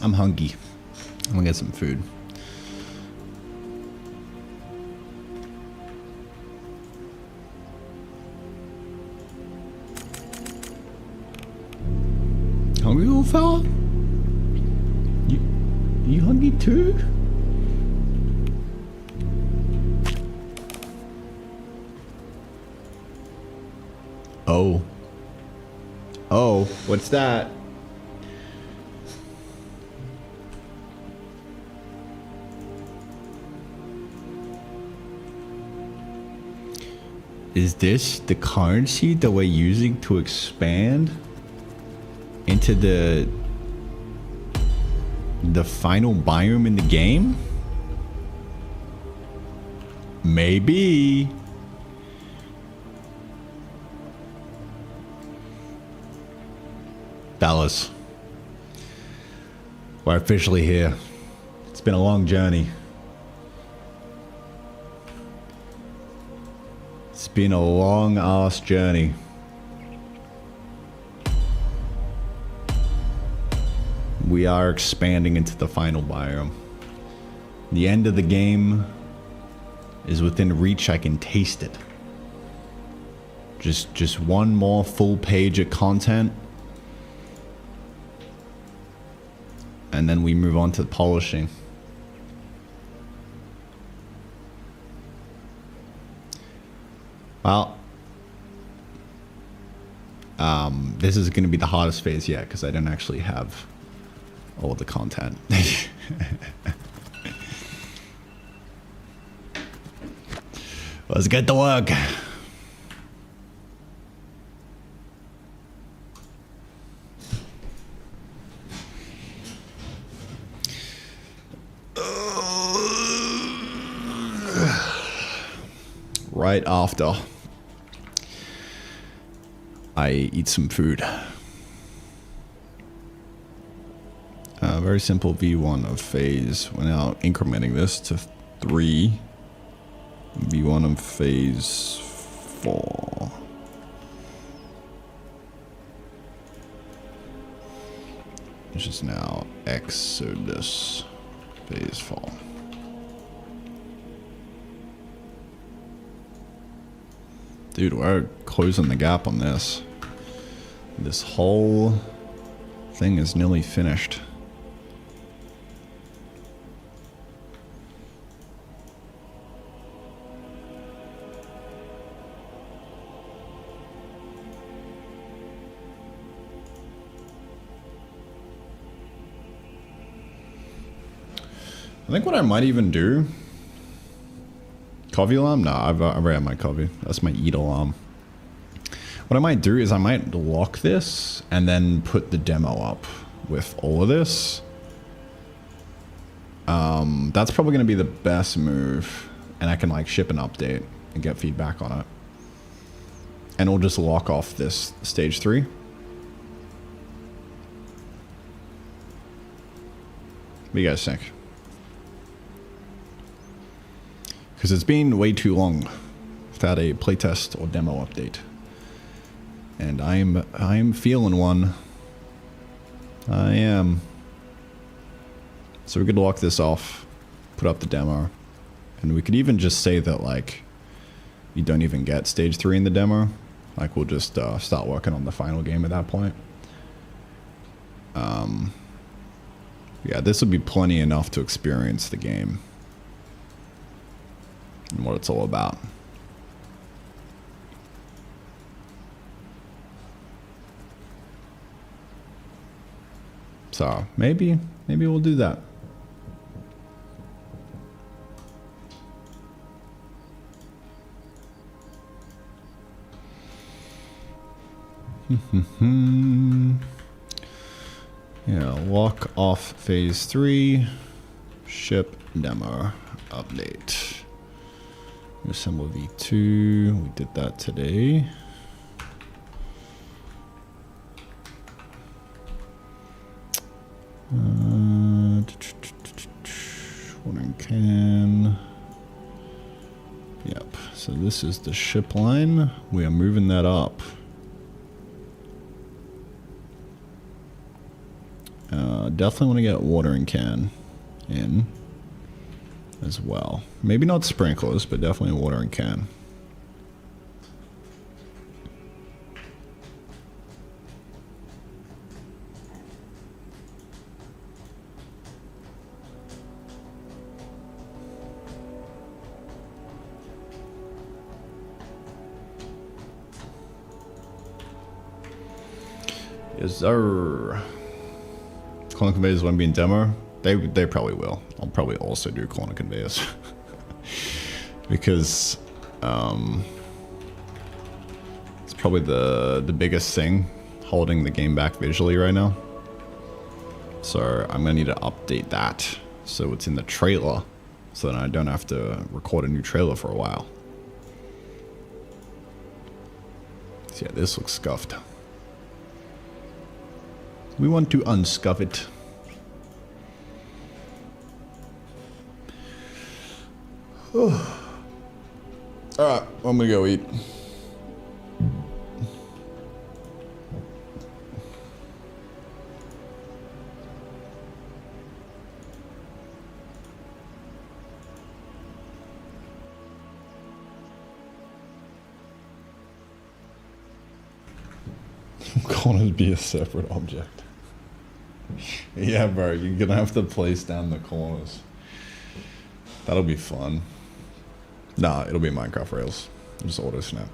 I'm hungry. I'm gonna get some food. Hungry, little fella? You hungry too? Oh. Oh, what's that? Is this the currency that we're using to expand into the final biome in the game? Maybe. Dallas. We're officially here. It's been a long journey. It's been a long ass journey. We are expanding into the final biome. The end of the game is within reach. I can taste it. Just one more full page of content. And then we move on to the polishing. Well, this is going to be the hardest phase yet because I don't actually have all of the content. Let's get to work. Right after I eat some food. Very simple V1 of phase. We're now incrementing this to 3. V1 of phase 4. Which is now Exodus phase 4. Dude, we're closing the gap on this. This whole thing is nearly finished. I think what I might even do... Covey alarm? No, I've already had my covey. That's my eat alarm. What I might do is I might lock this and then put the demo up with all of this. That's probably going to be the best move. And I can like ship an update and get feedback on it. And we'll just lock off this stage 3. What do you guys think? Because it's been way too long without a playtest or demo update. And I'm feeling one. I am. So we could lock this off, put up the demo, and we could even just say that like you don't even get stage 3 in the demo. Like we'll just start working on the final game at that point. Yeah, this would be plenty enough to experience the game and what it's all about. So maybe we'll do that. Yeah, lock off phase 3, ship demo update. Assemble V2, we did that today. Watering can. Yep, so this is the ship line. We are moving that up. Definitely want to get watering can in as well. Maybe not sprinklers, but definitely a watering can. Yes, sir. Corner conveyors won't be in demo. They probably will. I'll probably also do corner conveyors because it's probably the biggest thing holding the game back visually right now. So I'm gonna need to update that so it's in the trailer, so that I don't have to record a new trailer for a while. So yeah, this looks scuffed. We want to unscuff it. Alright, I'm gonna go eat. Corners be a separate object. Yeah, bro, you're gonna have to place down the corners. That'll be fun. Nah, it'll be Minecraft Rails. Just auto snap.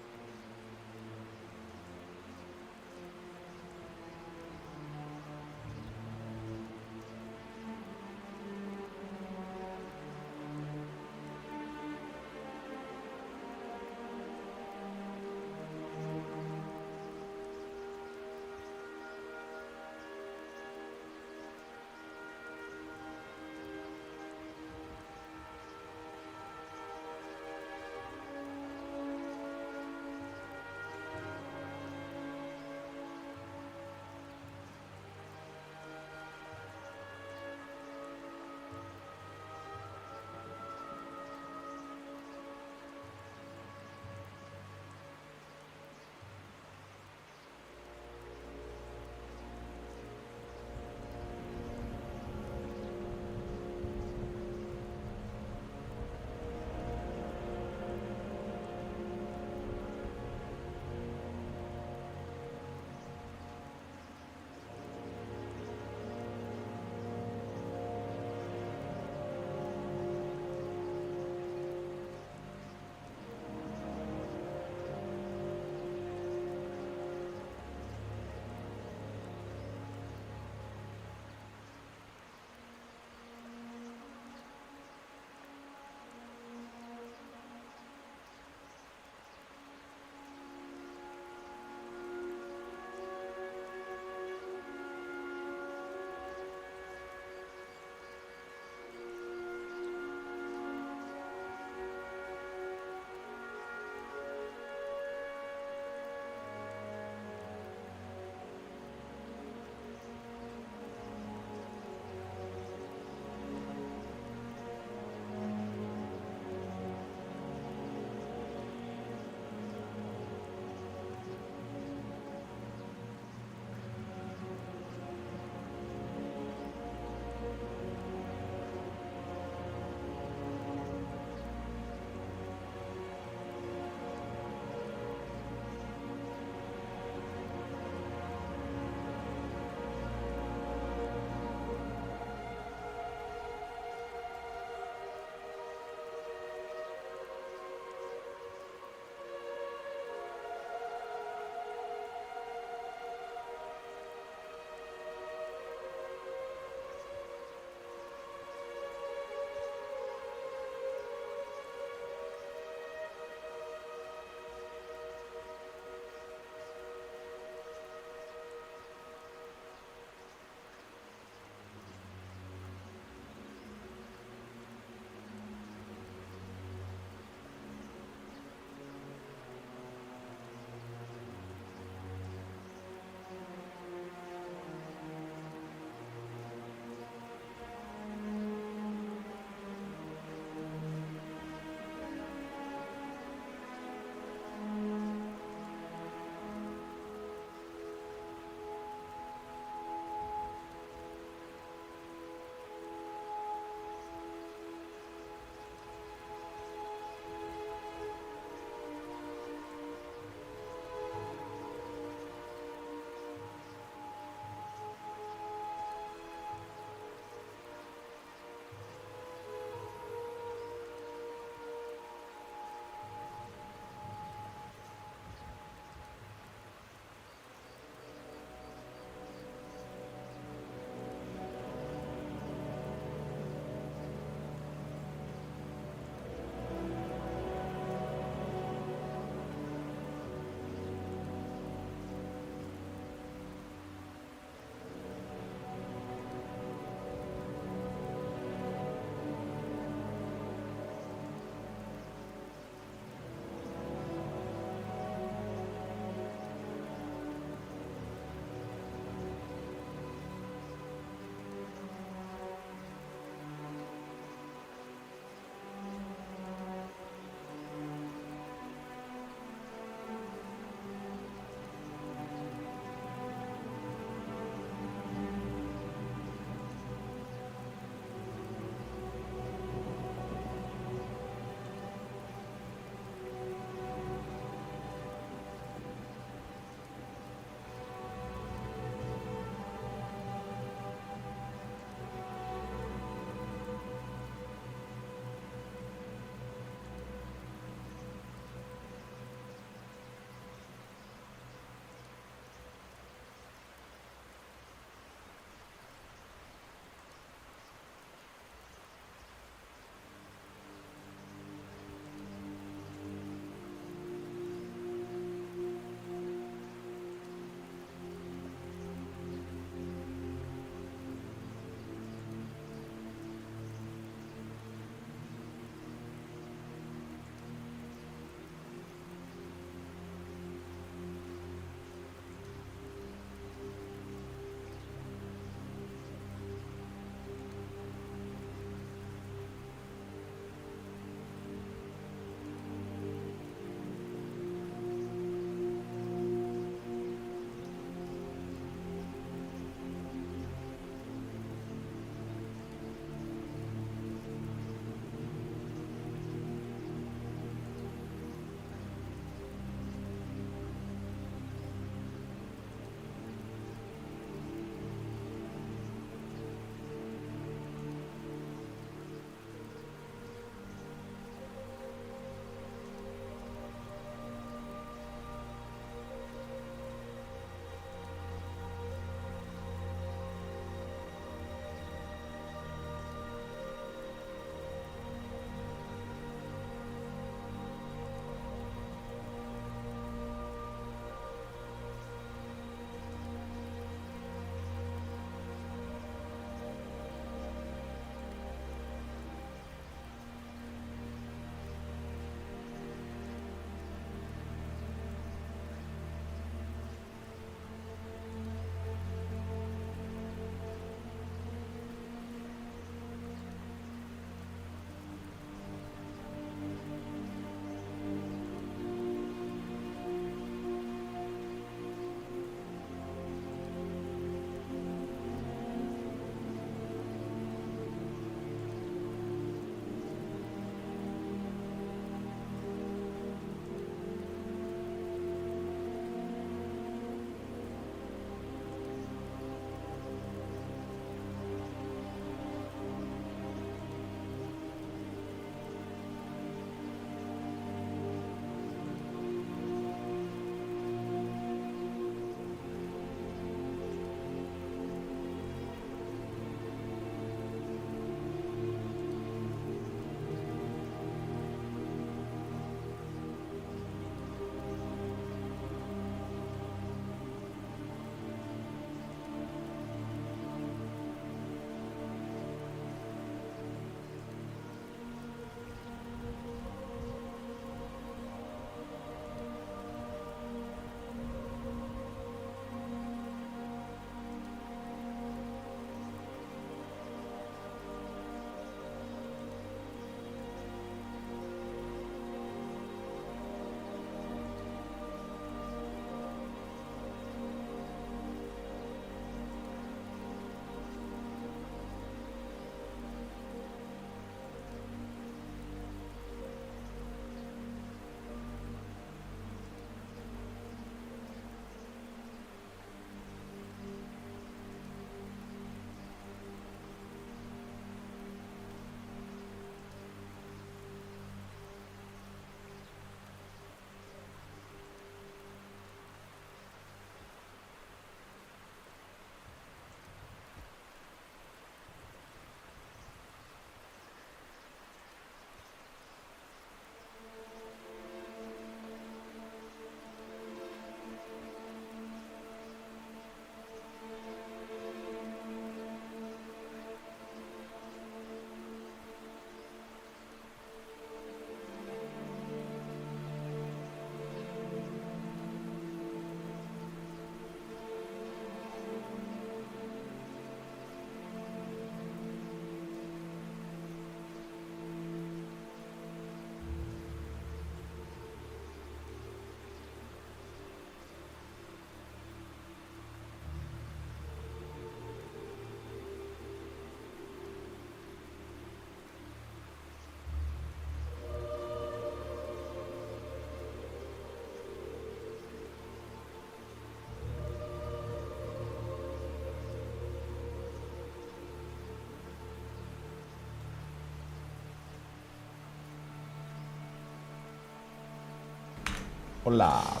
Hola.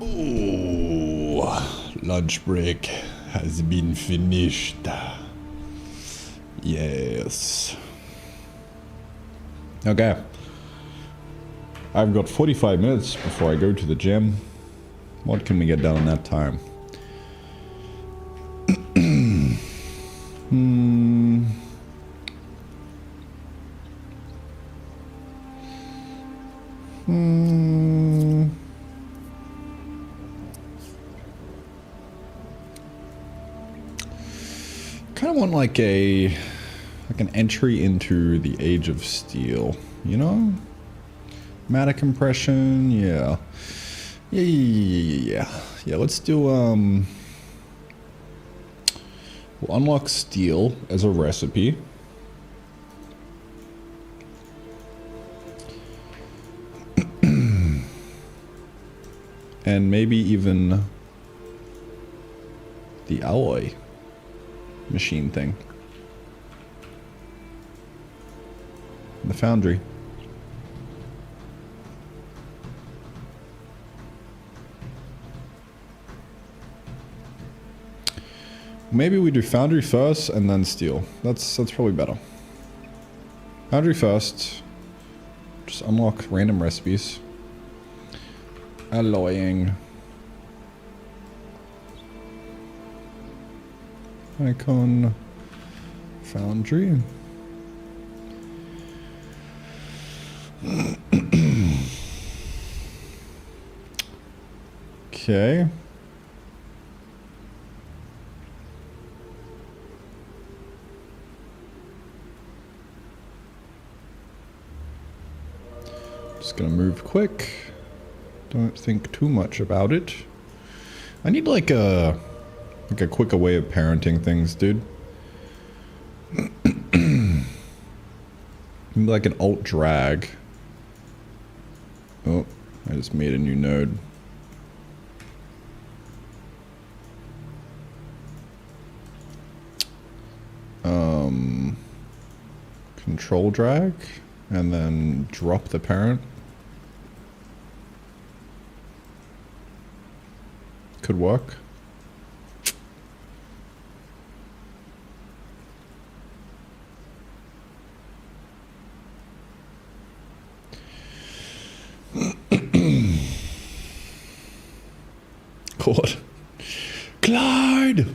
Oh, lunch break has been finished. Yes. Okay. I've got 45 minutes before I go to the gym. What can we get done in that time? Kind of want like an entry into the Age of Steel, you know? Matter compression, yeah. Yeah, let's do, we'll unlock steel as a recipe. And maybe even the alloy machine thing. The foundry. Maybe we do foundry first and then steel. That's probably better. Foundry first. Just unlock random recipes. Alloying. Icon. Foundry. Okay. Just gonna move quick. Don't think too much about it. I need like a quicker way of parenting things, dude. Like an alt drag. Oh, I just made a new node. Control drag and then drop the parent. Could work. God. Clyde!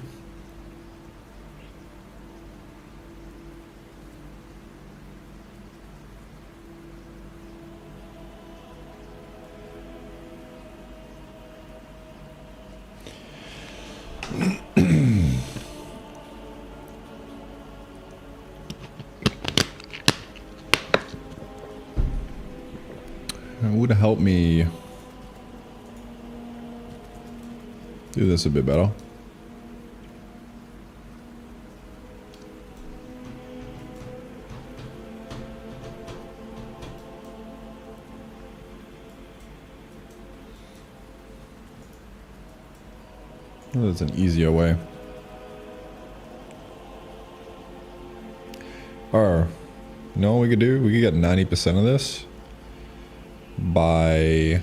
It would help me do this a bit better. There's an easier way. Or, you know what we could do? We could get 90% of this by...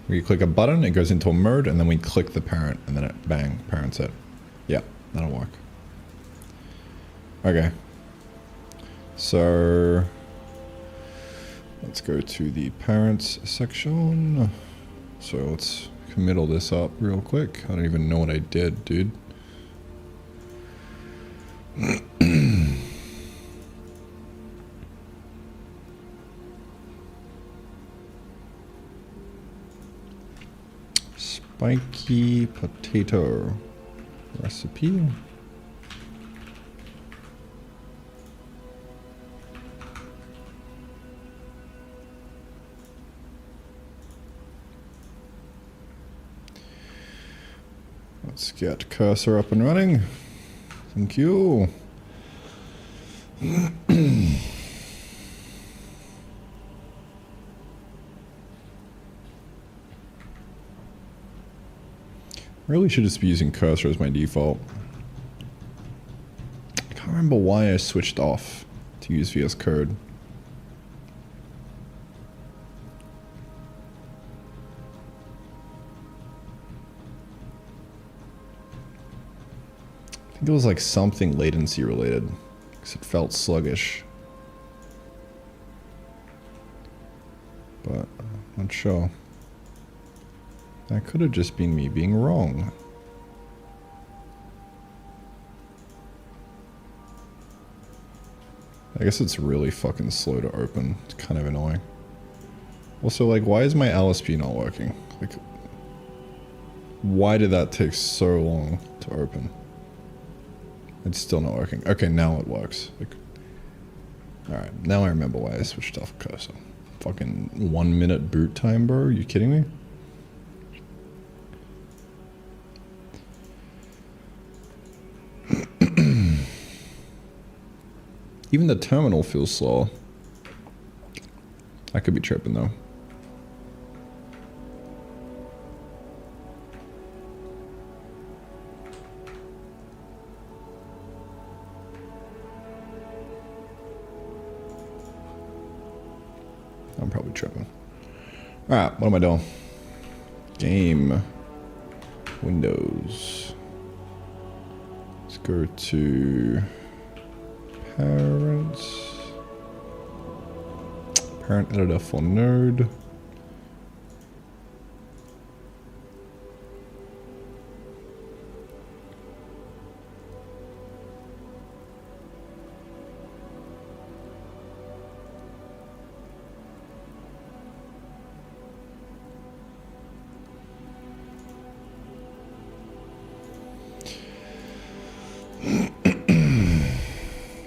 We click a button, it goes into a mode, and then we click the parent, and then it, bang, parents it. Yeah, that'll work. Okay. So... let's go to the parents section. So let's commit all this up real quick. I don't even know what I did, dude. Spiky potato recipe. Let's get cursor up and running. Thank you. Really should just be using cursor as my default. I remember why I switched off to use VS Code. I think it was like something latency related, because it felt sluggish. But I'm not sure. That could have just been me being wrong. I guess it's really fucking slow to open. It's kind of annoying. Also, like, why is my LSP not working? Like, why did that take so long to open? It's still not working. Okay, now it works. Like, alright, now I remember why I switched off cursor. Fucking 1 minute boot time, bro? Are you kidding me? Even the terminal feels slow. I could be tripping though. I'm probably tripping. Alright, what am I doing? Game. Windows. Let's go to parents. Parent editor for Node.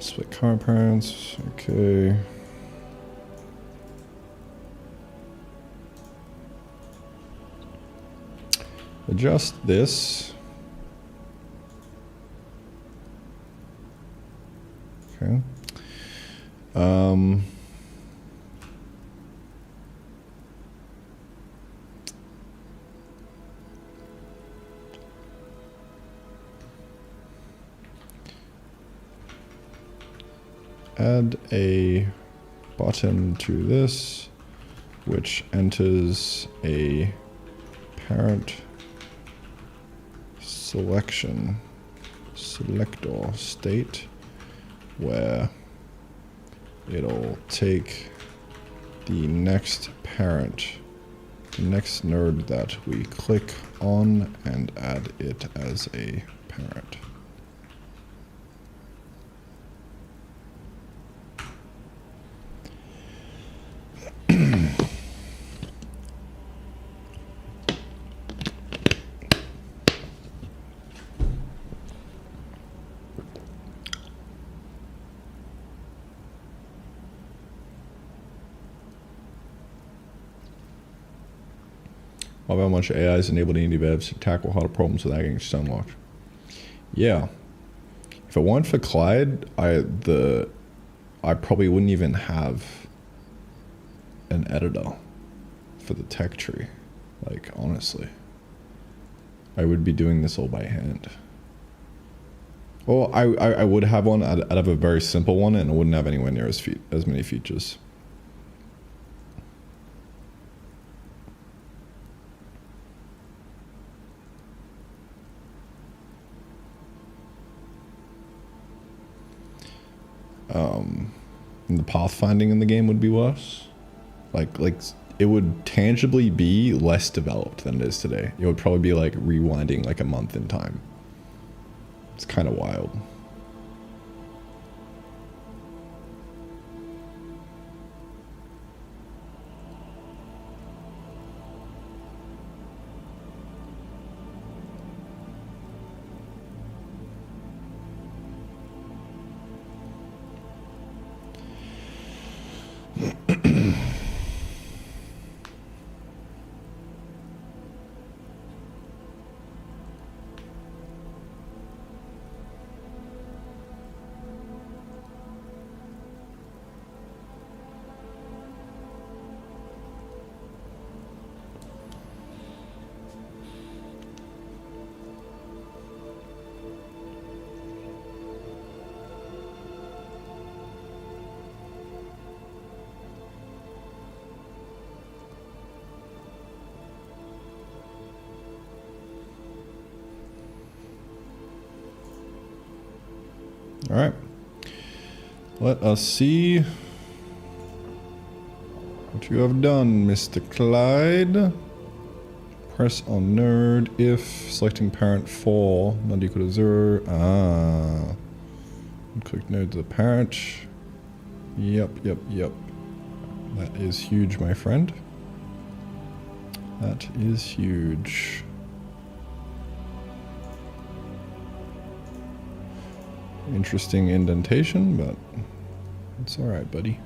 Split current parents, okay. Adjust this. Okay. Add a button to this, which enters a parent selection selector state where it'll take the next parent, the next node that we click on, and add it as a parent. How about a bunch of AIs enabled indie devs to tackle harder problems without getting stunlocked? Yeah. If it weren't for Clyde, I probably wouldn't even have an editor for the tech tree. Like, honestly. I would be doing this all by hand. Well, I would have one. I'd have a very simple one, and it wouldn't have anywhere near as many features. And the pathfinding in the game would be worse. Like it would tangibly be less developed than it is today. It would probably be like rewinding like a month in time. It's kind of wild. Alright. Let us see what you have done, Mr. Clyde. Press on node if selecting parent 4 not equal to 0. Ah. Click node to the parent. Yep. That is huge, my friend. That is huge. Interesting indentation, but it's alright, buddy.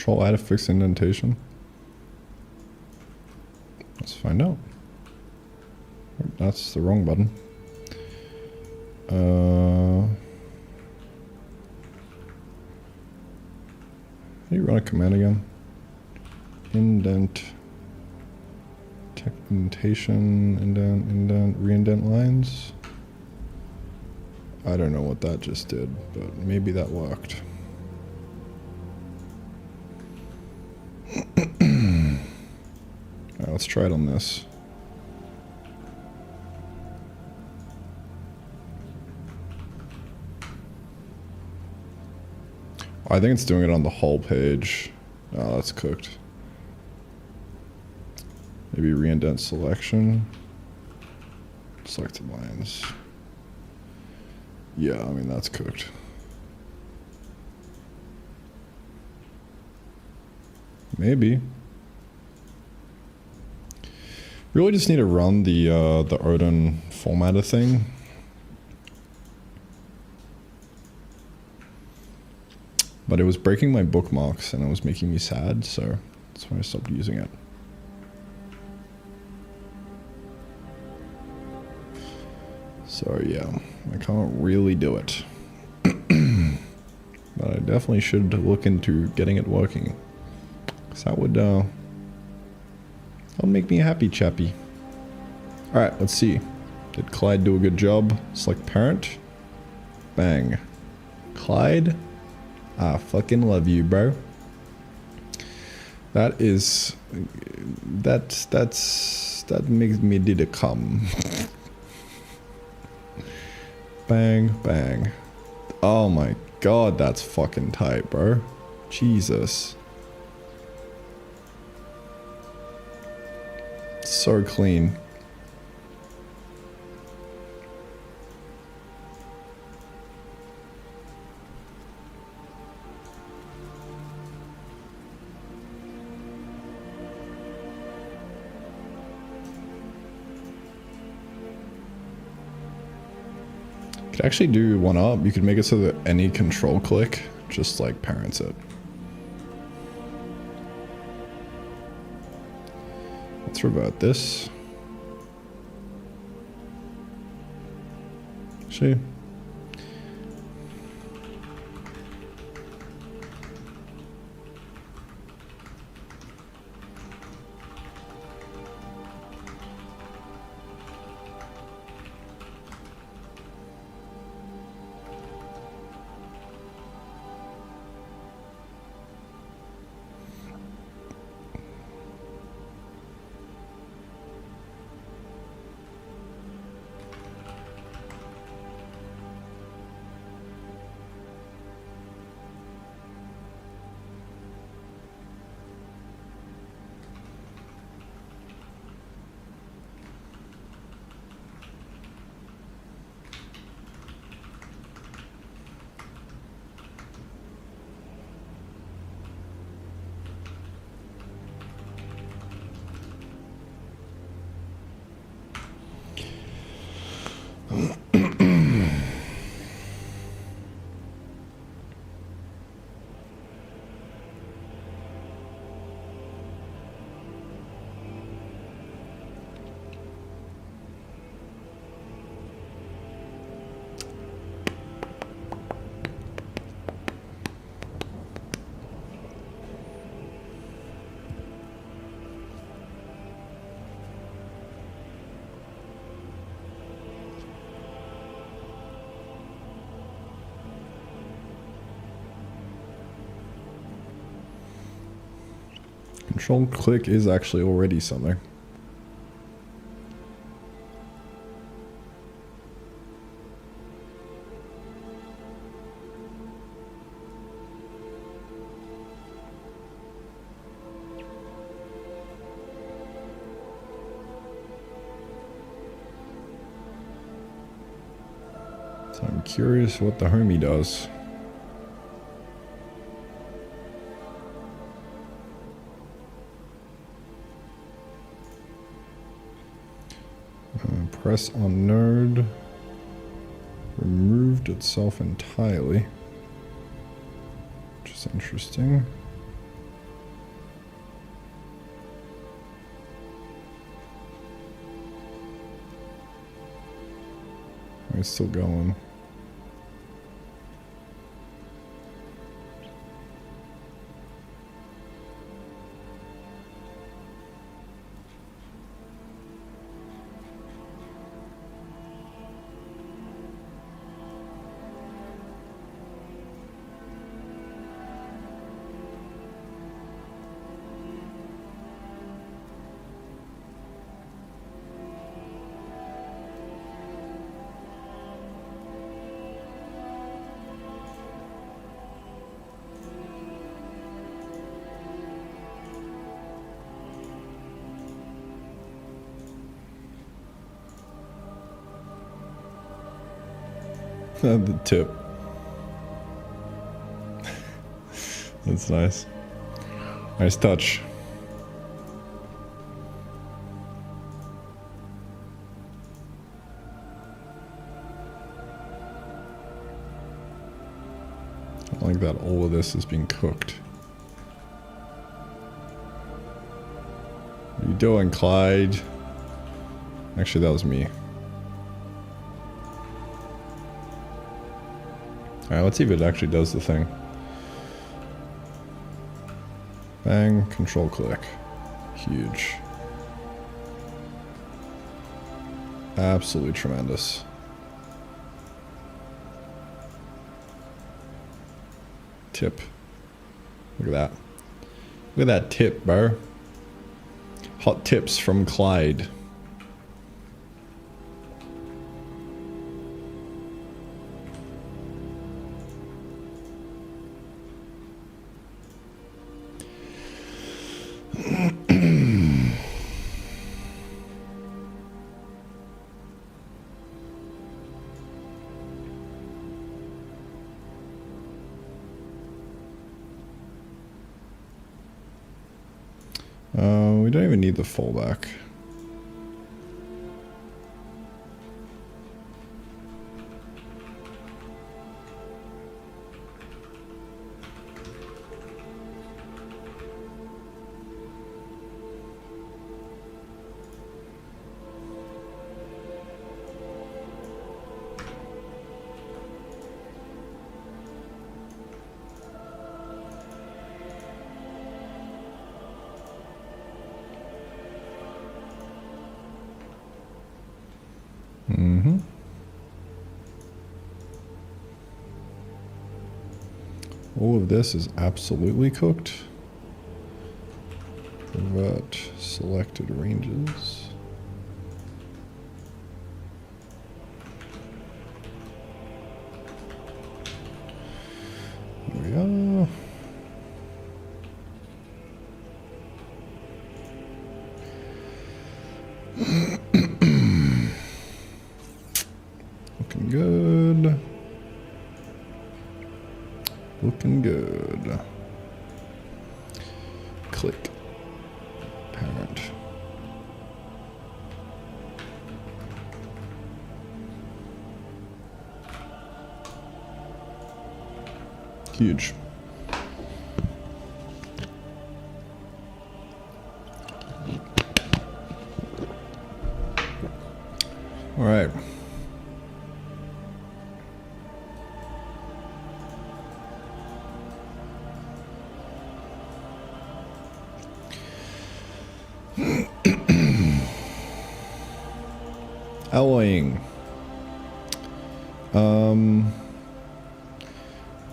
Control add a fixed indentation. Let's find out. That's the wrong button. How do you run a command again? Indent. Tech indentation, indent, re-indent lines. I don't know what that just did, but maybe that worked. Alright, let's try it on this. I think it's doing it on the whole page. Oh, that's cooked. Maybe re-indent selection. Selected lines. Yeah, I mean, that's cooked. Maybe. Really just need to run the Odin formatter thing. But it was breaking my bookmarks and it was making me sad, so that's why I stopped using it. So yeah, I can't really do it. But I definitely should look into getting it working. Cause that would that'll make me a happy chappy. Alright, let's see. Did Clyde do a good job? Select parent. Bang. Clyde, I fucking love you, bro. That is... That makes me did a cum. Bang, bang. Oh my god, that's fucking tight, bro. Jesus. So clean. Could actually do one up. You could make it so that any control click just like parents it. Let's revert this. See? Control click is actually already something. So I'm curious what the homie does. Press on node. Removed itself entirely. Which is interesting. It's still going. The tip. That's nice. Nice touch. I like that all of this is being cooked. What are you doing, Clyde? Actually, that was me. Alright, let's see if it actually does the thing. Bang, control click. Huge. Absolutely tremendous. Tip. Look at that. Look at that tip, bro. Hot tips from Clyde. We don't even need the fallback. All of this is absolutely cooked. Convert selected ranges. Here we are. Looking good. Looking good. Click. Parent. Huge. All right. Alloying.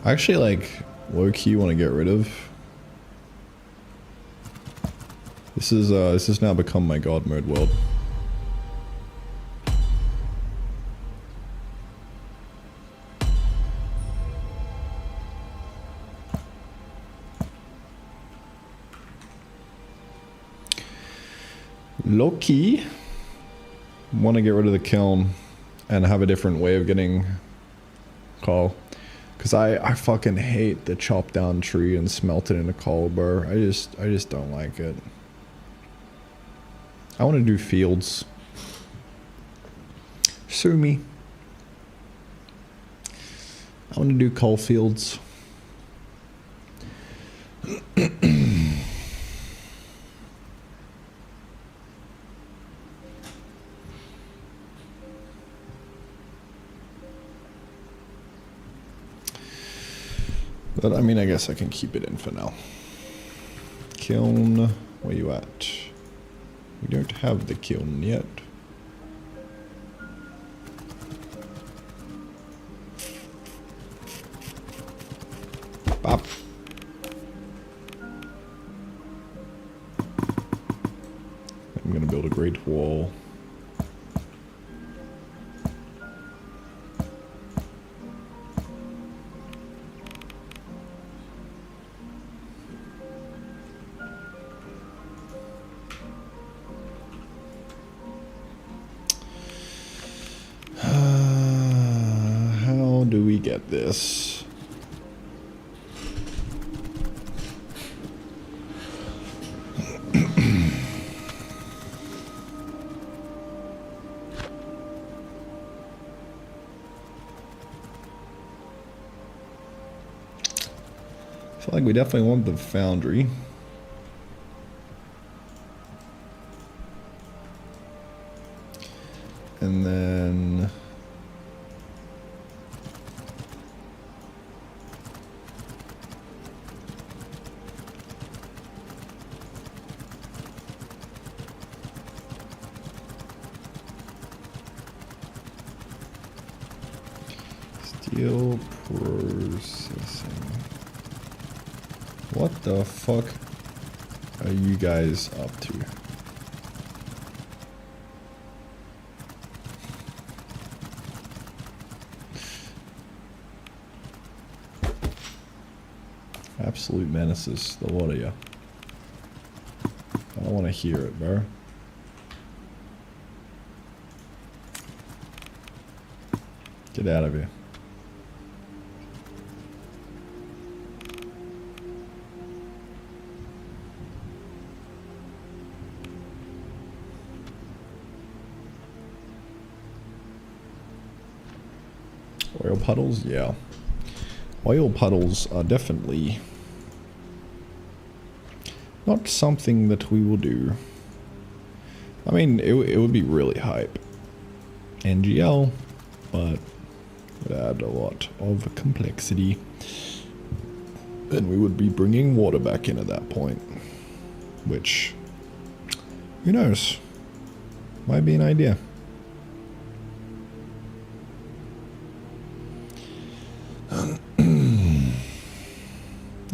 I actually like low-key want to get rid of This has now become my god mode world. Low-key, want to get rid of the kiln and have a different way of getting coal. Because I fucking hate the chop down tree and smelt it into coal, bro. I just don't like it. I want to do fields. Sue me. I want to do coal fields. But I mean, I guess I can keep it in for now. Kiln, where you at? We don't have the kiln yet. Bop. I'm gonna build a great wall. How do we get this? I feel like we definitely want the foundry. And then steel processing. What the fuck are you guys up to? Absolute menaces, the lot of you. I don't want to hear it, bro. Get out of here. Oil puddles? Yeah. Oil puddles are definitely not something that we will do. I mean, it would be really hype. NGL, but it would add a lot of complexity. And we would be bringing water back in at that point. Which, who knows? Might be an idea.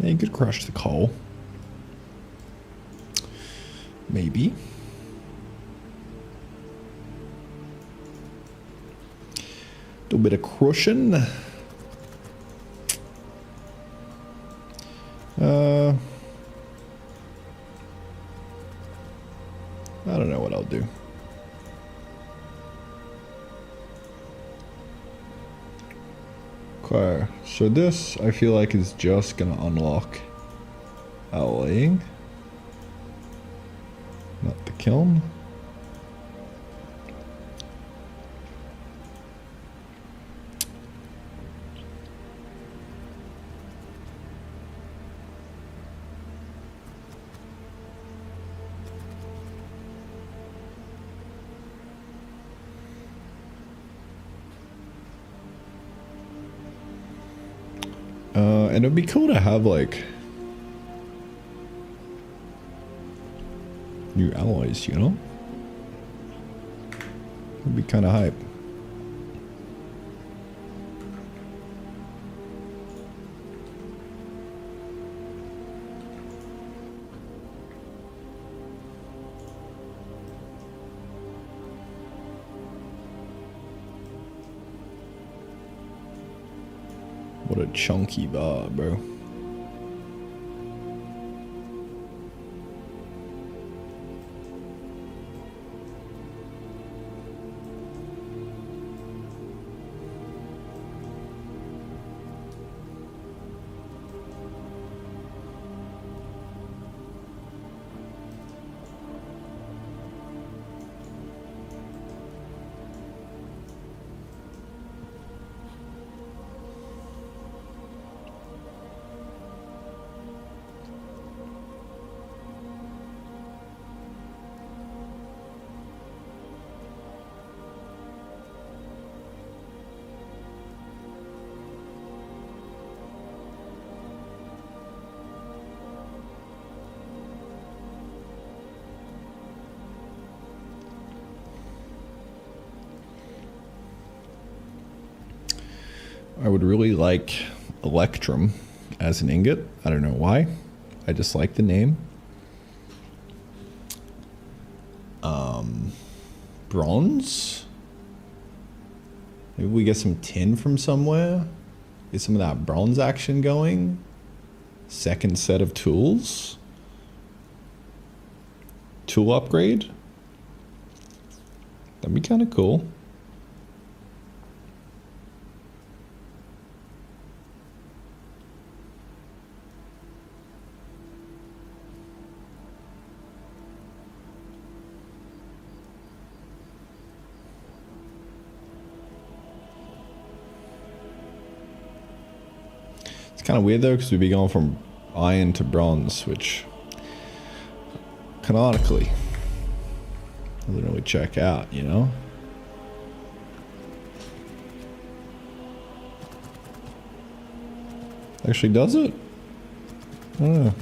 Yeah, you could crush the coal. Maybe. A little bit of crushing. I don't know what I'll do. Okay, so this I feel like is just gonna unlock alloying, not the kiln. And it'd be cool to have like new alloys, you know? It'd be kind of hype. What a chunky bar, bro. I would really like Electrum as an ingot. I don't know why. I just like the name. Bronze? Maybe we get some tin from somewhere? Get some of that bronze action going? Second set of tools? Tool upgrade? That'd be kind of cool. It's kind of weird though, because we'd be going from iron to bronze, which canonically doesn't really check out, you know? Actually does it? I don't know.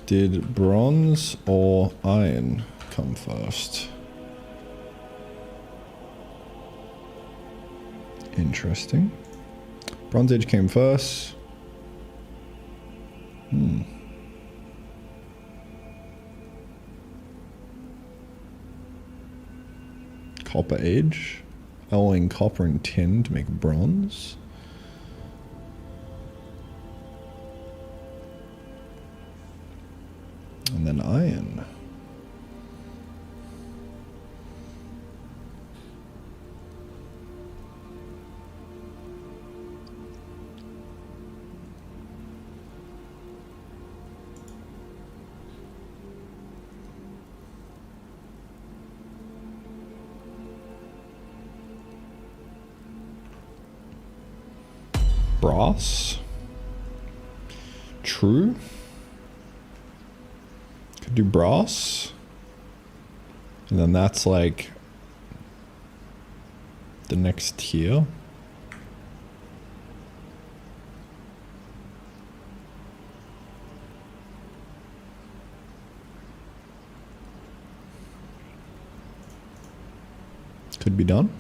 Did bronze or iron come first? Interesting. Bronze Age came first. Copper Age. Alloying copper and tin to make bronze. And then iron. Brass. True. Could do brass. And then that's like the next tier. Could be done.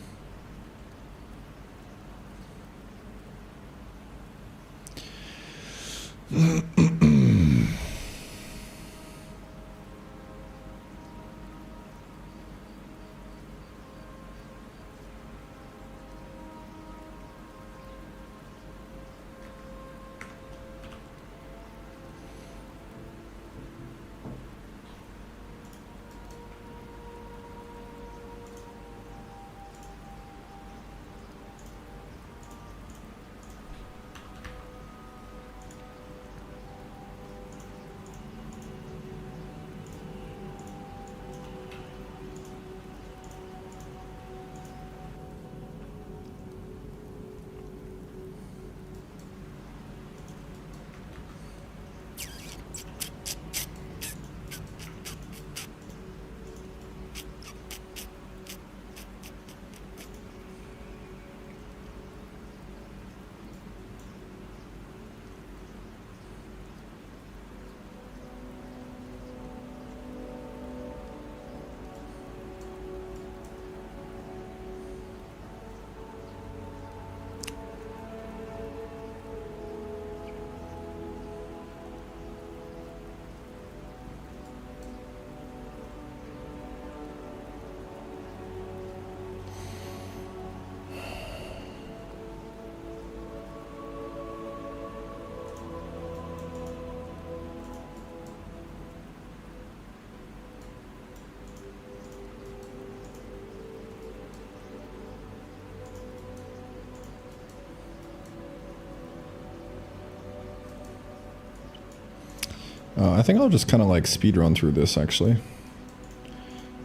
I think I'll just kind of like speed run through this actually.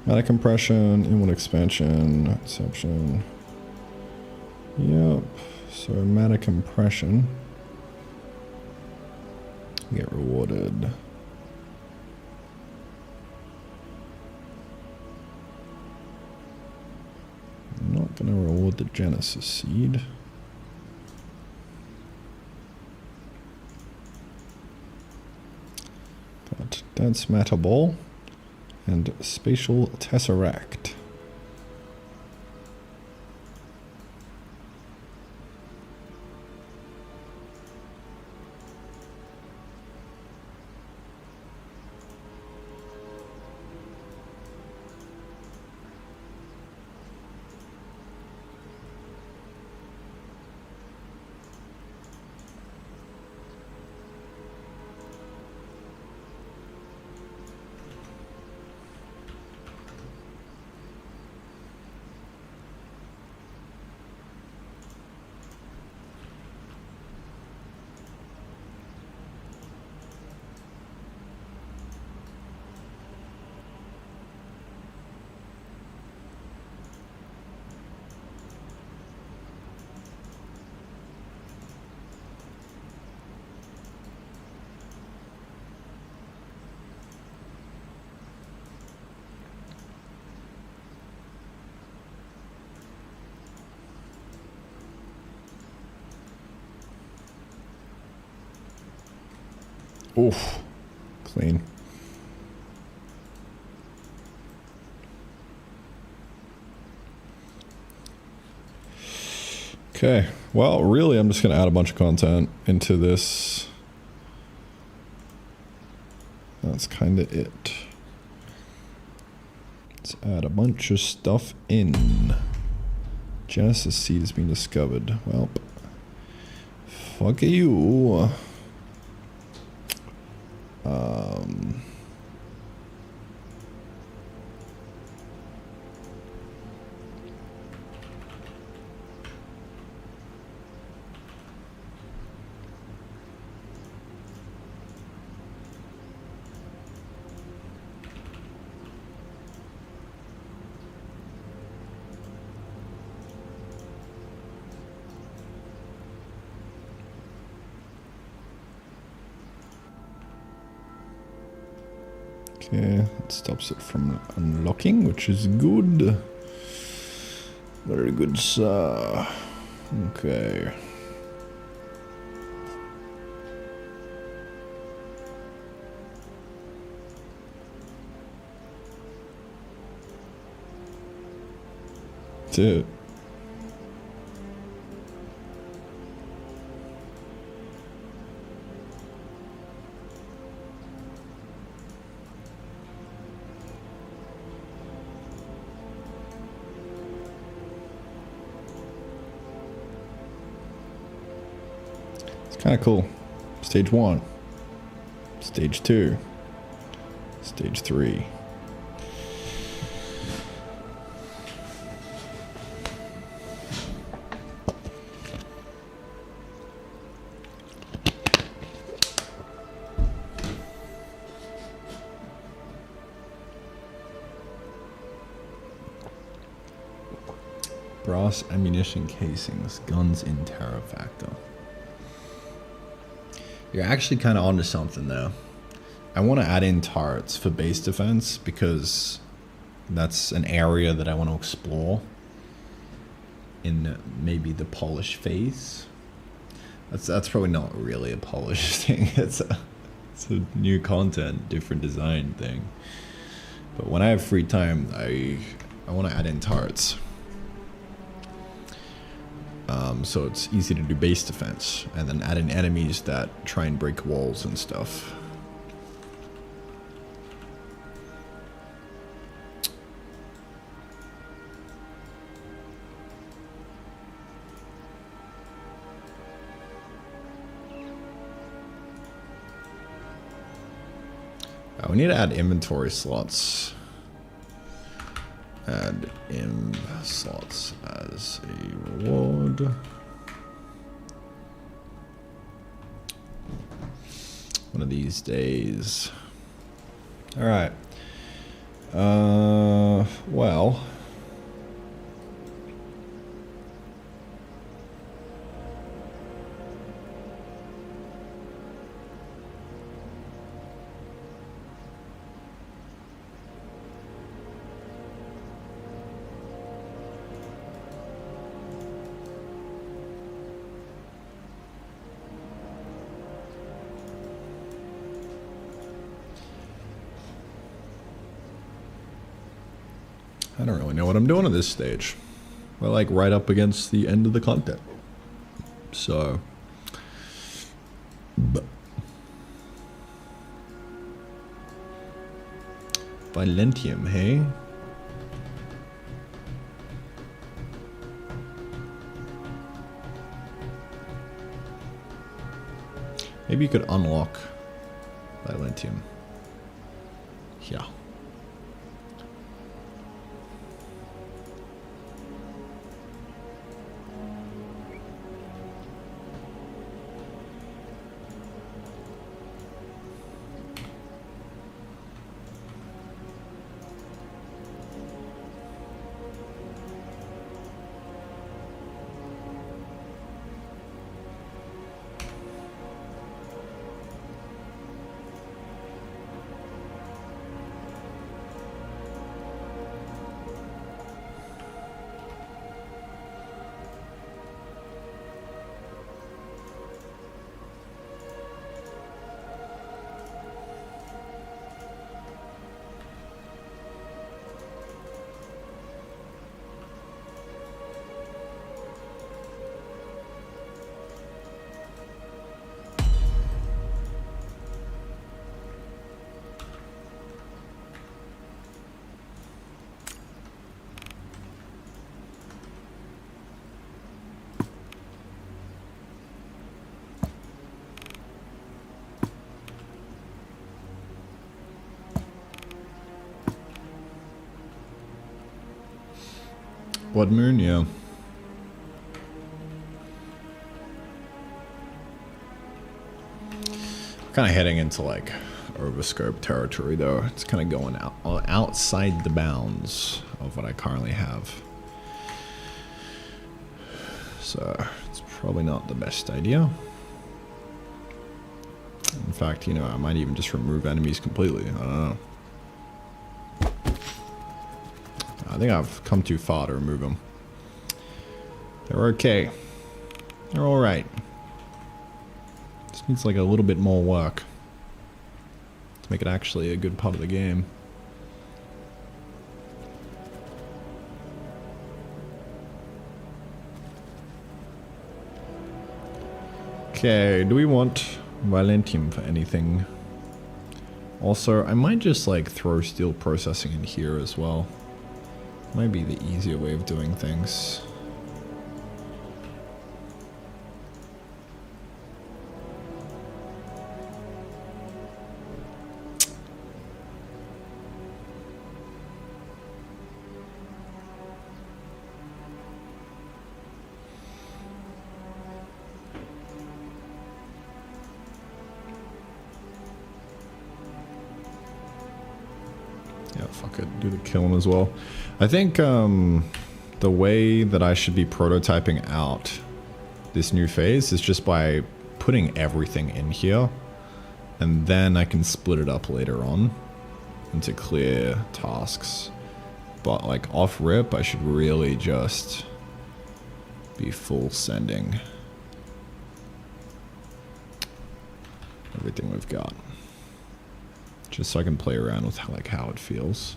Mana compression, inward expansion, exception. Yep. So mana compression. Get rewarded. I'm not gonna reward the Genesis seed. Got Dense Matter Ball and Spatial Tesseract. Oof, clean. Okay, well, really, I'm just going to add a bunch of content into this. That's kind of it. Let's add a bunch of stuff in. Genesis seed has been discovered. Well, fuck you. Okay, it stops it from unlocking, which is good. Very good, sir. Okay. That's it. Kind of cool. Stage 1. Stage 2. Stage 3. Brass ammunition casings, guns in Terror Factor. You're actually kind of onto something though. I want to add in turrets for base defense because that's an area that I want to explore in maybe the polish phase. That's probably not really a polish thing. It's a new content, different design thing. But when I have free time, I want to add in turrets. So it's easy to do base defense, and then add in enemies that try and break walls and stuff. We need to add inventory slots. Add imb slots as a reward. One of these days. Alright. Well. I don't really know what I'm doing at this stage. We're like right up against the end of the content. So. Valentium, hey? Maybe you could unlock Valentium. Yeah. Blood Moon, yeah. Kind of heading into like overscope territory though. It's kind of going outside the bounds of what I currently have. So it's probably not the best idea. In fact, you know, I might even just remove enemies completely. I don't know. I think I've come too far to remove them. They're okay. They're alright. Just needs like a little bit more work to make it actually a good part of the game. Okay, do we want Valentium for anything? Also, I might just like throw steel processing in here as well. Might be the easier way of doing things. Yeah, fuck it. Do the kiln as well. I think the way that I should be prototyping out this new phase is just by putting everything in here. And then I can split it up later on into clear tasks. But like off rip, I should really just be full sending everything we've got. Just so I can play around with how it feels.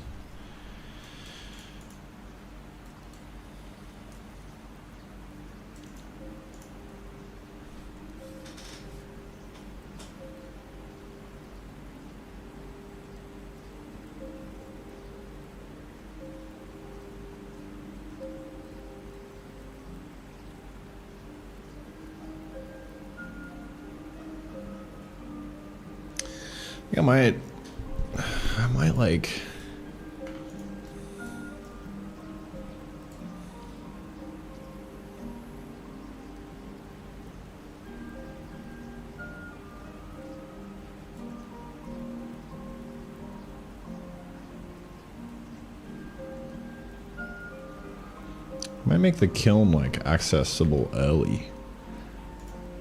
I might like might make the kiln like accessible early.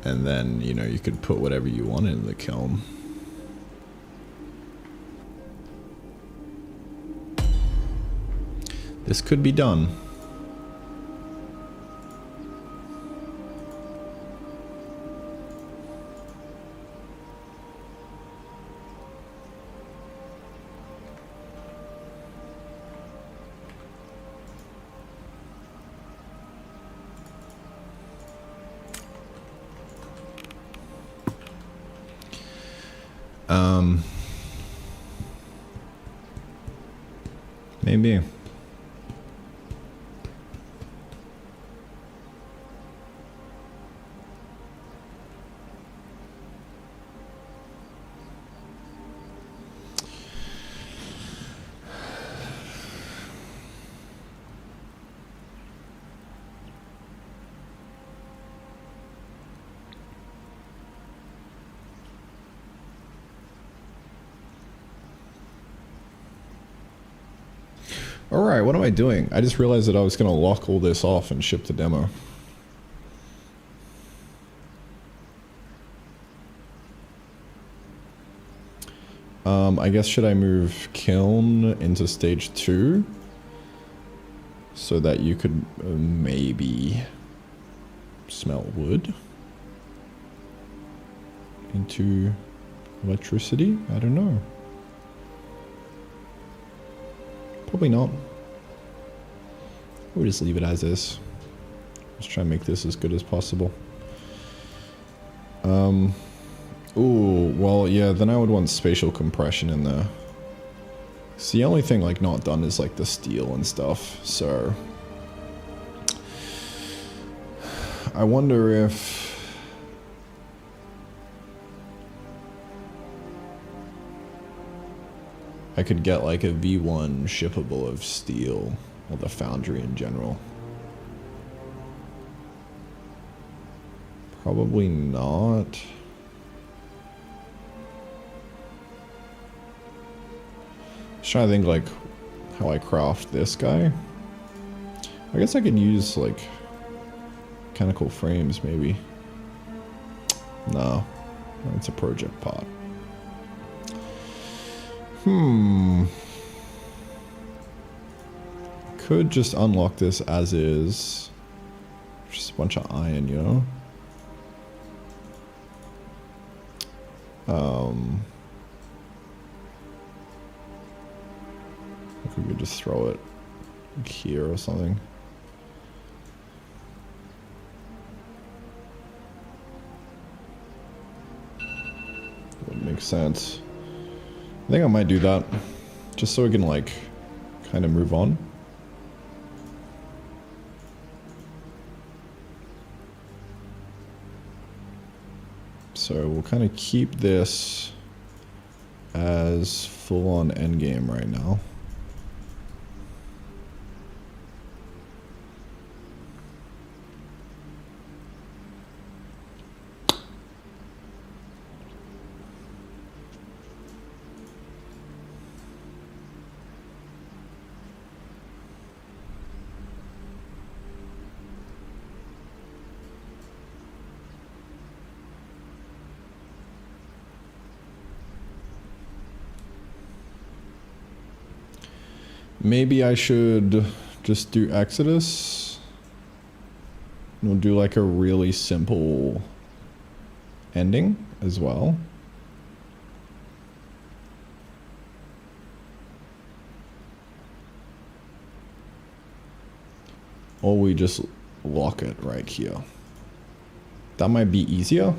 And then, you know, you could put whatever you want in the kiln. This could be done. Maybe. Alright, what am I doing? I just realized that I was going to lock all this off and ship the demo. I guess should I move kiln into stage 2? So that you could maybe smelt wood into electricity? I don't know. Probably not. We'll just leave it as is. Let's try and make this as good as possible. Ooh, well, yeah, then I would want spatial compression in there. So the only thing, like, not done is, like, the steel and stuff, so... I wonder if... I could get, like, a V1 shippable of steel, or the foundry in general. Probably not. Just trying to think, like, how I craft this guy. I guess I could use, like, mechanical frames, maybe. No. It's a project pot. Could just unlock this as is. Just a bunch of iron, you know? If we could just throw it like here or something. Would make sense. I think I might do that, just so we can, like, kind of move on. So we'll kind of keep this as full-on endgame right now. Maybe I should just do Exodus. And we'll do like a really simple ending as well. Or we just lock it right here. That might be easier.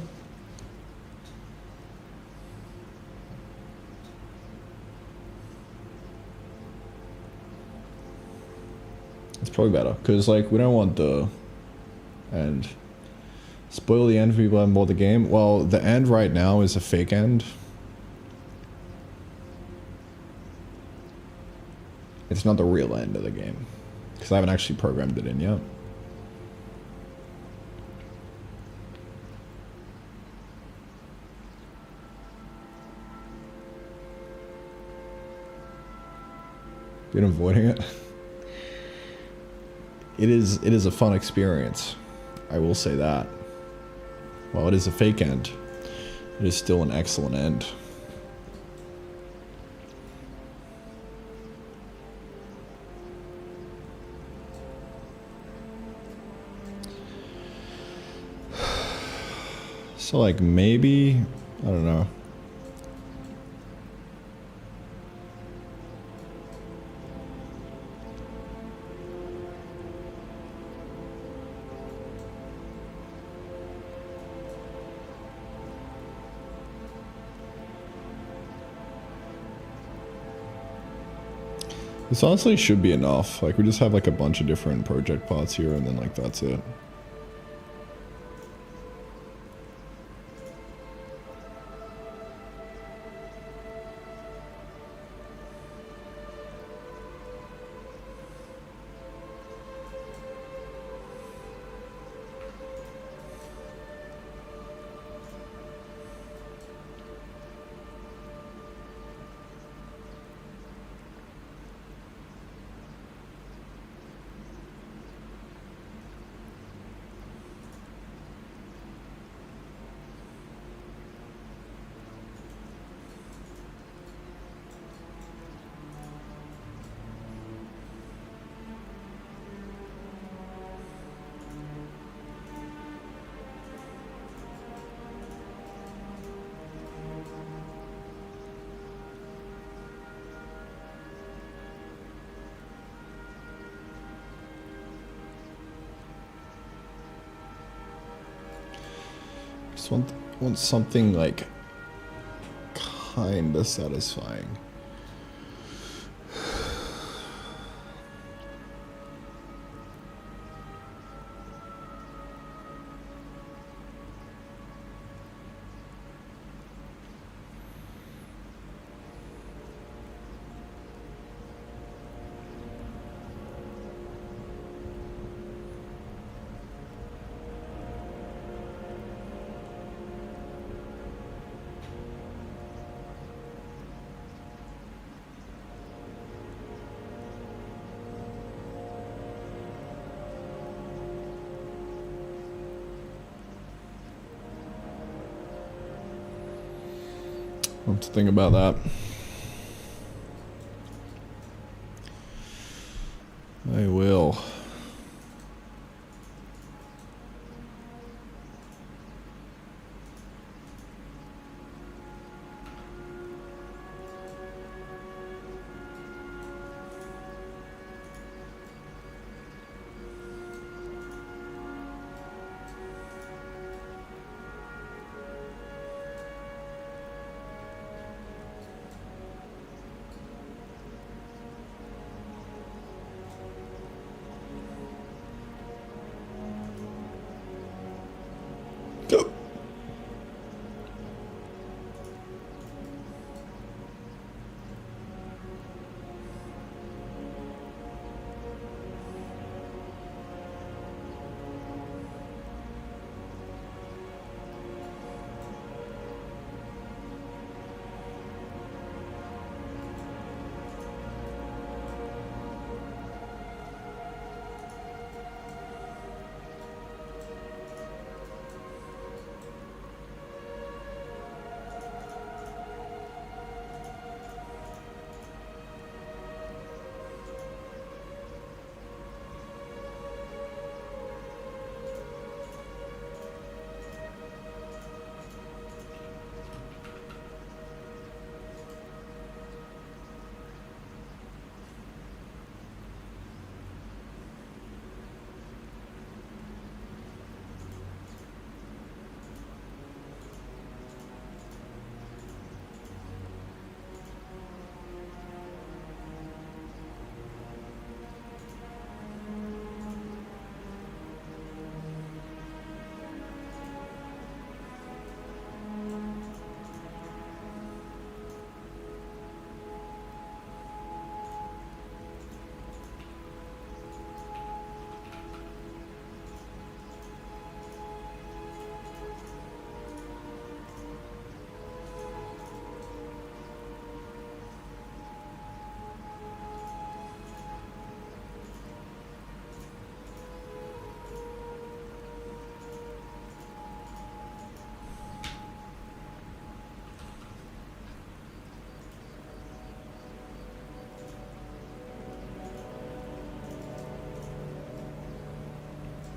It's probably better, because, like, we don't want the end. Spoil the end for people who haven't bought the game. Well, the end right now is a fake end. It's not the real end of the game, because I haven't actually programmed it in yet. Been avoiding it. it is a fun experience. I will say that. While it is a fake end, it is still an excellent end. So like maybe, I don't know. This honestly should be enough. Like we just have like a bunch of different project pots here and then like that's it. Just want something like kinda satisfying. What to think about that? I will.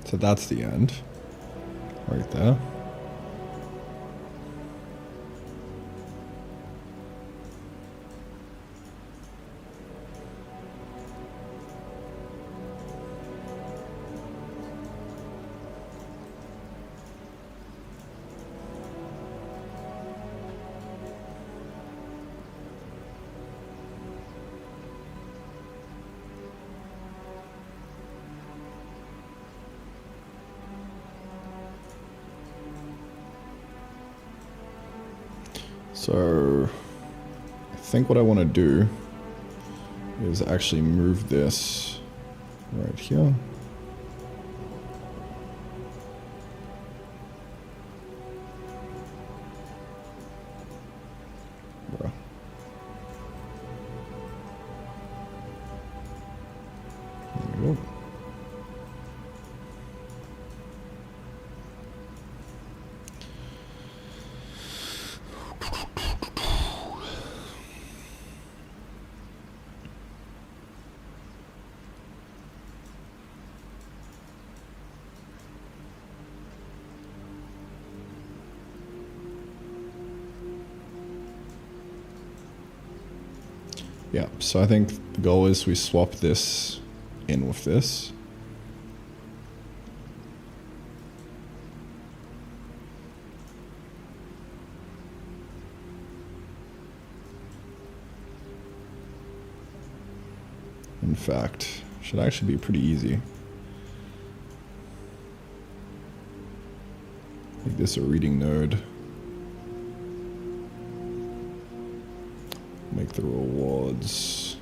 So that's the end. Right there. So I think what I want to do is actually move this right here. Bro. There we go. Yeah, so I think the goal is we swap this in with this. In fact, should actually be pretty easy. Make this a reading node. Make the rewards.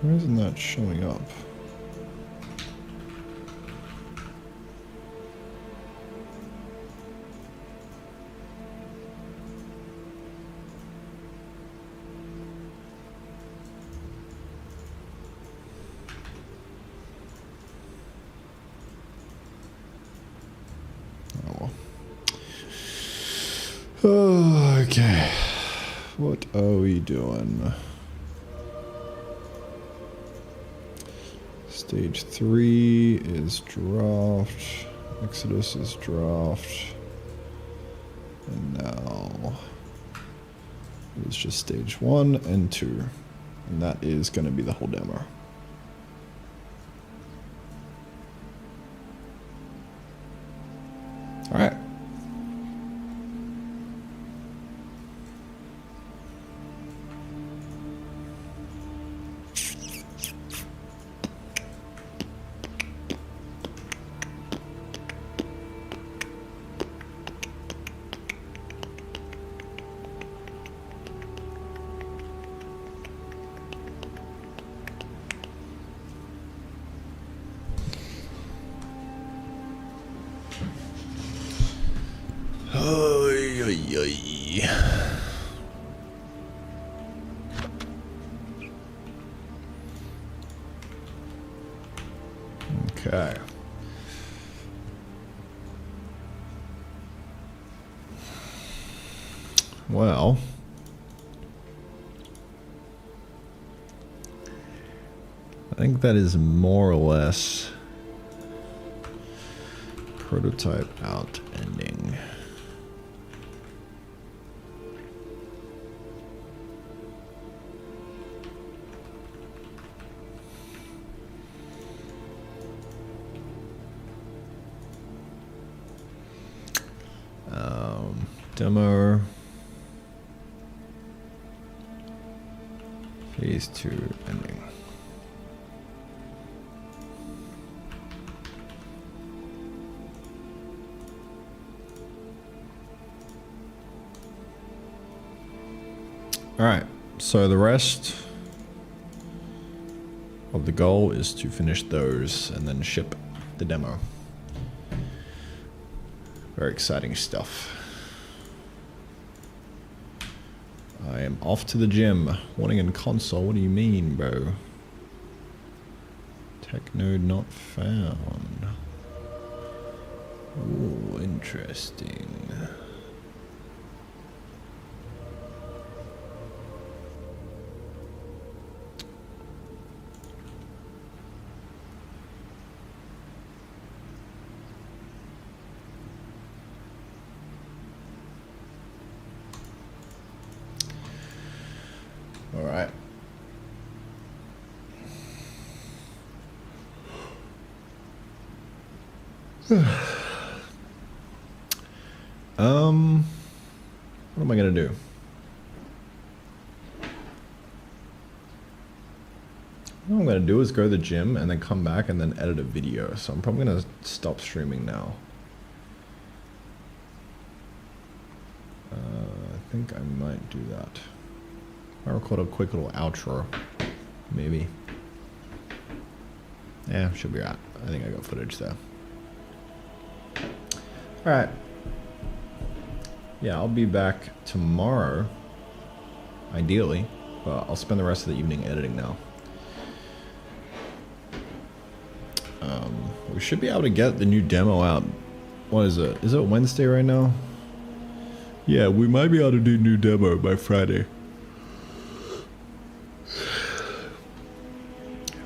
Why isn't that showing up? Oh, okay. What are we doing? Stage 3 is draft. Exodus is draft. And now it's just stage 1 and 2. And that is going to be the whole demo. All right. Okay. Well, I think that is more or less prototype out ending. Demo. Phase 2 ending. Alright, so the rest of the goal is to finish those and then ship the demo. Very exciting stuff. I am off to the gym. Warning in console, what do you mean, bro? Tech node not found. Ooh, interesting. All right. What am I gonna do? What I'm gonna do is go to the gym and then come back and then edit a video. So I'm probably gonna stop streaming now. I think I might do that. I'll record a quick little outro, maybe. Yeah, should be right. I think I got footage there. Alright. Yeah, I'll be back tomorrow, ideally, but I'll spend the rest of the evening editing now. We should be able to get the new demo out. What is it? Is it Wednesday right now? Yeah, we might be able to do new demo by Friday.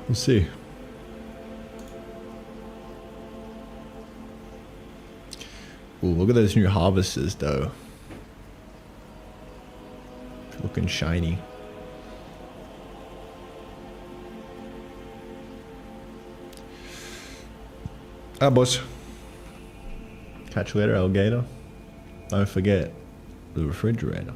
We'll see. Ooh, look at those new harvesters though. Looking shiny. Ah, boss. Catch you later, alligator. Don't forget the refrigerator.